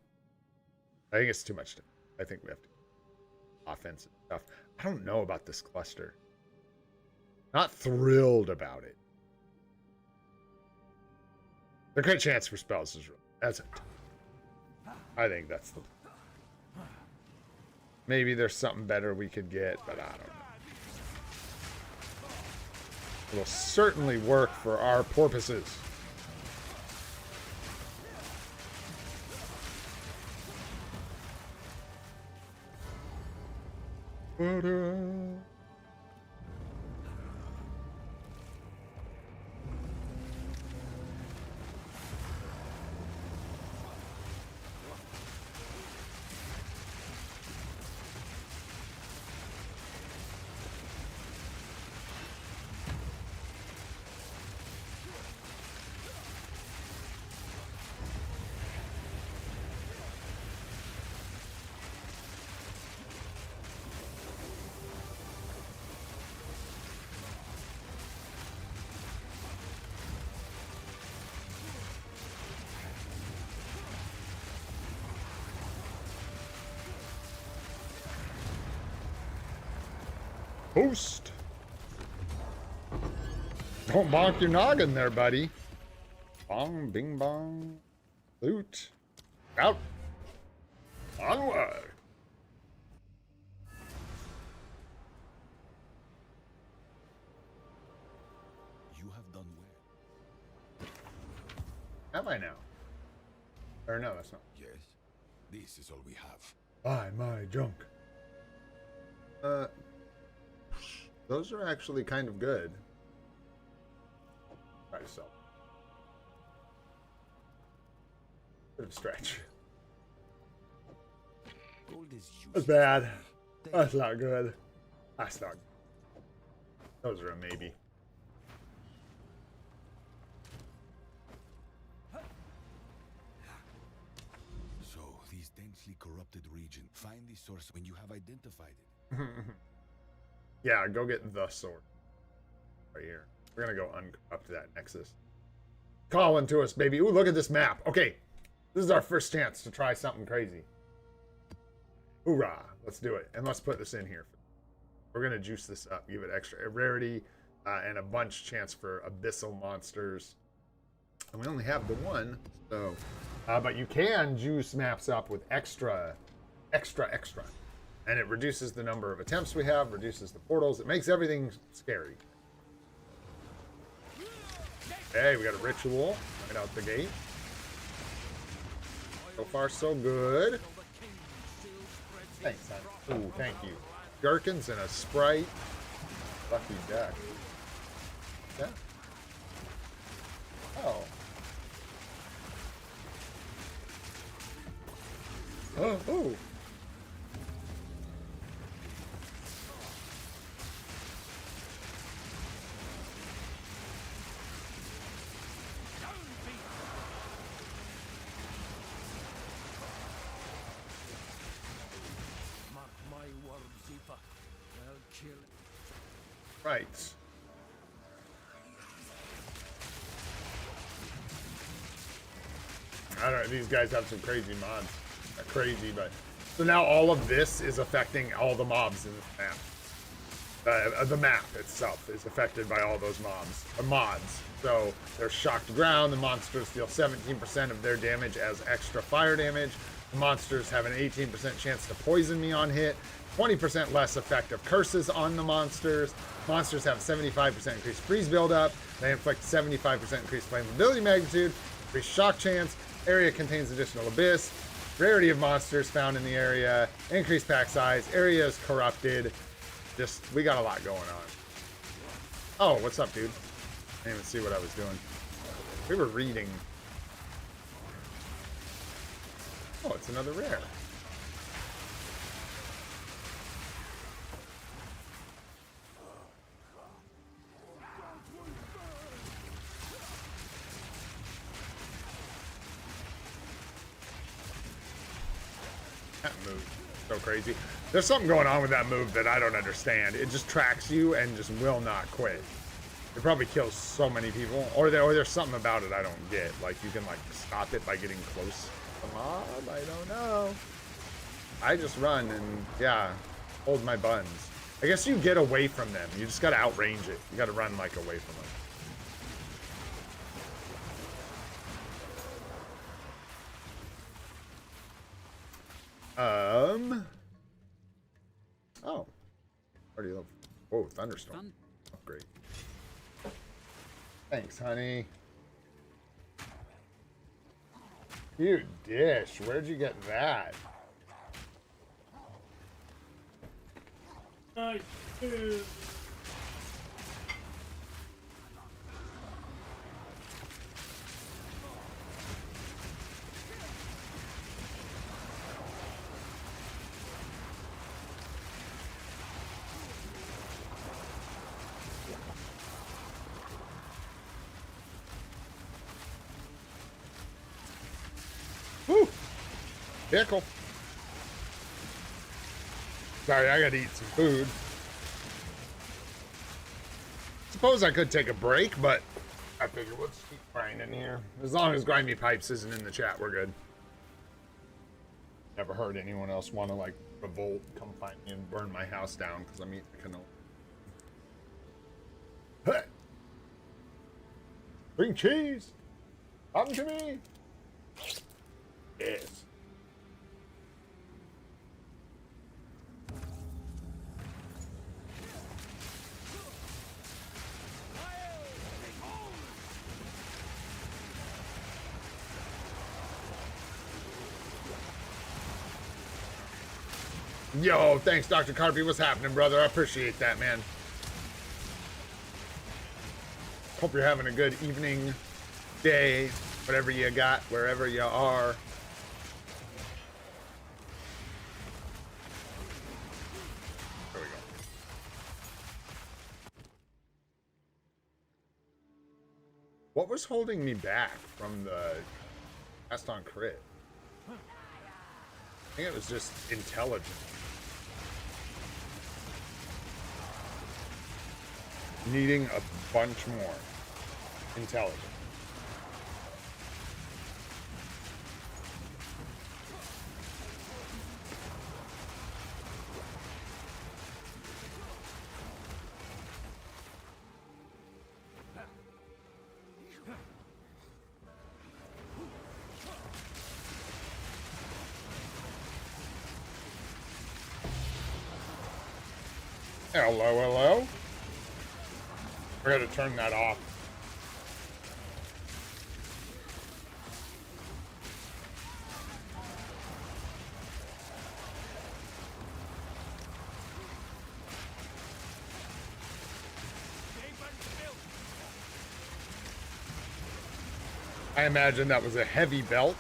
I think it's too much. I think we have to offensive stuff. I don't know about this cluster. Not thrilled about it. The great chance for spells is real. That's it. I think that's the... Maybe there's something better we could get, but I don't know. It'll certainly work for our purposes. Boost. Don't bonk your noggin there, buddy. Bong, bing, bong. Loot. Out. Onward. You have done well. Am I now? Or no, that's not. Yes, this is all we have. Buy my junk. Those are actually kind of good. Try to sell. Bit of a stretch. Gold is That's bad. That's not good. That's not. Those are a maybe. So, these densely corrupted region. Find the source when you have identified it. Yeah, go get the sword. Right here. We're gonna go up to that nexus. Calling to us, baby. Ooh, look at this map. Okay. This is our first chance to try something crazy. Hoorah. Let's do it. And let's put this in here. We're gonna juice this up. Give it extra rarity and a bunch chance for abyssal monsters. And we only have the one, so... but you can juice maps up with extra. And it reduces the number of attempts we have, reduces the portals. It makes everything scary. Hey, we got a ritual right out the gate. So far, so good. Thanks, son. Ooh, thank you. Gherkins and a Sprite. Lucky deck. Yeah. Oh. Oh, oh. Right. I don't know. These guys have some crazy mods. Not crazy, but so now all of this is affecting all the mobs in the map. The map itself is affected by all those mods. So there's shocked ground. The monsters deal 17% of their damage as extra fire damage. The monsters have an 18% chance to poison me on hit. 20% less effect of curses on the monsters. Monsters have 75% increased freeze buildup. They inflict 75% increased flammability magnitude. Increased shock chance. Area contains additional abyss. Rarity of monsters found in the area. Increased pack size. Area is corrupted. Just, we got a lot going on. Oh, what's up, dude? I didn't even see what I was doing. We were reading. Oh, it's another rare. That move, so crazy. There's something going on with that move that I don't understand. It just tracks you and just will not quit. It probably kills so many people, or there's something about it I don't get. Like you can like stop it by getting close to the mob. I don't know. I just run and yeah, hold my buns. I guess you get away from them. You just gotta outrange it. You gotta run like away from them. Oh. Already love. Whoa, thunderstorm. Oh, great. Thanks, honey. You dish. Where'd you get that? Nice. Woo! Pickle. Sorry, I gotta eat some food. Suppose I could take a break, but I figure we'll just keep grinding here. As long as Grimy Pipes isn't in the chat, we're good. Never heard anyone else want to, like, revolt, come find me and burn my house down because I'm eating canola. Hey! Bring cheese! Come to me! Yes. Yo, thanks, Dr. Carpy. What's happening, brother? I appreciate that, man. Hope you're having a good evening, day, whatever you got, wherever you are. There we go. What was holding me back from the cast on crit? I think it was just intelligence. Needing a bunch more intelligence. Hello, hello. I gotta turn that off. I imagine that was a heavy belt.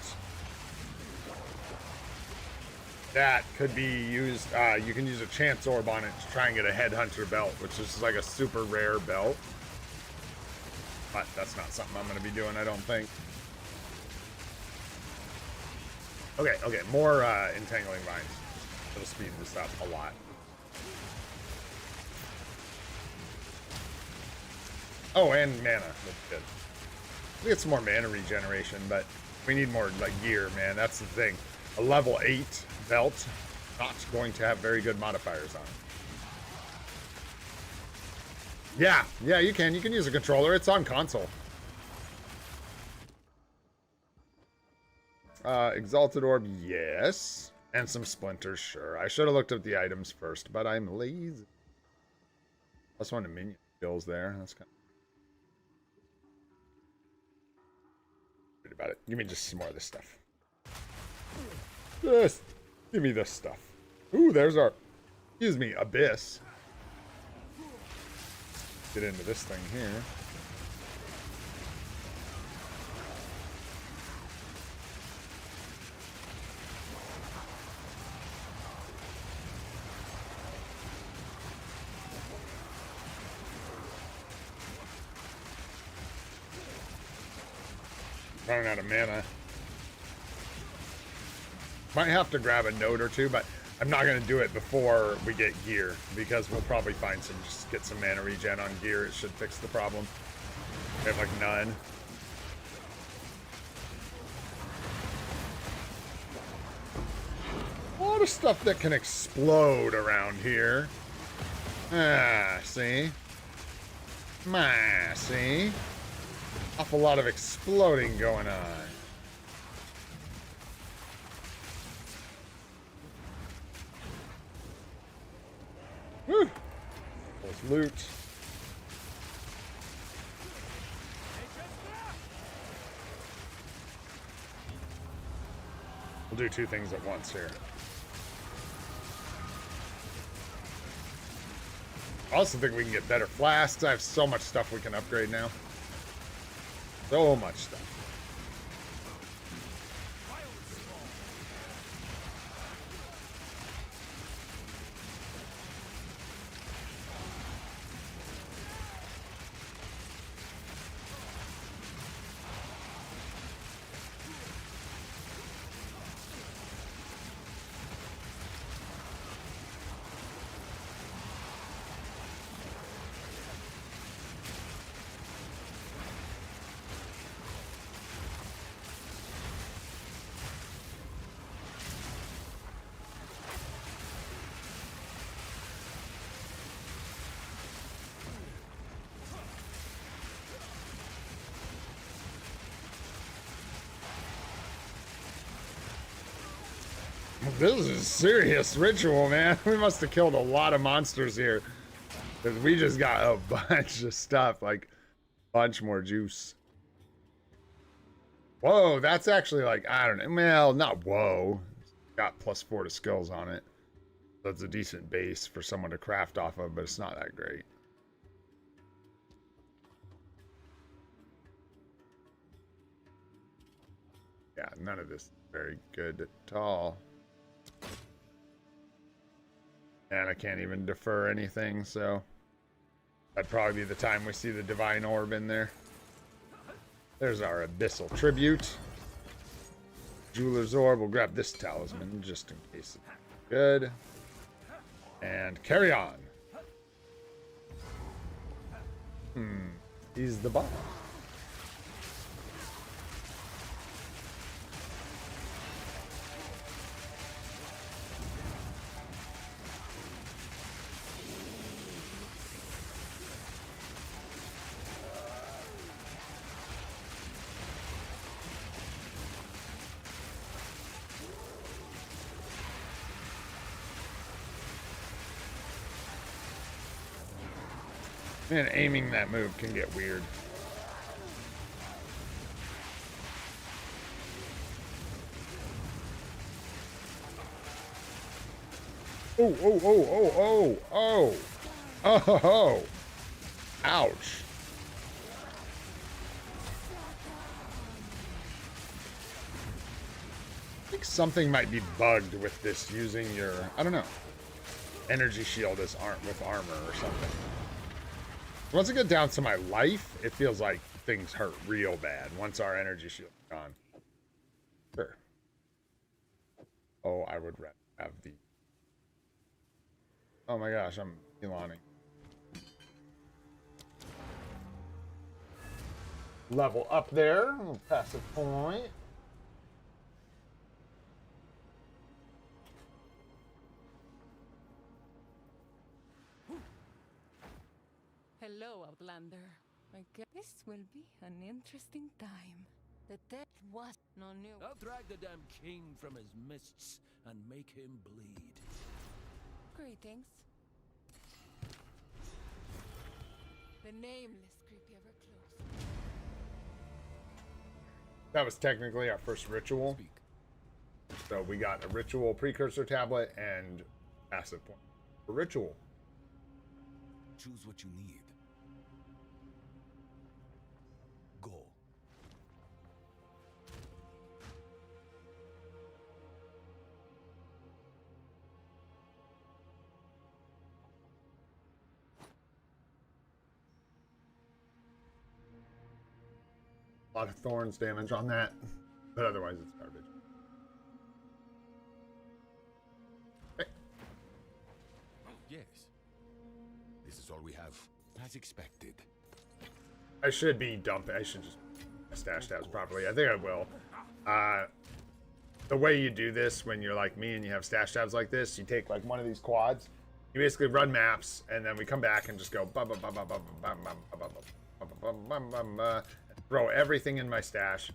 That could be used, you can use a chance orb on it to try and get a headhunter belt, which is like a super rare belt. But that's not something I'm going to be doing, I don't think. Okay, okay, more entangling vines. It'll speed this up a lot. Oh, and mana. That's good. We get some more mana regeneration, but we need more like gear, man. That's the thing. A level 8 belt, not going to have very good modifiers on it. Yeah, you can. You can use a controller. It's on console. Exalted Orb, yes. And some splinters, sure. I should have looked up the items first, but I'm lazy. Plus one to minion skills there. That's kind of about it. Give me just some more of this stuff. Just give me this stuff. Ooh, there's our, excuse me, abyss. Get into this thing here. Running out of mana. Might have to grab a note or two, but I'm not going to do it before we get gear, because we'll probably find some, just get some mana regen on gear. It should fix the problem. We have like none. A lot of stuff that can explode around here. Ah, see? See? Awful lot of exploding going on. Woo! Let's loot. We'll do two things at once here. I also think we can get better flasks. I have so much stuff we can upgrade now. So much stuff. This is a serious ritual, man. We must have killed a lot of monsters here. Because we just got a bunch of stuff, like a bunch more juice. Whoa, that's actually like, I don't know. Well, not whoa. It's got +4 to skills on it. That's a decent base for someone to craft off of, but it's not that great. Yeah, none of this is very good at all. And I can't even defer anything, so that'd probably be the time we see the Divine Orb in there. There's our Abyssal Tribute. Jeweler's Orb. We'll grab this talisman just in case it's good. And carry on. He's the boss. Man, aiming that move can get weird. Oh, oh, oh, oh, oh, oh, oh, ouch. I think something might be bugged with this using your, I don't know, energy shield as with armor or something. Once I get down to my life, it feels like things hurt real bad once our energy shield is gone. Sure. Oh, I would rather have the... Oh my gosh, I'm Eloning. Level up there. We'll pass a point. Hello, Outlander. I guess this will be an interesting time. The dead was no new. I'll drag the damn king from his mists and make him bleed. Greetings. The nameless creepy ever close. That was technically our first ritual. So we got a ritual precursor tablet and passive point. A ritual. Choose what you need. Go. A lot of thorns damage on that, but otherwise it's garbage. Okay. Yes. This is all we have, as expected. I should be dumping. I should just stash tabs properly. I think I will. The way you do this when you're like me and you have stash tabs like this, you take like one of these quads, you basically run maps, and then we come back and just go throw everything in my stash.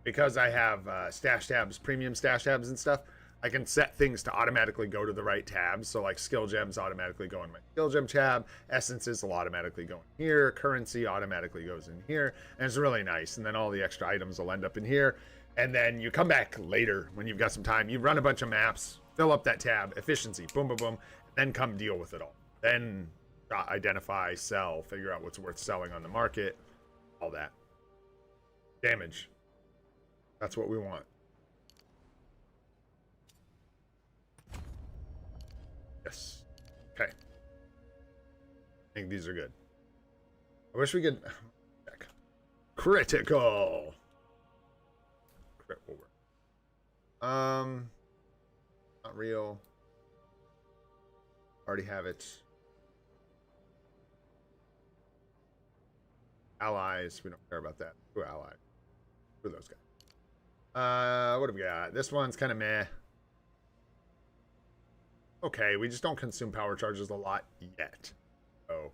Because I have stash tabs, premium stash tabs and stuff, I can set things to automatically go to the right tabs. So like skill gems automatically go in my skill gem tab, essences will automatically go in here, currency automatically goes in here, and it's really nice. And then all the extra items will end up in here. And then you come back later when you've got some time, you run a bunch of maps, fill up that tab, efficiency, boom, boom, boom, then come deal with it all. Then identify, sell, figure out what's worth selling on the market, all that. Damage. That's what we want. Yes. Okay. I think these are good. I wish we could... Check. Critical! Crit will work. Not real. Already have it. Allies. We don't care about that. Who are allies? Who are those guys? What have we got? This one's kind of meh. Okay, we just don't consume power charges a lot yet. So,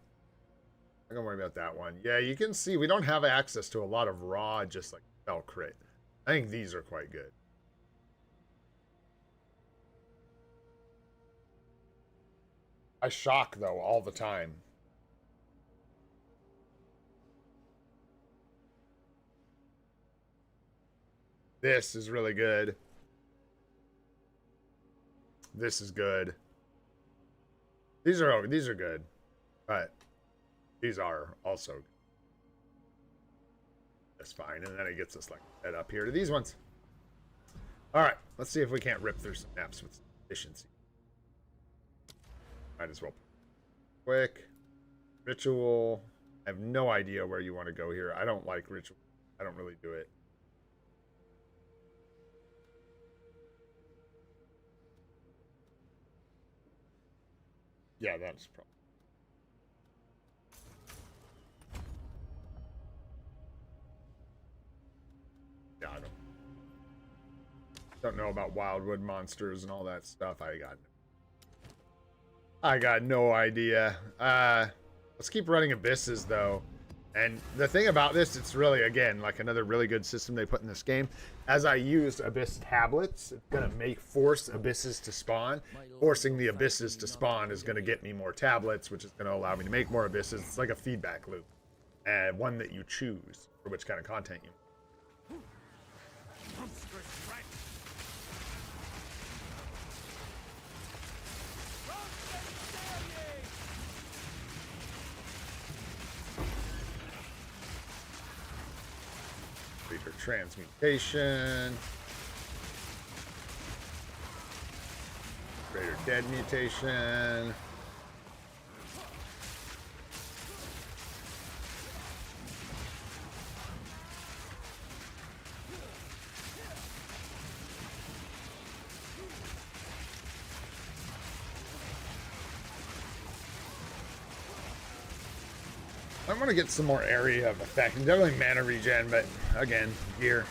I'm gonna worry about that one. Yeah, you can see we don't have access to a lot of raw, just like spell crit. I think these are quite good. I shock, though, all the time. This is really good. This is good. These are good, but these are also good. That's fine, and then it gets us like head up here to these ones. All right, let's see if we can't rip through some maps with efficiency. Might as well. Quick. Ritual. I have no idea where you want to go here. I don't like ritual. I don't really do it. Yeah, that's probably. Yeah, I don't know about wildwood monsters and all that stuff. I got no idea. Let's keep running abysses though. And the thing about this, it's really, again, like another really good system they put in this game. As I use abyss tablets, it's gonna force abysses to spawn. Forcing the abysses to spawn is gonna get me more tablets, which is gonna allow me to make more abysses. It's like a feedback loop, and one that you choose for which kind of content you. Reader transmutation. Greater dead mutation. I want to get some more area of effect. Definitely mana regen, but again, gear.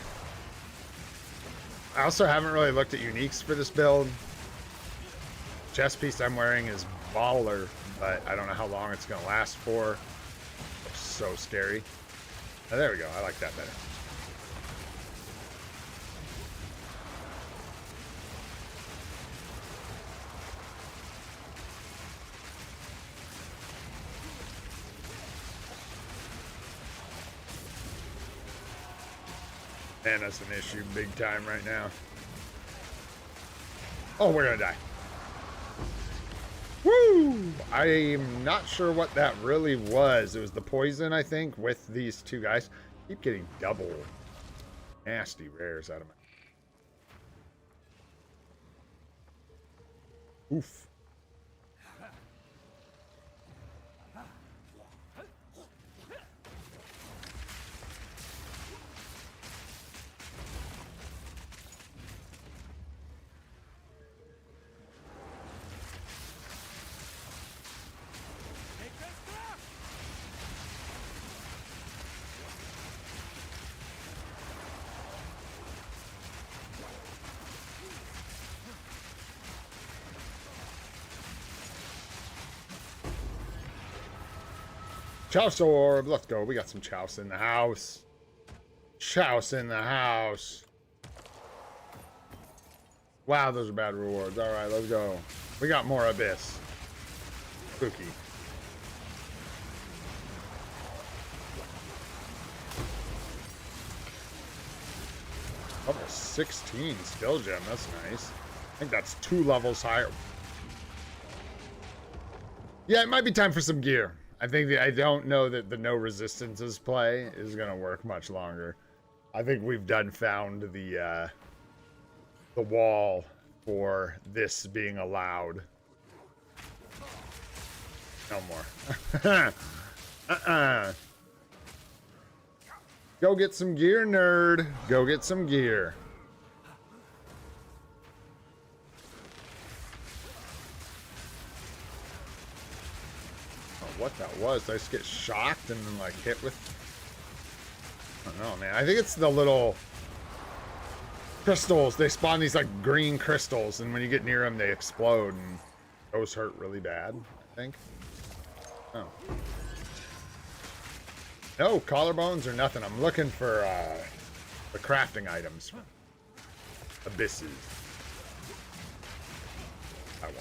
I also haven't really looked at uniques for this build. Chest piece I'm wearing is baller, but I don't know how long it's going to last for. Looks so scary. Oh, there we go. I like that better. Man, that's an issue big time right now. Oh, we're gonna die. Woo! I'm not sure what that really was. It was the poison, I think, with these two guys. Keep getting double nasty rares out of my... Oof. Chouse orb, let's go. We got some chouse in the house. Chouse in the house. Wow, those are bad rewards. All right, let's go. We got more abyss. Spooky. Level 16 skill gem. That's nice. I think that's 2 levels higher. Yeah, it might be time for some gear. I think I don't know that the no resistances play is gonna work much longer. I think we've found the wall for this being allowed. No more. Go get some gear, nerd. Go get some gear. What that was. Did I just get shocked and then like hit with... I don't know, man. I think it's the little crystals. They spawn these like green crystals, and when you get near them, they explode, and those hurt really bad, I think. Oh. No collarbones or nothing. I'm looking for the crafting items. Abysses. I want.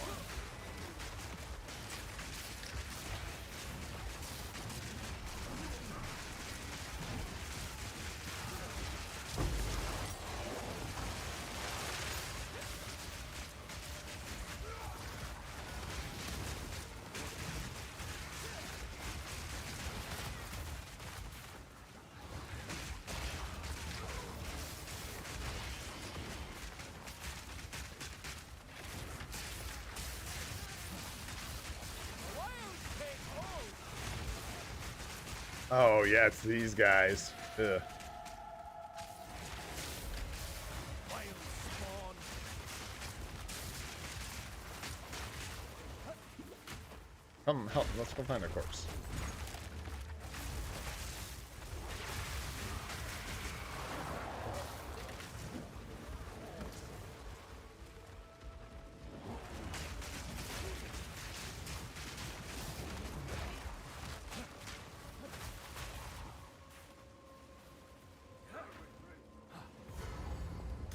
Oh, yeah, it's these guys. Ugh. Whale spawn. Come help. Let's go find a corpse.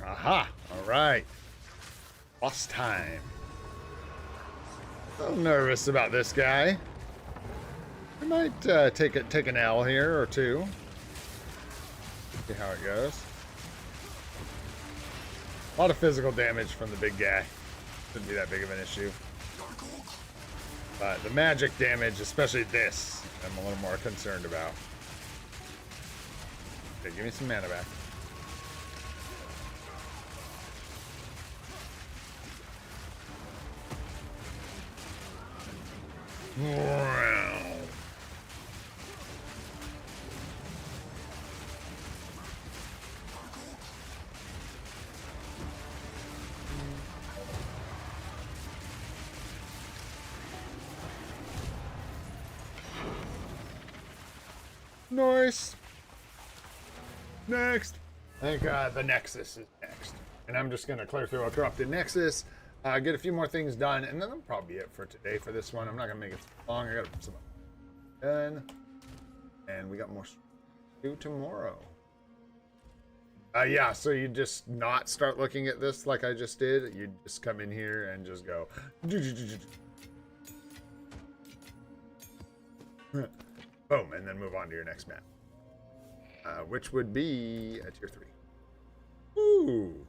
Aha! All right. Boss time. A little nervous about this guy. I might take an L here or two. See how it goes. A lot of physical damage from the big guy. Shouldn't be that big of an issue. But the magic damage, especially this, I'm a little more concerned about. Okay, give me some mana back. Wow. Nice. Next. I think the Nexus is next. And I'm just going to clear through a corrupted Nexus, get a few more things done, and then that'll probably be it for today for this one. I'm not going to make it long. I got some done. And we got more to do tomorrow. Yeah, so you just not start looking at this like I just did. You just come in here and just go. Boom, and then move on to your next map. Which would be a tier 3. Ooh.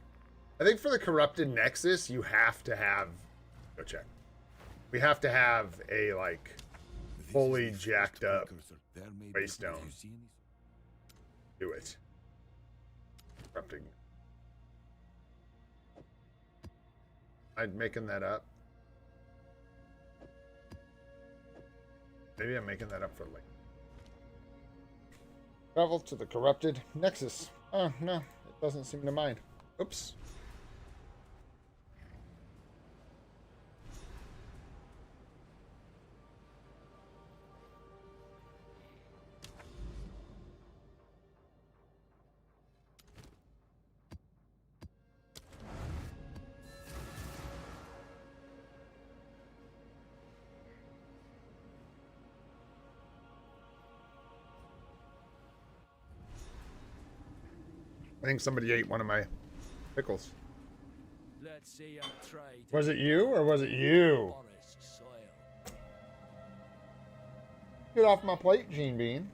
I think for the Corrupted Nexus, you have to have... Go check. We have to have a, like, fully jacked up Waystone. Do it. Corrupting. I'm making that up. Maybe I'm making that up for later. Travel to the Corrupted Nexus. Oh, no. It doesn't seem to mind. Oops. I think somebody ate one of my pickles. Let's see how trade. Was it you or was it you? Forest soil. Get off my plate, Gene Bean.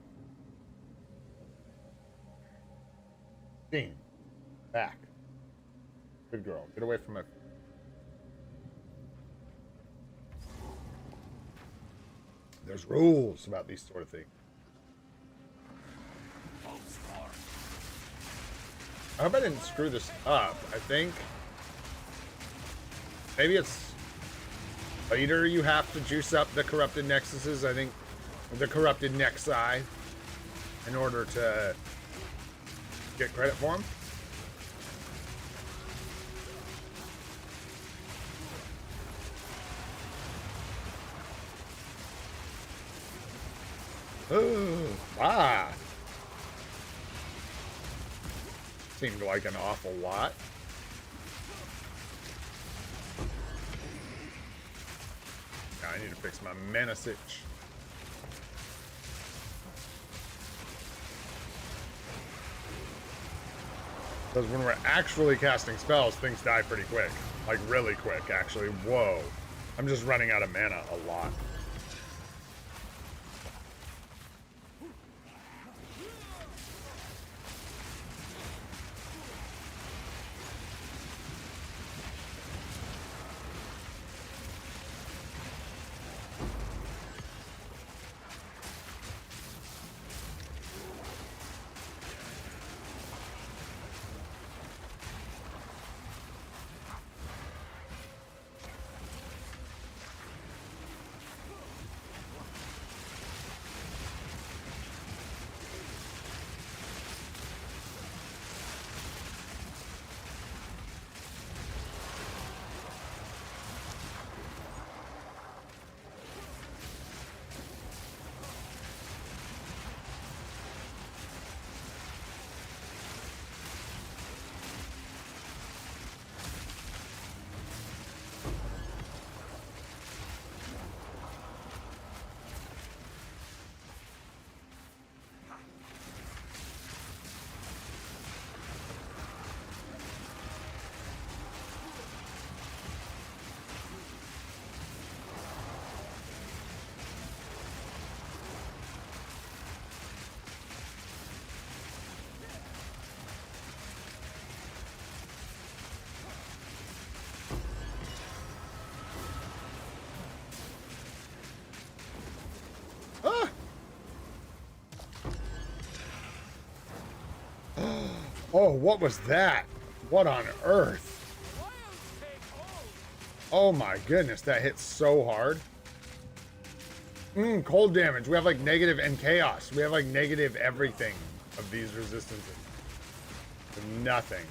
Gene, back. Good girl. Get away from it. There's rules about these sort of things. I hope I didn't screw this up. I think maybe it's later you have to juice up the Corrupted Nexuses. I think the Corrupted Nexi in order to get credit for them. Oh, ah. Seemed like an awful lot. Now I need to fix my menacage. Because when we're actually casting spells, things die pretty quick. Like really quick, actually. Whoa. I'm just running out of mana a lot. Oh, what was that? What on earth? Oh my goodness, that hit so hard. Cold damage. We have like negative and chaos. We have like negative everything of these resistances. Nothing.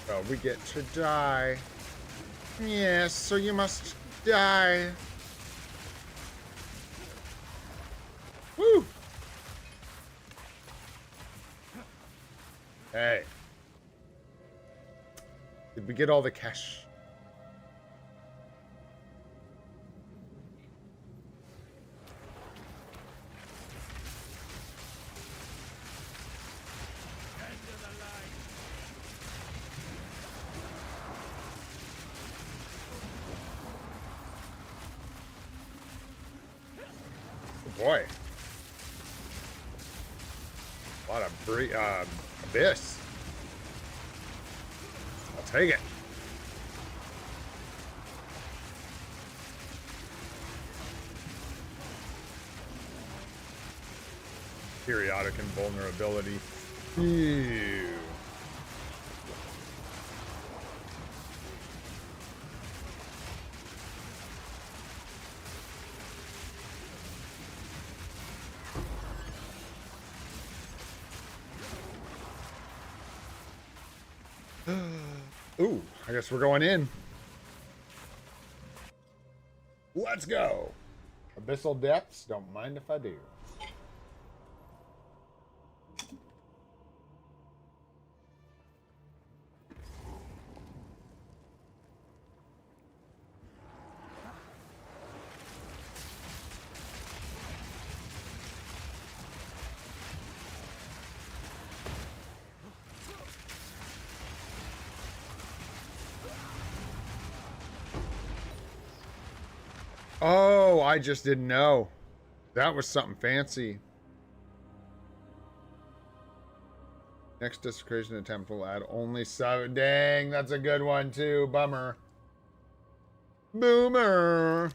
So we get to die. Yes, so you must die. Woo! Hey. Did we get all the cash? Boy. A lot of abyss. I'll take it. Periodic invulnerability. Ew. Ooh, I guess we're going in. Let's go. Abyssal depths, don't mind if I do. Oh, I just didn't know. That was something fancy. Next desecration attempt will add only 7. Dang, that's a good one too. Bummer. Boomer.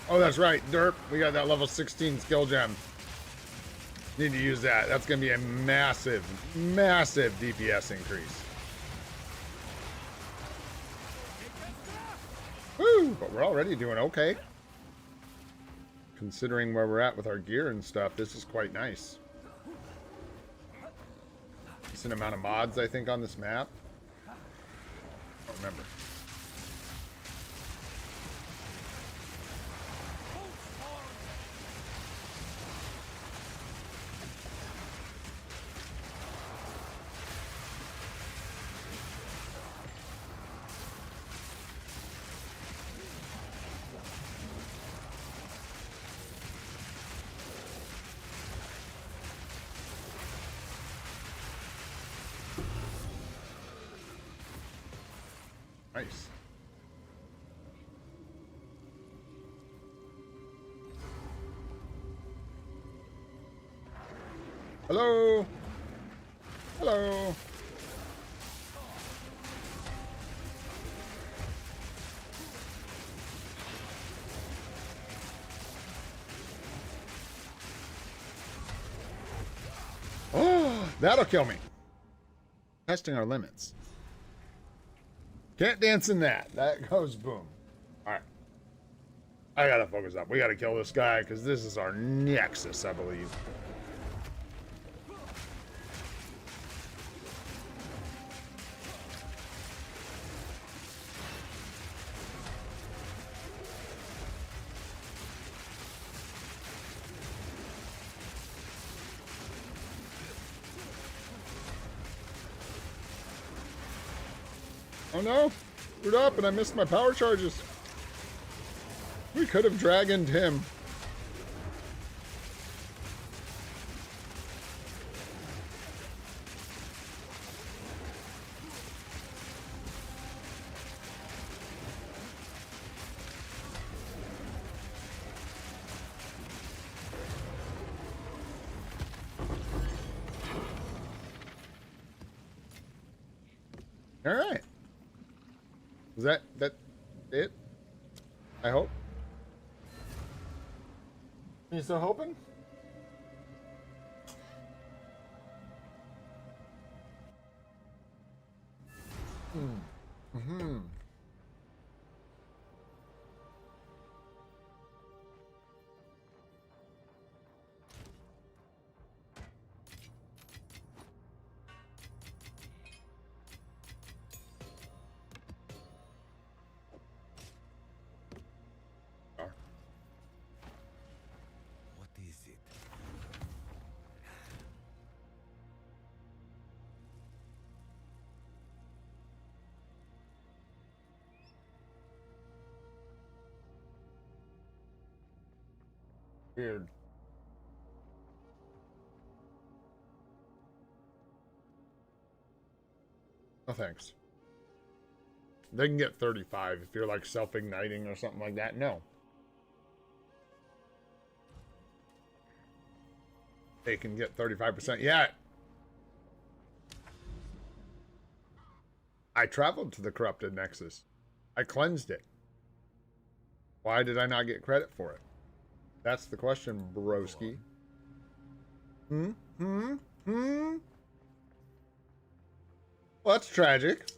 Oh, that's right. Derp. We got that level 16 skill gem. Need to use that. That's going to be a massive, massive DPS increase. Woo! But we're already doing okay. Considering where we're at with our gear and stuff, this is quite nice. Decent amount of mods, I think, on this map. I don't remember. Nice. Hello. Hello. Oh, that'll kill me. Testing our limits. Can't dance in that. That goes boom. Alright. I gotta focus up. We gotta kill this guy, because this is our nexus, I believe. Oh no! Screwed up and I missed my power charges. We could have dragoned him. All right. Is that it? I hope. Are you still hoping? Mm-hmm. What is it? Weird. No thanks. They can get 35 if you're like self-igniting or something like that. No. They can get 35%. Yeah. I traveled to the corrupted Nexus. I cleansed it. Why did I not get credit for it? That's the question, broski. Well, that's tragic.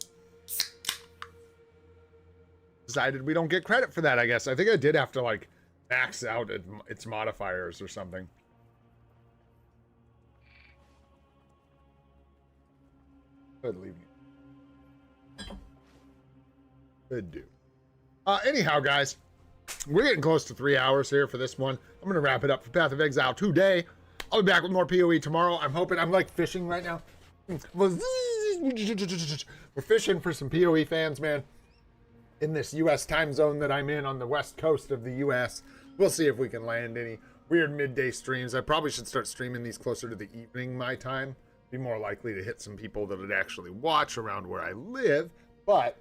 Decided we don't get credit for that, I guess. I think I did have to, like, max out its modifiers or something. Could leave me. Could do. Anyhow, guys, we're getting close to 3 hours here for this one. I'm going to wrap it up for Path of Exile today. I'll be back with more PoE tomorrow. I'm hoping. I'm like fishing right now. We're fishing for some PoE fans, man. In this U.S. time zone that I'm in on the west coast of the U.S. We'll see if we can land any weird midday streams. I probably should start streaming these closer to the evening my time. Be more likely to hit some people that would actually watch around where I live. But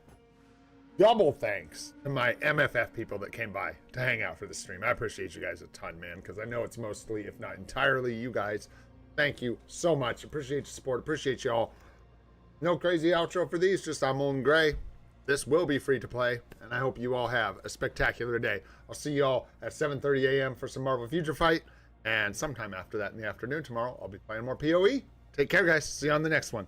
double thanks to my MFF people that came by to hang out for the stream. I appreciate you guys a ton, man, because I know it's mostly, if not entirely, you guys. Thank you so much. Appreciate your support. Appreciate y'all. No crazy outro for these, just I'm on Gray. This will be free to play, and I hope you all have a spectacular day. I'll see y'all at 7:30 a.m. for some Marvel Future Fight, and sometime after that in the afternoon tomorrow, I'll be playing more PoE. Take care, guys. See you on the next one.